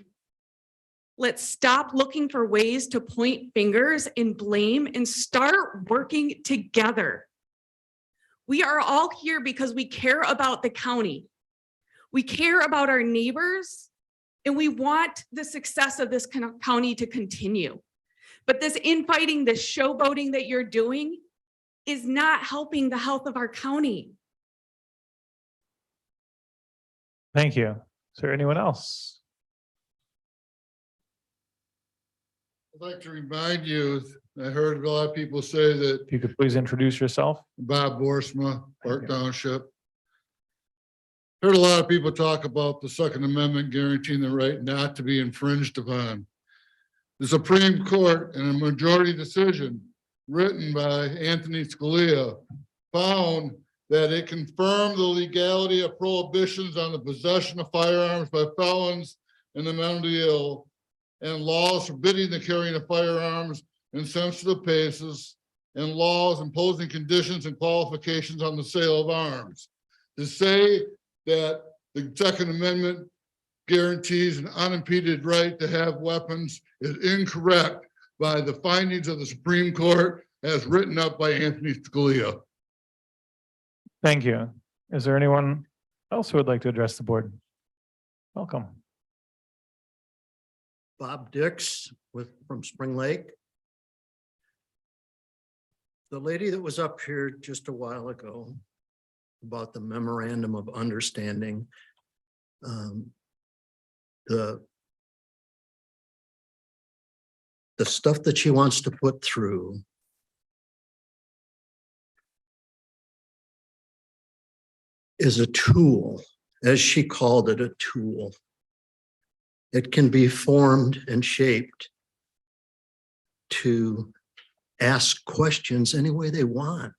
Let's stop looking for ways to point fingers and blame and start working together. We are all here because we care about the county. We care about our neighbors and we want the success of this county to continue. But this infighting, this showboating that you're doing is not helping the health of our county. Thank you. Is there anyone else? I'd like to remind you, I heard a lot of people say that. If you could please introduce yourself. Bob Borsma, Park Township. Heard a lot of people talk about the Second Amendment guaranteeing the right not to be infringed upon. the Supreme Court in a majority decision written by Anthony Scalia found that it confirmed the legality of prohibitions on the possession of firearms by felons and the mentally ill, and laws forbidding the carrying of firearms in sensitive places, and laws imposing conditions and qualifications on the sale of arms. To say that the Second Amendment guarantees an unimpeded right to have weapons is incorrect by the findings of the Supreme Court as written up by Anthony Scalia. Thank you. Is there anyone else who would like to address the board? Welcome. Bob Dix from Spring Lake. The lady that was up here just a while ago about the memorandum of understanding, the stuff that she wants to put through is a tool, as she called it, a tool. It can be formed and shaped to ask questions any way they want.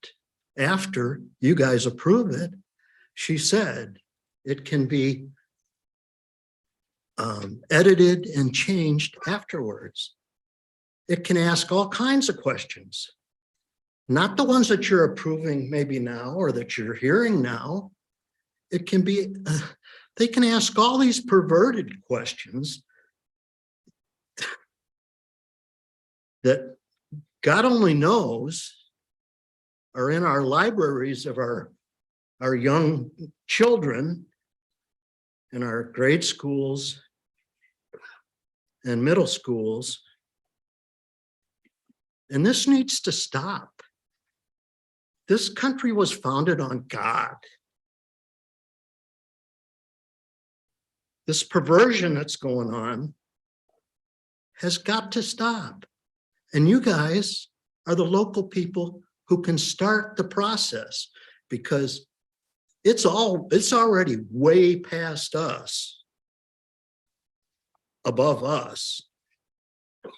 After you guys approve it, she said, it can be edited and changed afterwards. It can ask all kinds of questions, not the ones that you're approving maybe now or that you're hearing now. It can be, they can ask all these perverted questions that God only knows are in our libraries of our young children in our grade schools and middle schools. And this needs to stop. This country was founded on God. This perversion that's going on has got to stop. And you guys are the local people who can start the process, because it's already way past us, above us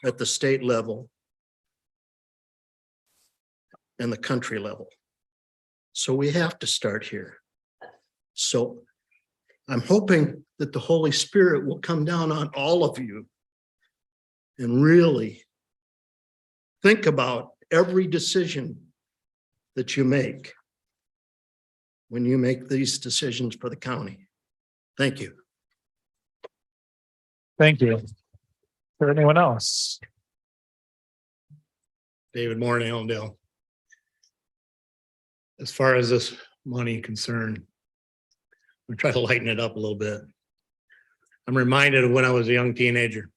at the state level and the country level. So we have to start here. So I'm hoping that the Holy Spirit will come down on all of you and really think about every decision that you make when you make these decisions for the county. Thank you. Thank you. Is there anyone else? David Moore, Allendale. As far as this money concerned, we try to lighten it up a little bit. I'm reminded of when I was a young teenager,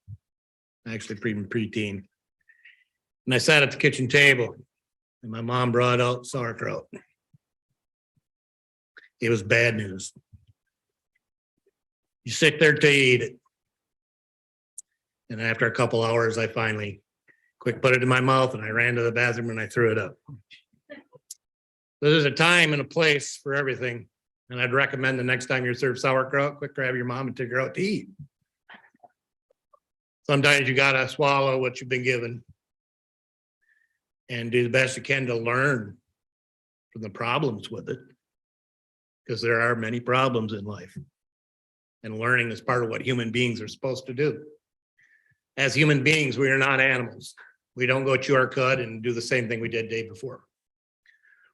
actually preteen. And I sat at the kitchen table and my mom brought out sauerkraut. It was bad news. You sit there to eat it. And after a couple hours, I finally quick put it in my mouth and I ran to the bathroom and I threw it up. There's a time and a place for everything. And I'd recommend the next time you're served sauerkraut, quick grab your mom and take her out to eat. Sometimes you gotta swallow what you've been given and do the best you can to learn from the problems with it. Because there are many problems in life. And learning is part of what human beings are supposed to do. As human beings, we are not animals. We don't go chew our cud and do the same thing we did the day before.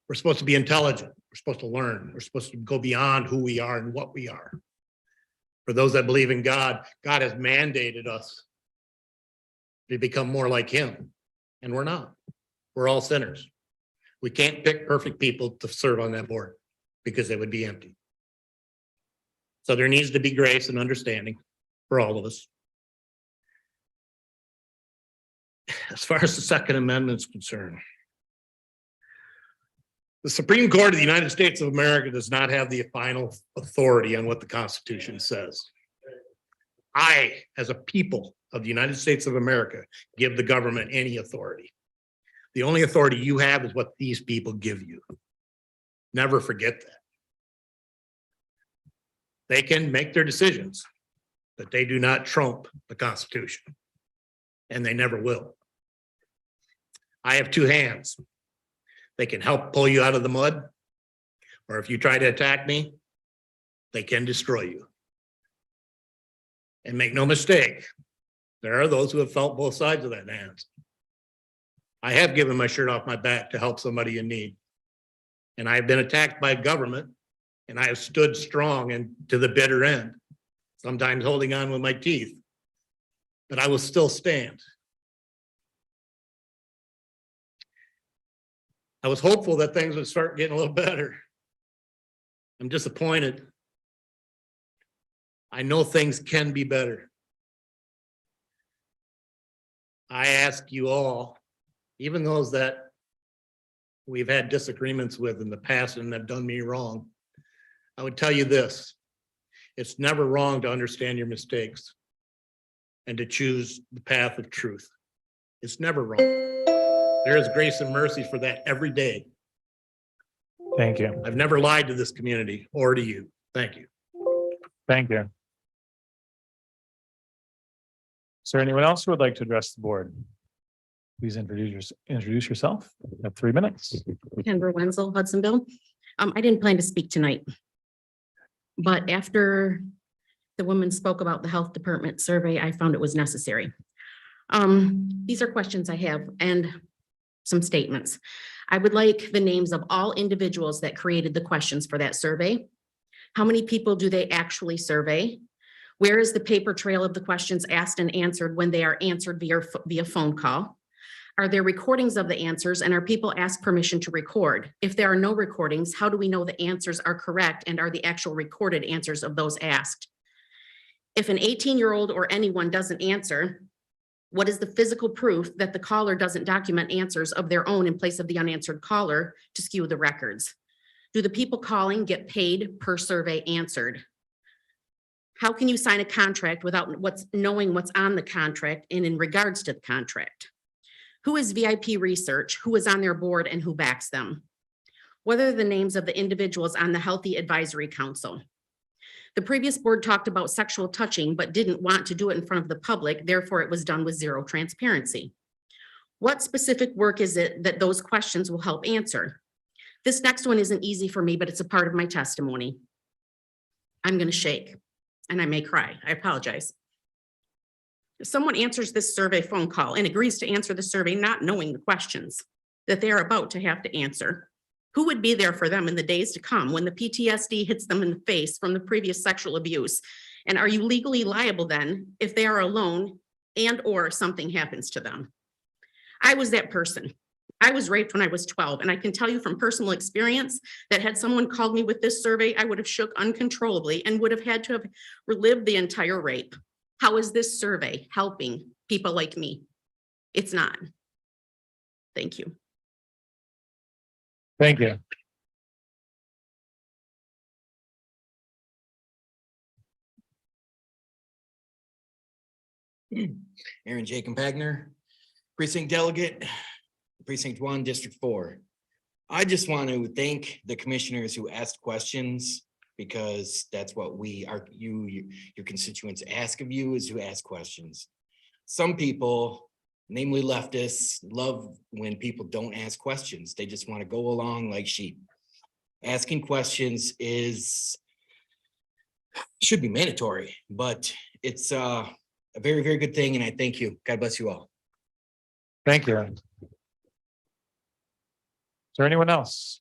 We're supposed to be intelligent. We're supposed to learn. We're supposed to go beyond who we are and what we are. For those that believe in God, God has mandated us to become more like him. And we're not. We're all sinners. We can't pick perfect people to serve on that board because they would be empty. So there needs to be grace and understanding for all of us. As far as the Second Amendment is concerned, the Supreme Court of the United States of America does not have the final authority on what the Constitution says. I, as a people of the United States of America, give the government any authority. The only authority you have is what these people give you. Never forget that. They can make their decisions, but they do not trump the Constitution. And they never will. I have two hands. They can help pull you out of the mud, or if you try to attack me, they can destroy you. And make no mistake, there are those who have felt both sides of that hand. I have given my shirt off my back to help somebody in need. And I have been attacked by government, and I have stood strong and to the bitter end, sometimes holding on with my teeth, but I will still stand. I was hopeful that things would start getting a little better. I'm disappointed. I know things can be better. I ask you all, even those that we've had disagreements with in the past and have done me wrong, I would tell you this: it's never wrong to understand your mistakes and to choose the path of truth. It's never wrong. There is grace and mercy for that every day. Thank you. I've never lied to this community or to you. Thank you. Thank you. Is there anyone else who would like to address the board? Please introduce yourself. You have 3 minutes. Kendra Wenzel, Hudsonville. I didn't plan to speak tonight. But after the woman spoke about the health department survey, I found it was necessary. These are questions I have and some statements. I would like the names of all individuals that created the questions for that survey. How many people do they actually survey? Where is the paper trail of the questions asked and answered when they are answered via phone call? Are there recordings of the answers, and are people asked permission to record? If there are no recordings, how do we know the answers are correct and are the actual recorded answers of those asked? If an 18-year-old or anyone doesn't answer, what is the physical proof that the caller doesn't document answers of their own in place of the unanswered caller to skew the records? Do the people calling get paid per survey answered? How can you sign a contract without knowing what's on the contract and in regards to the contract? Who is VIP Research? Who is on their board and who backs them? What are the names of the individuals on the Healthy Advisory Council? The previous board talked about sexual touching, but didn't want to do it in front of the public. Therefore, it was done with zero transparency. What specific work is it that those questions will help answer? This next one isn't easy for me, but it's a part of my testimony. I'm going to shake and I may cry. I apologize. If someone answers this survey phone call and agrees to answer the survey, not knowing the questions that they are about to have to answer, who would be there for them in the days to come when the PTSD hits them in the face from the previous sexual abuse? And are you legally liable then if they are alone and or something happens to them? I was that person. I was raped when I was 12, and I can tell you from personal experience that had someone called me with this survey, I would have shook uncontrollably and would have had to have relived the entire rape. How is this survey helping people like me? It's not. Thank you. Thank you. Aaron Jacob Pagner, precinct delegate, precinct 1, district 4. I just want to thank the commissioners who asked questions, because that's what your constituents ask of you, is to ask questions. Some people, namely leftists, love when people don't ask questions. They just want to go along like sheep. Asking questions should be mandatory, but it's a very, very good thing, and I thank you. God bless you all. Thank you. Is there anyone else?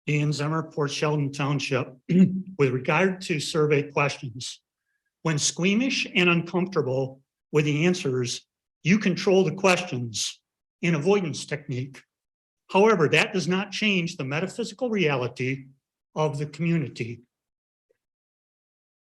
Dan Zimmer, Port Sheldon Township. With regard to survey questions, when squeamish and uncomfortable with the answers, you control the questions, an avoidance technique. However, that does not change the metaphysical reality of the community.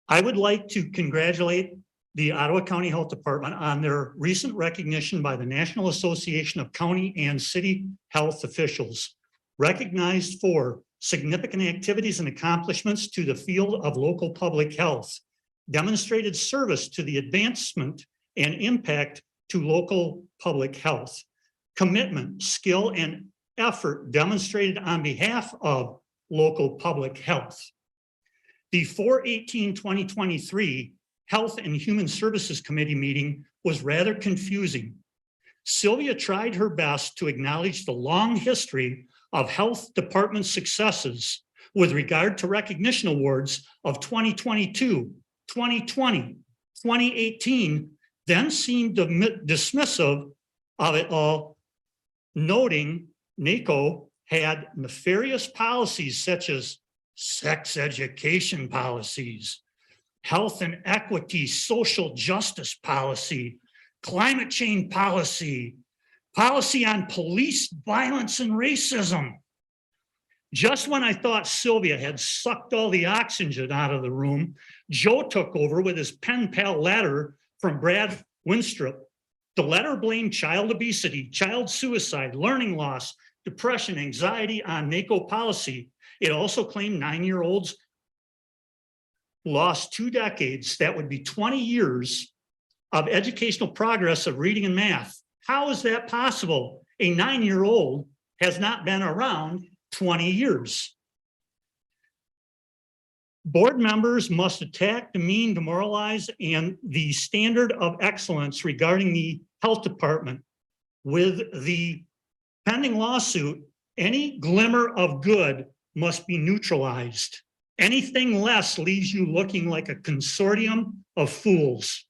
I would like to congratulate the Ottawa County Health Department on their recent recognition by the National Association of County and City Health Officials, recognized for significant activities and accomplishments to the field of local public health, demonstrated service to the advancement and impact to local public health, commitment, skill, and effort demonstrated on behalf of local public health. The 4/18/2023 Health and Human Services Committee meeting was rather confusing. Sylvia tried her best to acknowledge the long history of health department successes with regard to recognition awards of 2022, 2020, 2018, then seemed dismissive of it all, noting NACO had nefarious policies such as sex education policies, health and equity, social justice policy, climate change policy, policy on police violence and racism. Just when I thought Sylvia had sucked all the oxygen out of the room, Joe took over with his pen pal letter from Brad Winstrup. The letter blamed child obesity, child suicide, learning loss, depression, anxiety on NACO policy. It also claimed 9-year-olds lost 2 decades. That would be 20 years of educational progress of reading and math. How is that possible? A 9-year-old has not been around 20 years. Board members must attack, demean, demoralize, and the standard of excellence regarding the health department. With the pending lawsuit, any glimmer of good must be neutralized. Anything less leaves you looking like a consortium of fools.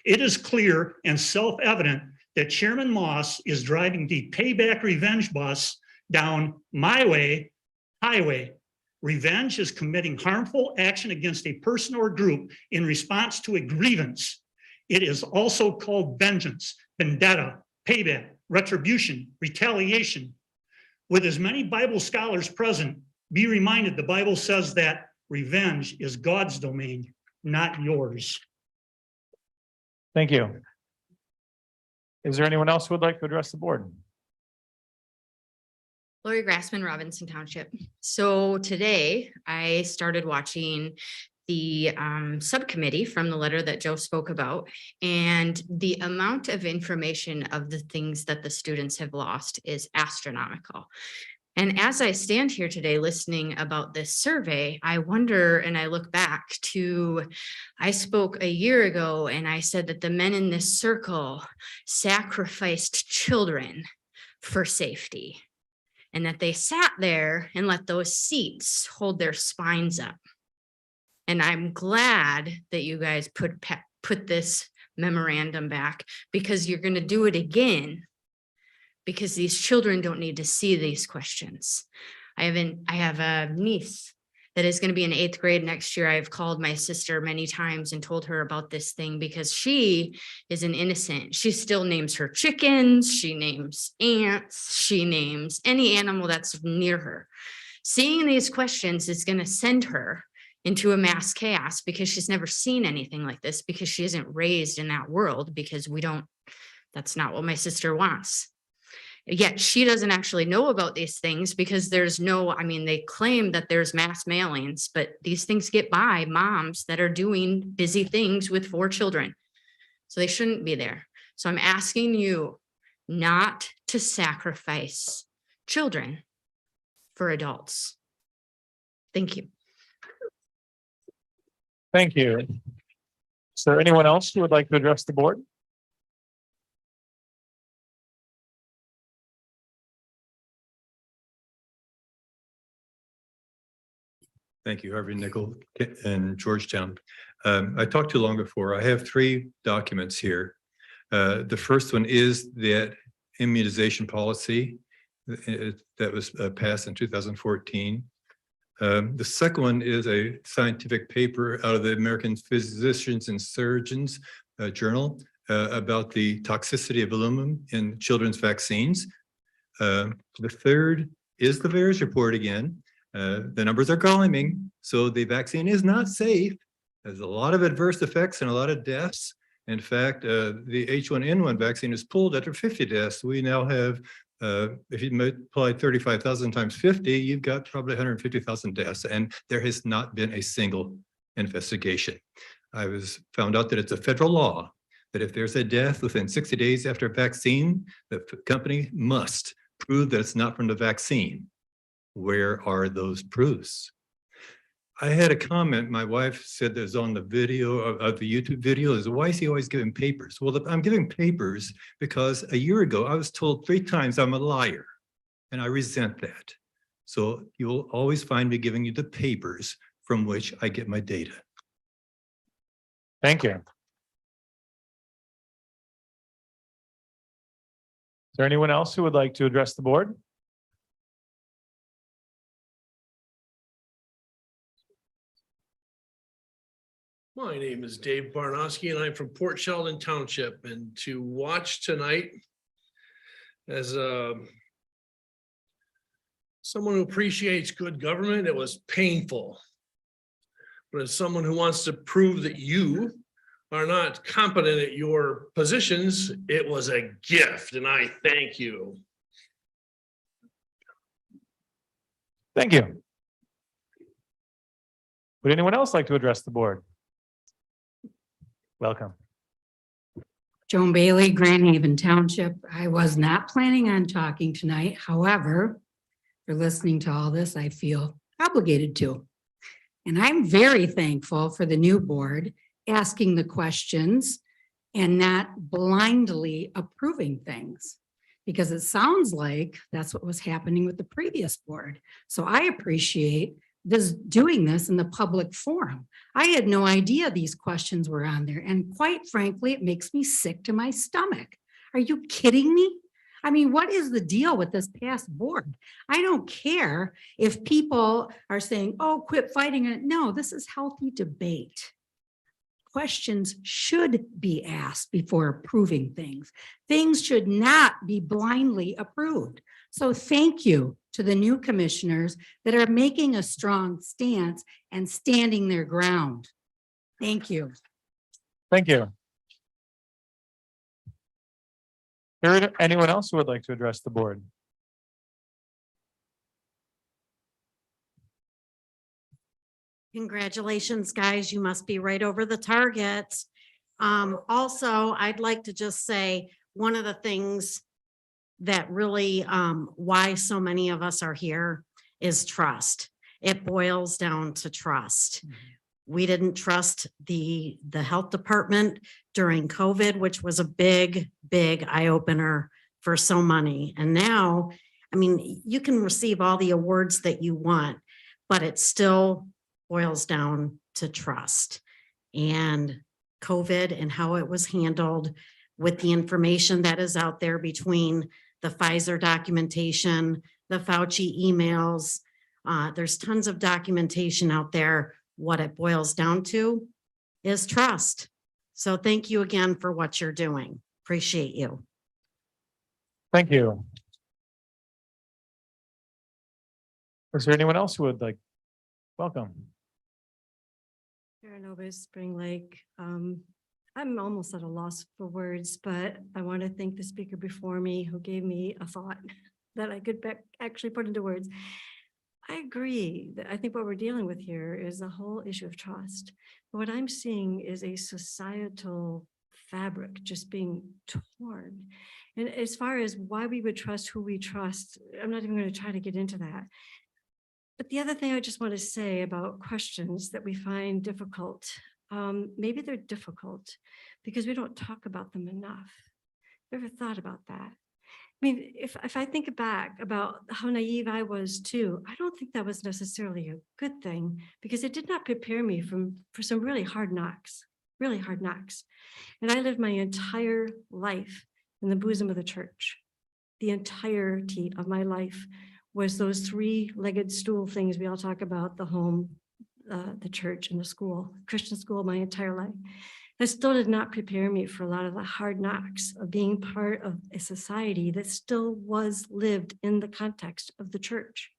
It is clear and self-evident that Chairman Moss is driving the payback revenge bus down my way, highway. Revenge is committing harmful action against a person or group in response to a grievance. It is also called vengeance, vendetta, payback, retribution, retaliation. With as many Bible scholars present, be reminded the Bible says that revenge is God's domain, not yours. Thank you. Is there anyone else who would like to address the board? Lori Grassman, Robinson Township. So today I started watching the subcommittee from the letter that Joe spoke about, and the amount of information of the things that the students have lost is astronomical. And as I stand here today listening about this survey, I wonder, and I look back to, I spoke a year ago and I said that the men in this circle sacrificed children for safety, and that they sat there and let those seats hold their spines up. And I'm glad that you guys put this memorandum back, because you're going to do it again, because these children don't need to see these questions. I have a niece that is going to be in 8th grade next year. I've called my sister many times and told her about this thing, because she is an innocent. She still names her chickens, she names ants, she names any animal that's near her. Seeing these questions is going to send her into a mass chaos, because she's never seen anything like this, because she isn't raised in that world, because that's not what my sister wants. Yet she doesn't actually know about these things, because they claim that there's mass mailings, but these things get by moms that are doing busy things with 4 children. So they shouldn't be there. So I'm asking you not to sacrifice children for adults. Thank you. Thank you. Is there anyone else who would like to address the board? Thank you, Harvey Nickel in Georgetown. I talked too long before. I have 3 documents here. The first one is that immunization policy that was passed in 2014. The second one is a scientific paper out of the American Physicians and Surgeons Journal about the toxicity of aluminum in children's vaccines. The third is the VAERS report again. The numbers are climbing, so the vaccine is not safe. There's a lot of adverse effects and a lot of deaths. In fact, the H1N1 vaccine is pulled after 50 deaths. We now have, if you multiply 35,000 times 50, you've got probably 150,000 deaths, and there has not been a single investigation. I found out that it's a federal law that if there's a death within 60 days after a vaccine, the company must prove that it's not from the vaccine. Where are those proofs? I had a comment, my wife said there's on the video of the YouTube video, is why is he always giving papers? Well, I'm giving papers because a year ago I was told 3 times I'm a liar, and I resent that. So you'll always find me giving you the papers from which I get my data. Thank you. Is there anyone else who would like to address the board? My name is Dave Barnowski and I'm from Port Sheldon Township, and to watch tonight as someone who appreciates good government, it was painful. But as someone who wants to prove that you are not competent at your positions, it was a gift, and I thank you. Thank you. Would anyone else like to address the board? Welcome. Joan Bailey, Grand Haven Township. I was not planning on talking tonight. However, for listening to all this, I feel obligated to. And I'm very thankful for the new board asking the questions and not blindly approving things, because it sounds like that's what was happening with the previous board. So I appreciate this, doing this in the public forum. I had no idea these questions were on there. And quite frankly, it makes me sick to my stomach. Are you kidding me? I mean, what is the deal with this past board? I don't care if people are saying, oh, quit fighting it. No, this is healthy debate. Questions should be asked before approving things. Things should not be blindly approved. So thank you to the new commissioners that are making a strong stance and standing their ground. Thank you. Thank you. Is there anyone else who would like to address the board? Congratulations, guys. You must be right over the target. Also, I'd like to just say one of the things that really why so many of us are here is trust. It boils down to trust. We didn't trust the health department during COVID, which was a big, big eye opener for so many. And now, I mean, you can receive all the awards that you want, but it still boils down to trust. And COVID and how it was handled with the information that is out there between the Pfizer documentation, the Fauci emails, there's tons of documentation out there. What it boils down to is trust. So thank you again for what you're doing. Appreciate you. Thank you. Is there anyone else who would like? Welcome. Karen Obis, Spring Lake. I'm almost at a loss for words, but I want to thank the speaker before me who gave me a thought that I could actually put into words. I agree that I think what we're dealing with here is the whole issue of trust. But what I'm seeing is a societal fabric just being torn. And as far as why we would trust who we trust, I'm not even going to try to get into that. But the other thing I just want to say about questions that we find difficult, maybe they're difficult because we don't talk about them enough. You ever thought about that? I mean, if I think back about how naive I was too, I don't think that was necessarily a good thing because it did not prepare me for some really hard knocks. And I lived my entire life in the bosom of the church. The entirety of my life was those three-legged stool things we all talk about: the home, the church, and the school, Christian school, my entire life. That still did not prepare me for a lot of the hard knocks of being part of a society that still was lived in the context of the church.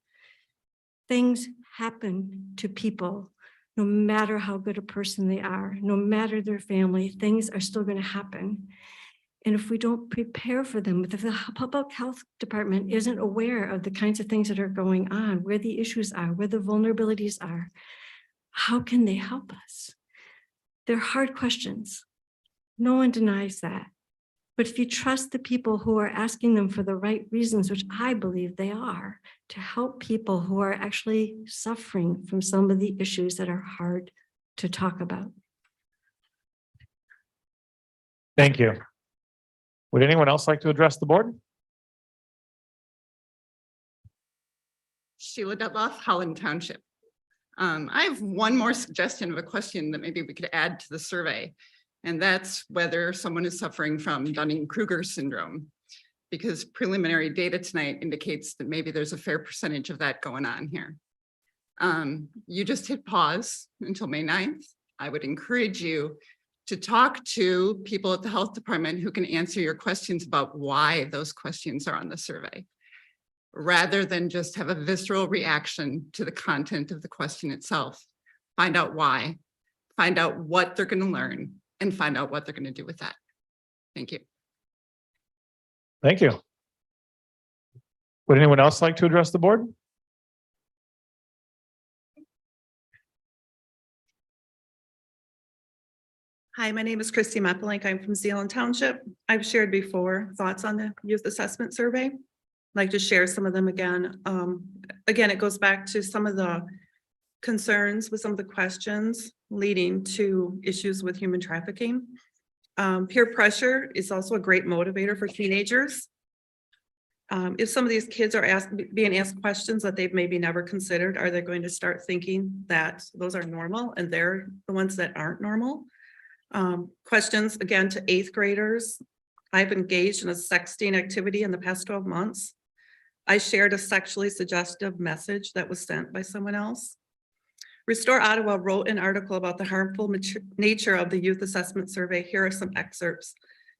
Things happen to people, no matter how good a person they are, no matter their family, things are still going to happen. And if we don't prepare for them, if the public health department isn't aware of the kinds of things that are going on, where the issues are, where the vulnerabilities are, how can they help us? They're hard questions. No one denies that. But if you trust the people who are asking them for the right reasons, which I believe they are, to help people who are actually suffering from some of the issues that are hard to talk about. Thank you. Would anyone else like to address the board? Sheila Dutloff, Holland Township. I have one more suggestion of a question that maybe we could add to the survey. And that's whether someone is suffering from Dunning-Kruger syndrome. Because preliminary data tonight indicates that maybe there's a fair percentage of that going on here. You just hit pause until May 9th. I would encourage you to talk to people at the health department who can answer your questions about why those questions are on the survey, rather than just have a visceral reaction to the content of the question itself. Find out why, find out what they're going to learn, and find out what they're going to do with that. Thank you. Thank you. Would anyone else like to address the board? Hi, my name is Christy Mepelink. I'm from Zeeland Township. I've shared before thoughts on the youth assessment survey. I'd like to share some of them again. Again, it goes back to some of the concerns with some of the questions leading to issues with human trafficking. Peer pressure is also a great motivator for teenagers. If some of these kids are being asked questions that they've maybe never considered, are they going to start thinking that those are normal and they're the ones that aren't normal? Questions again to 8th graders. I've engaged in a sexting activity in the past 12 months. I shared a sexually suggestive message that was sent by someone else. Restore Ottawa wrote an article about the harmful nature of the youth assessment survey. Here are some excerpts.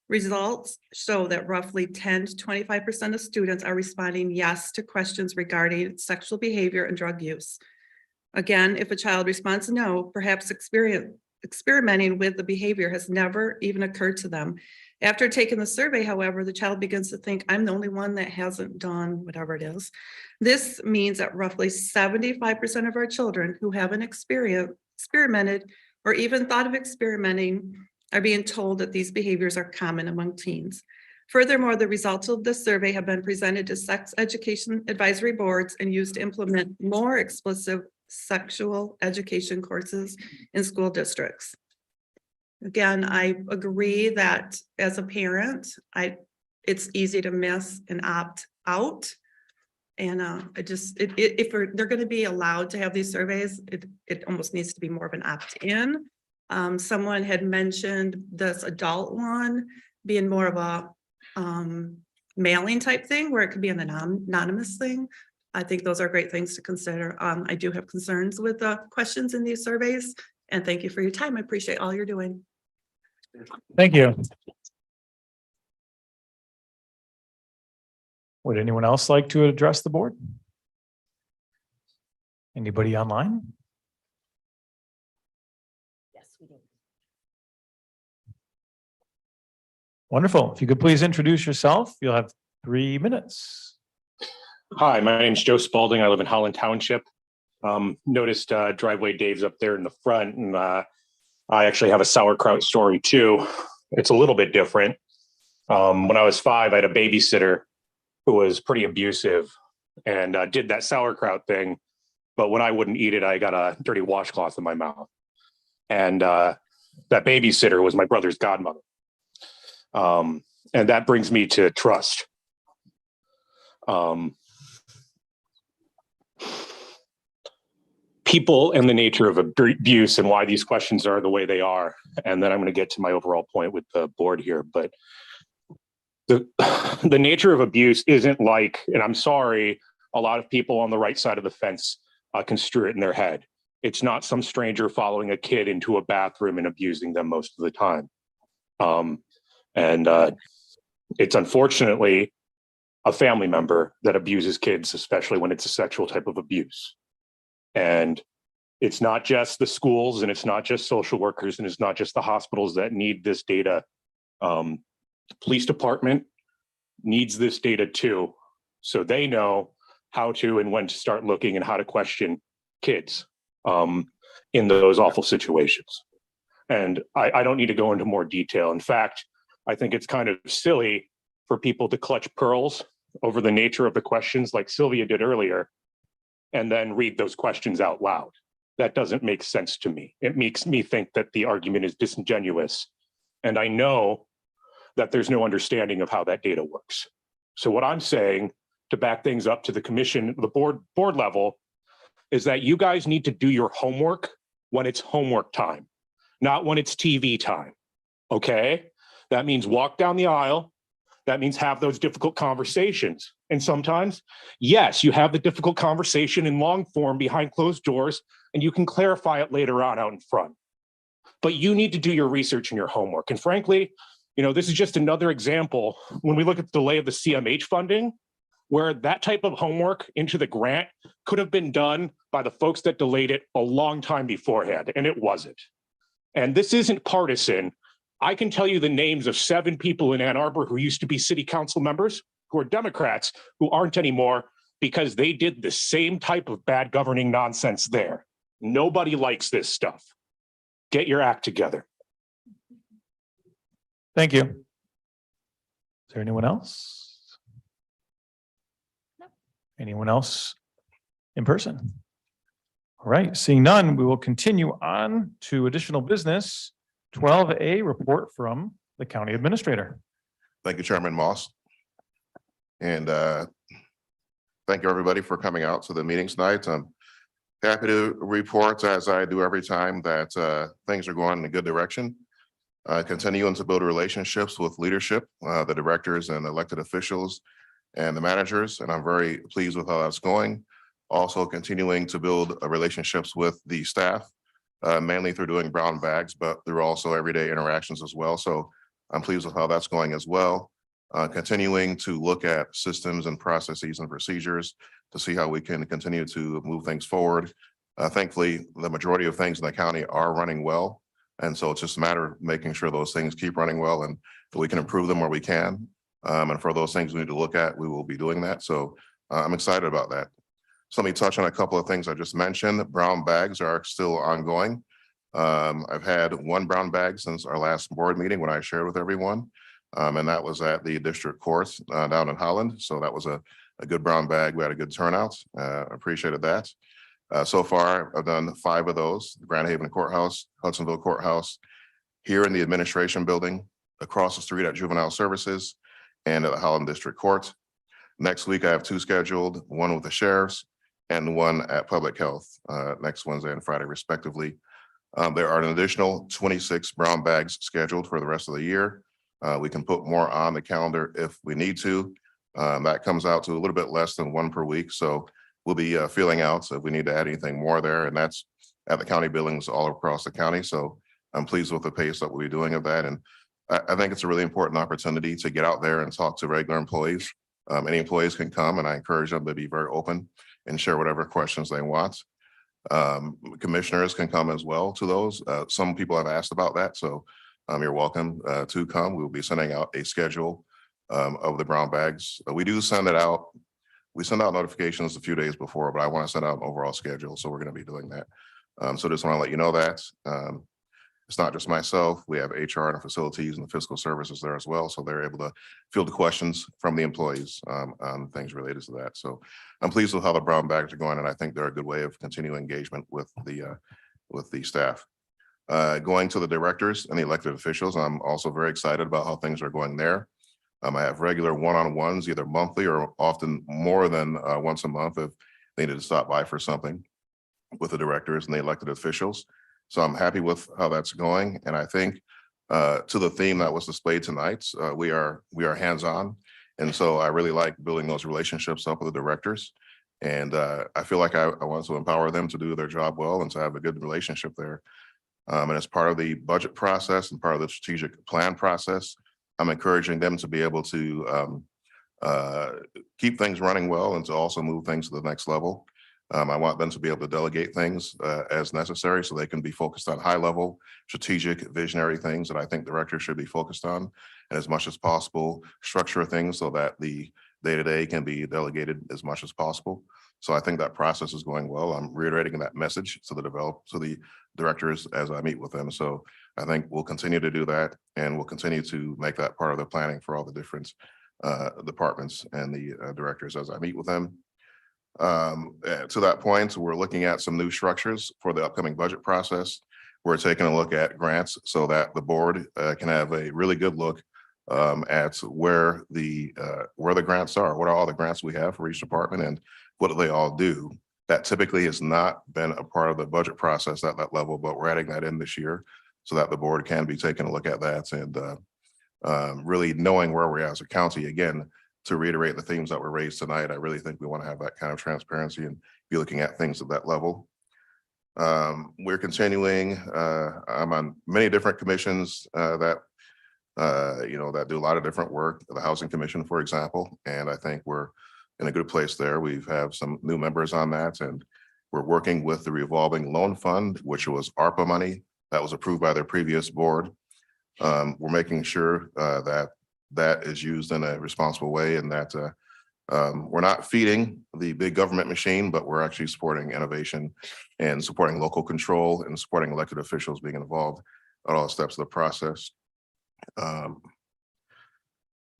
Results show that roughly 10 to 25% of students are responding yes to questions regarding sexual behavior and drug use. Again, if a child responds no, perhaps experimenting with the behavior has never even occurred to them. After taking the survey, however, the child begins to think, I'm the only one that hasn't done whatever it is. This means that roughly 75% of our children who haven't experimented or even thought of experimenting are being told that these behaviors are common among teens. Furthermore, the results of the survey have been presented to sex education advisory boards and used to implement more explicit sexual education courses in school districts. Again, I agree that as a parent, it's easy to miss and opt out. And if they're going to be allowed to have these surveys, it almost needs to be more of an opt-in. Someone had mentioned this adult one being more of a mailing type thing where it could be an anonymous thing. I think those are great things to consider. I do have concerns with the questions in these surveys, and thank you for your time. I appreciate all you're doing. Thank you. Would anyone else like to address the board? Anybody online? Yes, we do. Wonderful. If you could please introduce yourself, you'll have 3 minutes. Hi, my name's Joe Spalding. I live in Holland Township. Noticed driveway Dave's up there in the front, and I actually have a sauerkraut story too. It's a little bit different. When I was 5, I had a babysitter who was pretty abusive and did that sauerkraut thing. But when I wouldn't eat it, I got a dirty washcloth in my mouth. And that babysitter was my brother's godmother. And that brings me to trust. People and the nature of abuse and why these questions are the way they are. And then I'm going to get to my overall point with the board here. But the nature of abuse isn't like, and I'm sorry, a lot of people on the right side of the fence construe it in their head. It's not some stranger following a kid into a bathroom and abusing them most of the time. It's unfortunately a family member that abuses kids, especially when it's a sexual type of abuse. And it's not just the schools, and it's not just social workers, and it's not just the hospitals that need this data. Police department needs this data too, so they know how to and when to start looking and how to question kids in those awful situations. And I don't need to go into more detail. In fact, I think it's kind of silly for people to clutch pearls over the nature of the questions like Sylvia did earlier, and then read those questions out loud. That doesn't make sense to me. It makes me think that the argument is disingenuous. And I know that there's no understanding of how that data works. So what I'm saying to back things up to the commission, the board level, is that you guys need to do your homework when it's homework time, not when it's TV time. Okay? That means walk down the aisle. That means have those difficult conversations. And sometimes, yes, you have the difficult conversation in long form behind closed doors, and you can clarify it later on out in front. But you need to do your research and your homework. And frankly, you know, this is just another example when we look at the delay of the CMH funding, where that type of homework into the grant could have been done by the folks that delayed it a long time beforehand, and it wasn't. And this isn't partisan. I can tell you the names of 7 people in Ann Arbor who used to be city council members, who are Democrats, who aren't anymore because they did the same type of bad governing nonsense there. Nobody likes this stuff. Get your act together. Thank you. Is there anyone else? Anyone else in person? All right, seeing none, we will continue on to additional business. 12A, report from the county administrator. Thank you, Chairman Moss. And thank you, everybody, for coming out to the meeting tonight. I'm happy to report, as I do every time, that things are going in a good direction. Continuing to build relationships with leadership, the directors and elected officials and the managers, and I'm very pleased with how that's going. Also continuing to build relationships with the staff, mainly through doing brown bags, but through also everyday interactions as well. So I'm pleased with how that's going as well. Continuing to look at systems and processes and procedures to see how we can continue to move things forward. Thankfully, the majority of things in the county are running well. And so it's just a matter of making sure those things keep running well and that we can improve them where we can. And for those things we need to look at, we will be doing that. So I'm excited about that. So let me touch on a couple of things I just mentioned. Brown bags are still ongoing. I've had 1 brown bag since our last board meeting when I shared with everyone. And that was at the district court down in Holland. So that was a good brown bag. We had a good turnout. Appreciated that. So far, I've done 5 of those: Grand Haven Courthouse, Hudsonville Courthouse, here in the administration building, across the street at Juvenile Services, and at the Holland District Court. Next week, I have 2 scheduled, 1 with the sheriffs and 1 at Public Health, next Wednesday and Friday, respectively. There are an additional 26 brown bags scheduled for the rest of the year. We can put more on the calendar if we need to. That comes out to a little bit less than 1 per week. So we'll be feeling out so if we need to add anything more there, and that's at the county buildings all across the county. So I'm pleased with the pace that we'll be doing of that. And I think it's a really important opportunity to get out there and talk to regular employees. Any employees can come, and I encourage them to be very open and share whatever questions they want. Commissioners can come as well to those. Some people have asked about that, so you're welcome to come. We'll be sending out a schedule of the brown bags. We do send it out. We send out notifications a few days before, but I want to send out an overall schedule, so we're going to be doing that. So just want to let you know that. It's not just myself. We have HR and facilities and the fiscal services there as well. So they're able to field the questions from the employees on things related to that. So I'm pleased with how the brown bags are going, and I think they're a good way of continuing engagement with the staff. Going to the directors and the elected officials, I'm also very excited about how things are going there. I have regular one-on-ones, either monthly or often more than once a month if they need to stop by for something with the directors and the elected officials. So I'm happy with how that's going. And I think to the theme that was displayed tonight, we are hands-on. And so I really like building those relationships up with the directors. And I feel like I want to empower them to do their job well and to have a good relationship there. And as part of the budget process and part of the strategic plan process, I'm encouraging them to be able to keep things running well and to also move things to the next level. I want them to be able to delegate things as necessary so they can be focused on high level, strategic, visionary things that I think directors should be focused on. And as much as possible, structure things so that the day-to-day can be delegated as much as possible. So I think that process is going well. I'm reiterating that message to the directors as I meet with them. So I think we'll continue to do that, and we'll continue to make that part of the planning for all the different departments and the directors as I meet with them. To that point, we're looking at some new structures for the upcoming budget process. We're taking a look at grants so that the board can have a really good look at where the grants are. What are all the grants we have for each department, and what do they all do? That typically has not been a part of the budget process at that level, but we're adding that in this year so that the board can be taking a look at that and really knowing where we're at as a county. Again, to reiterate the themes that were raised tonight, I really think we want to have that kind of transparency and be looking at things at that level. We're continuing, I'm on many different commissions that do a lot of different work, the Housing Commission, for example, and I think we're in a good place there. We've have some new members on that, and we're working with the revolving loan fund, which was ARPA money that was approved by their previous board. We're making sure that is used in a responsible way, and that we're not feeding the big government machine, but we're actually supporting innovation and supporting local control and supporting elected officials being involved at all steps of the process.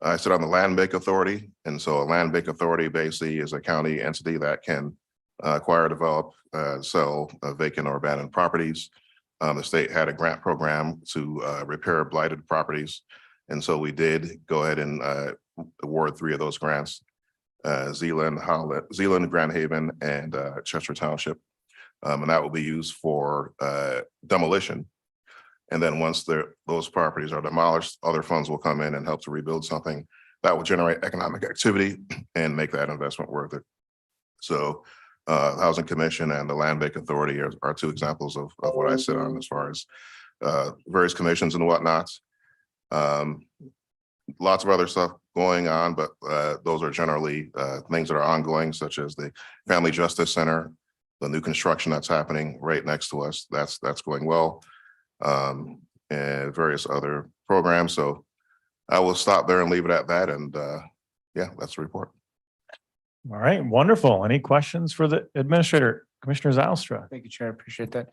I sit on the Land Bank Authority, and so a Land Bank Authority basically is a county entity that can acquire, develop, sell vacant or abandoned properties. The state had a grant program to repair blighted properties, and so we did go ahead and award 3 of those grants: Zeeland, Grand Haven, and Chester Township, and that will be used for demolition. And then once those properties are demolished, other funds will come in and help to rebuild something that will generate economic activity and make that investment worth it. So the Housing Commission and the Land Bank Authority are 2 examples of what I sit on as far as various commissions and whatnot. Lots of other stuff going on, but those are generally things that are ongoing, such as the Family Justice Center, the new construction that's happening right next to us. That's going well. And various other programs. So I will stop there and leave it at that. And yeah, that's the report. All right, wonderful. Any questions for the administrator, Commissioner Zylstra? Thank you, Chair. I appreciate that.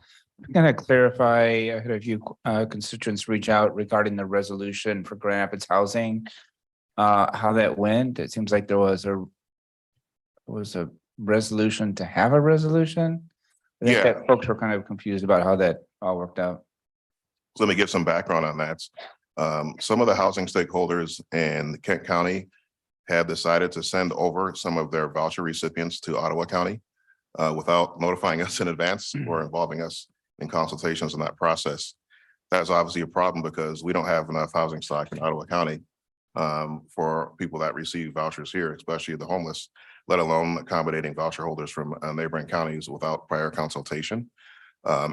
I'm going to clarify, I had a few constituents reach out regarding the resolution for Grand Rapids Housing, how that went. It seems like there was a resolution to have a resolution. I think that folks were kind of confused about how that all worked out. So let me give some background on that. Some of the housing stakeholders in Kent County have decided to send over some of their voucher recipients to Ottawa County without notifying us in advance or involving us in consultations in that process. That's obviously a problem because we don't have enough housing stock in Ottawa County for people that receive vouchers here, especially the homeless, let alone accommodating voucher holders from neighboring counties without prior consultation.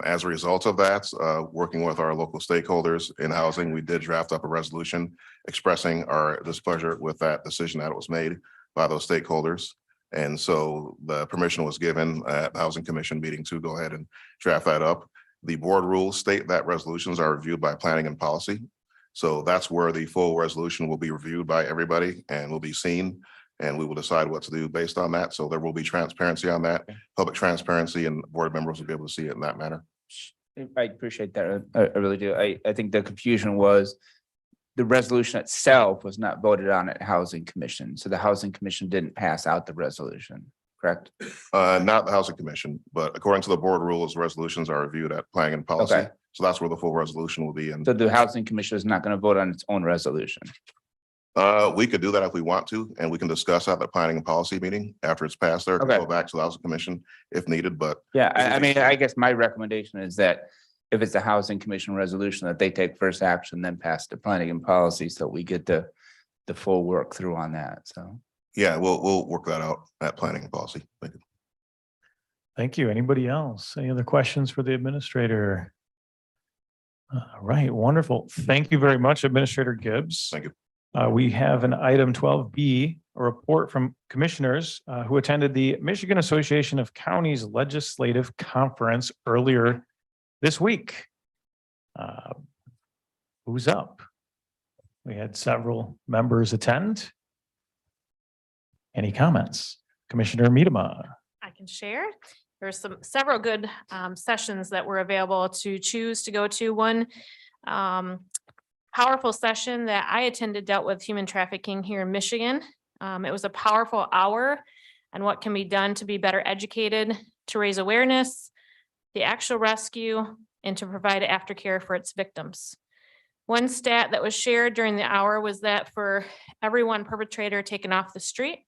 As a result of that, working with our local stakeholders in housing, we did draft up a resolution expressing our displeasure with that decision that was made by those stakeholders. And so the permission was given at the Housing Commission meeting to go ahead and draft that up. The board rules state that resolutions are reviewed by planning and policy. So that's where the full resolution will be reviewed by everybody and will be seen. And we will decide what to do based on that. So there will be transparency on that, public transparency, and board members will be able to see it in that manner. I appreciate that. I really do. I think the confusion was the resolution itself was not voted on at Housing Commission. So the Housing Commission didn't pass out the resolution, correct? Not the Housing Commission, but according to the board rules, resolutions are reviewed at planning and policy. Okay. So that's where the full resolution will be. And so the Housing Commission is not going to vote on its own resolution. We could do that if we want to, and we can discuss at the planning and policy meeting after it's passed there. Okay. Go back to the Housing Commission if needed, but. Yeah, I mean, I guess my recommendation is that if it's a Housing Commission resolution, that they take first action, then pass to planning and policy, so we get the full work through on that, so. Yeah, we'll work that out at planning and policy. Thank you. Thank you. Anybody else? Any other questions for the administrator? All right, wonderful. Thank you very much, Administrator Gibbs. Thank you. We have an item 12B, a report from commissioners who attended the Michigan Association of Counties Legislative Conference earlier this week. Who's up? We had several members attend. Any comments? Commissioner Miedema. I can share. There's several good sessions that were available to choose to go to. One powerful session that I attended dealt with human trafficking here in Michigan. It was a powerful hour on what can be done to be better educated, to raise awareness, the actual rescue, and to provide aftercare for its victims. One stat that was shared during the hour was that for every one perpetrator taken off the street,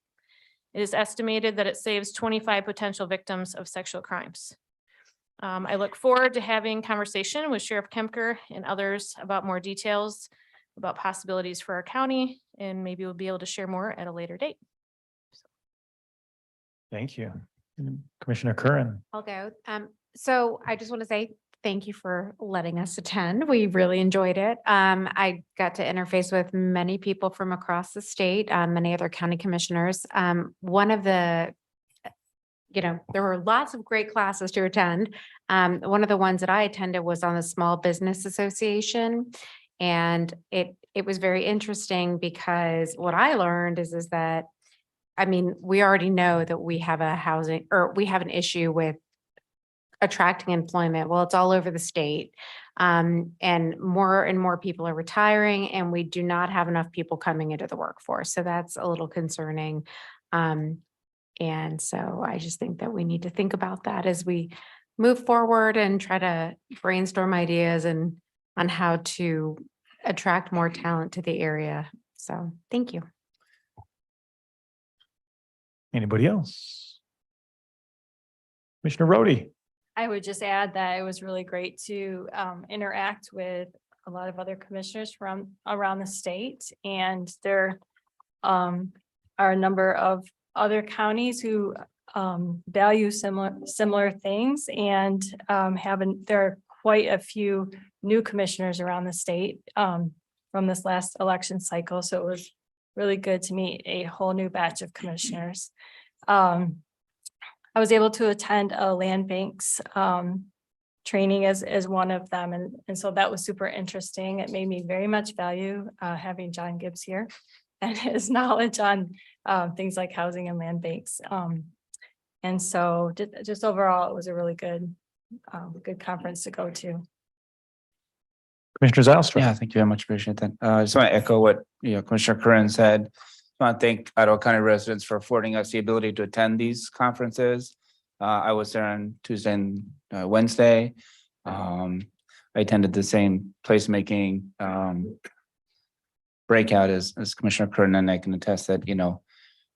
it is estimated that it saves 25 potential victims of sexual crimes. I look forward to having conversation with Sheriff Kemker and others about more details about possibilities for our county, and maybe we'll be able to share more at a later date. Thank you. Commissioner Curran. I'll go. So I just want to say thank you for letting us attend. We really enjoyed it. I got to interface with many people from across the state, many other county commissioners. One of the, there were lots of great classes to attend. One of the ones that I attended was on the Small Business Association. And it was very interesting because what I learned is that, I mean, we already know that we have we have an issue with attracting employment. Well, it's all over the state. And more people are retiring, and we do not have enough people coming into the workforce. So that's a little concerning. And so I just think that we need to think about that as we move forward and try to brainstorm ideas and on how to attract more talent to the area. So thank you. Anybody else? Commissioner Rhodey. I would just add that it was really great to interact with a lot of other commissioners from around the state. And there are a number of other counties who value similar things, and there are quite a few new commissioners around the state from this last election cycle. So it was really good to meet a whole new batch of commissioners. I was able to attend a land banks training as one of them. And so that was super interesting. It made me very much value having John Gibbs here and his knowledge on things like housing and land banks. And so just overall, it was a really good conference to go to. Commissioner Zylstra. Yeah, thank you very much. Appreciate that. I just want to echo what Commissioner Curran said. I want to thank Ottawa County residents for affording us the ability to attend these conferences. I was there on Tuesday and Wednesday. I attended the same placemaking breakout as Commissioner Curran, and I can attest that,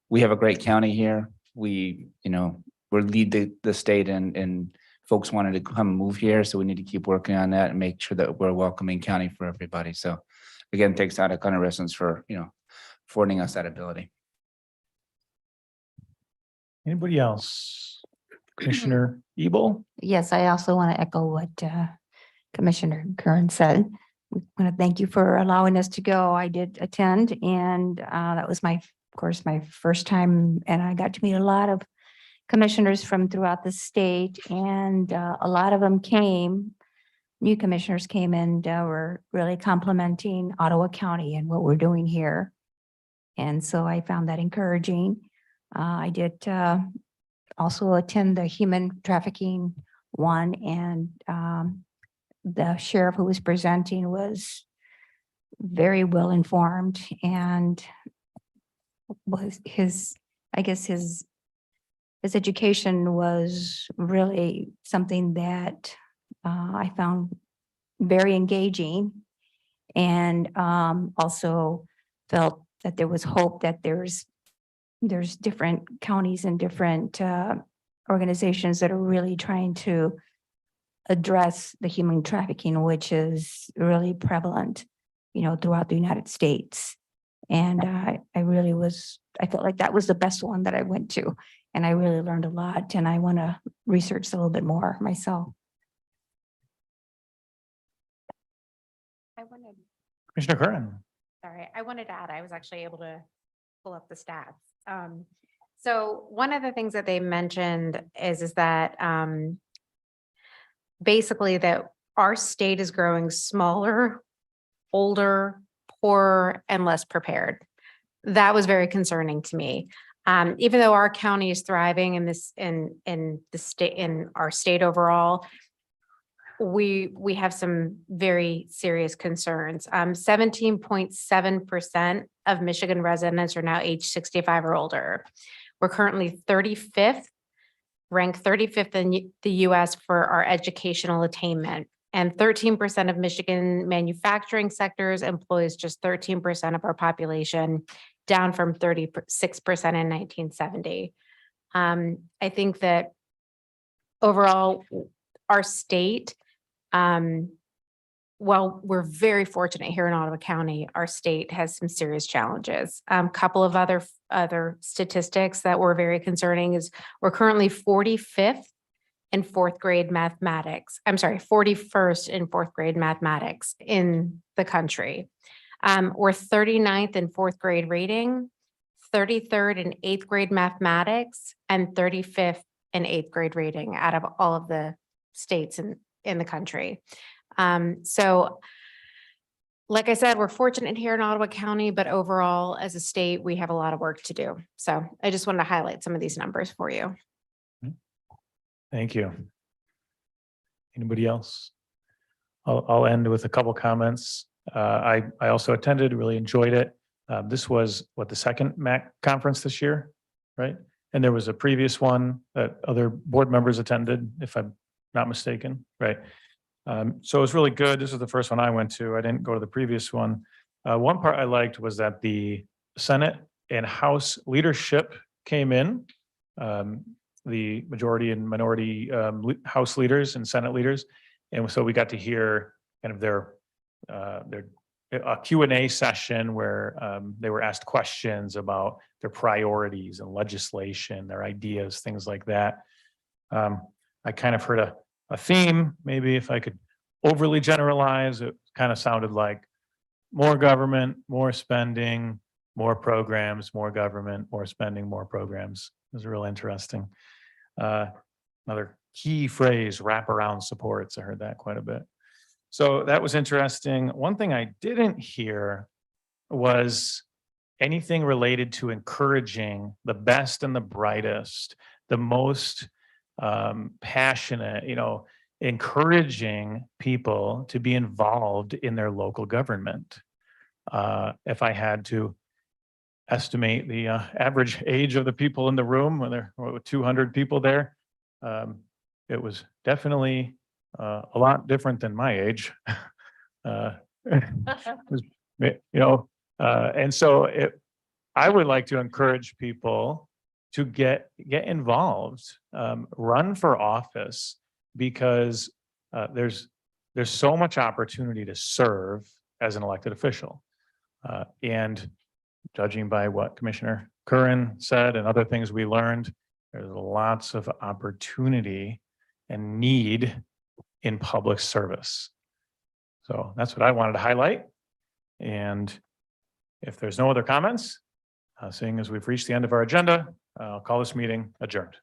we have a great county here. We lead the state, and folks wanted to come and move here. So we need to keep working on that and make sure that we're a welcoming county for everybody. So again, thanks to Ottawa County residents for, affording us that ability. Anybody else? Commissioner Ebel? Yes, I also want to echo what Commissioner Curran said. We want to thank you for allowing us to go. I did attend, and that was of course, my first time, and I got to meet a lot of commissioners from throughout the state, and a lot of them new commissioners came and were really complimenting Ottawa County and what we're doing here. And so I found that encouraging. I did also attend the human trafficking one, and the sheriff who was presenting was very well informed, and was his education was really something that I found very engaging, and also felt that there was hope that there's different counties and different organizations that are really trying to address the human trafficking, which is really prevalent, throughout the United States. And I felt like that was the best one that I went to. And I really learned a lot, and I want to research a little bit more myself. Commissioner Curran. Sorry, I wanted to add, I was actually able to pull up the stats. So one of the things that they mentioned is that basically that our state is growing smaller, older, poorer, and less prepared. That was very concerning to me. Even though our county is thriving in this, in the state, in our state overall, we have some very serious concerns. 17.7% of Michigan residents are now age 65 or older. We're currently 35th, ranked 35th in the US for our educational attainment. And 13% of Michigan manufacturing sectors employs just 13% of our population, down from 36% in 1970. I think that overall, our state, while we're very fortunate here in Ottawa County, our state has some serious challenges. Couple of other statistics that were very concerning is we're currently 45th in fourth grade mathematics. I'm sorry, 41st in fourth grade mathematics in the country. We're 39th in fourth grade reading, 33rd in eighth grade mathematics, and 35th in eighth grade reading out of all of the states in the country. So like I said, we're fortunate here in Ottawa County, but overall as a state, we have a lot of work to do. So I just wanted to highlight some of these numbers for you. Thank you. Anybody else? I'll end with a couple comments. I also attended, really enjoyed it. This was the second MAC conference this year, right? And there was a previous one that other board members attended, if I'm not mistaken, right? So it was really good. This is the first one I went to. I didn't go to the previous one. One part I liked was that the Senate and House leadership came in, the majority and minority House leaders and Senate leaders. And so we got to hear kind of their a Q&A session where they were asked questions about their priorities and legislation, their ideas, things like that. I kind of heard a theme, maybe if I could overly generalize, it kind of sounded like more government, more spending, more programs, more government, more spending, more programs. It was real interesting. Another key phrase, wraparound supports. I heard that quite a bit. So that was interesting. One thing I didn't hear was anything related to encouraging the best and the brightest, the most passionate, encouraging people to be involved in their local government. If I had to estimate the average age of the people in the room, when there were 200 people there, it was definitely a lot different than my age. And so I would like to encourage people to get involved, run for office, because there's so much opportunity to serve as an elected official. And judging by what Commissioner Curran said and other things we learned, there's lots of opportunity and need in public service. So that's what I wanted to highlight. And if there's no other comments, seeing as we've reached the end of our agenda, I'll call this meeting adjourned.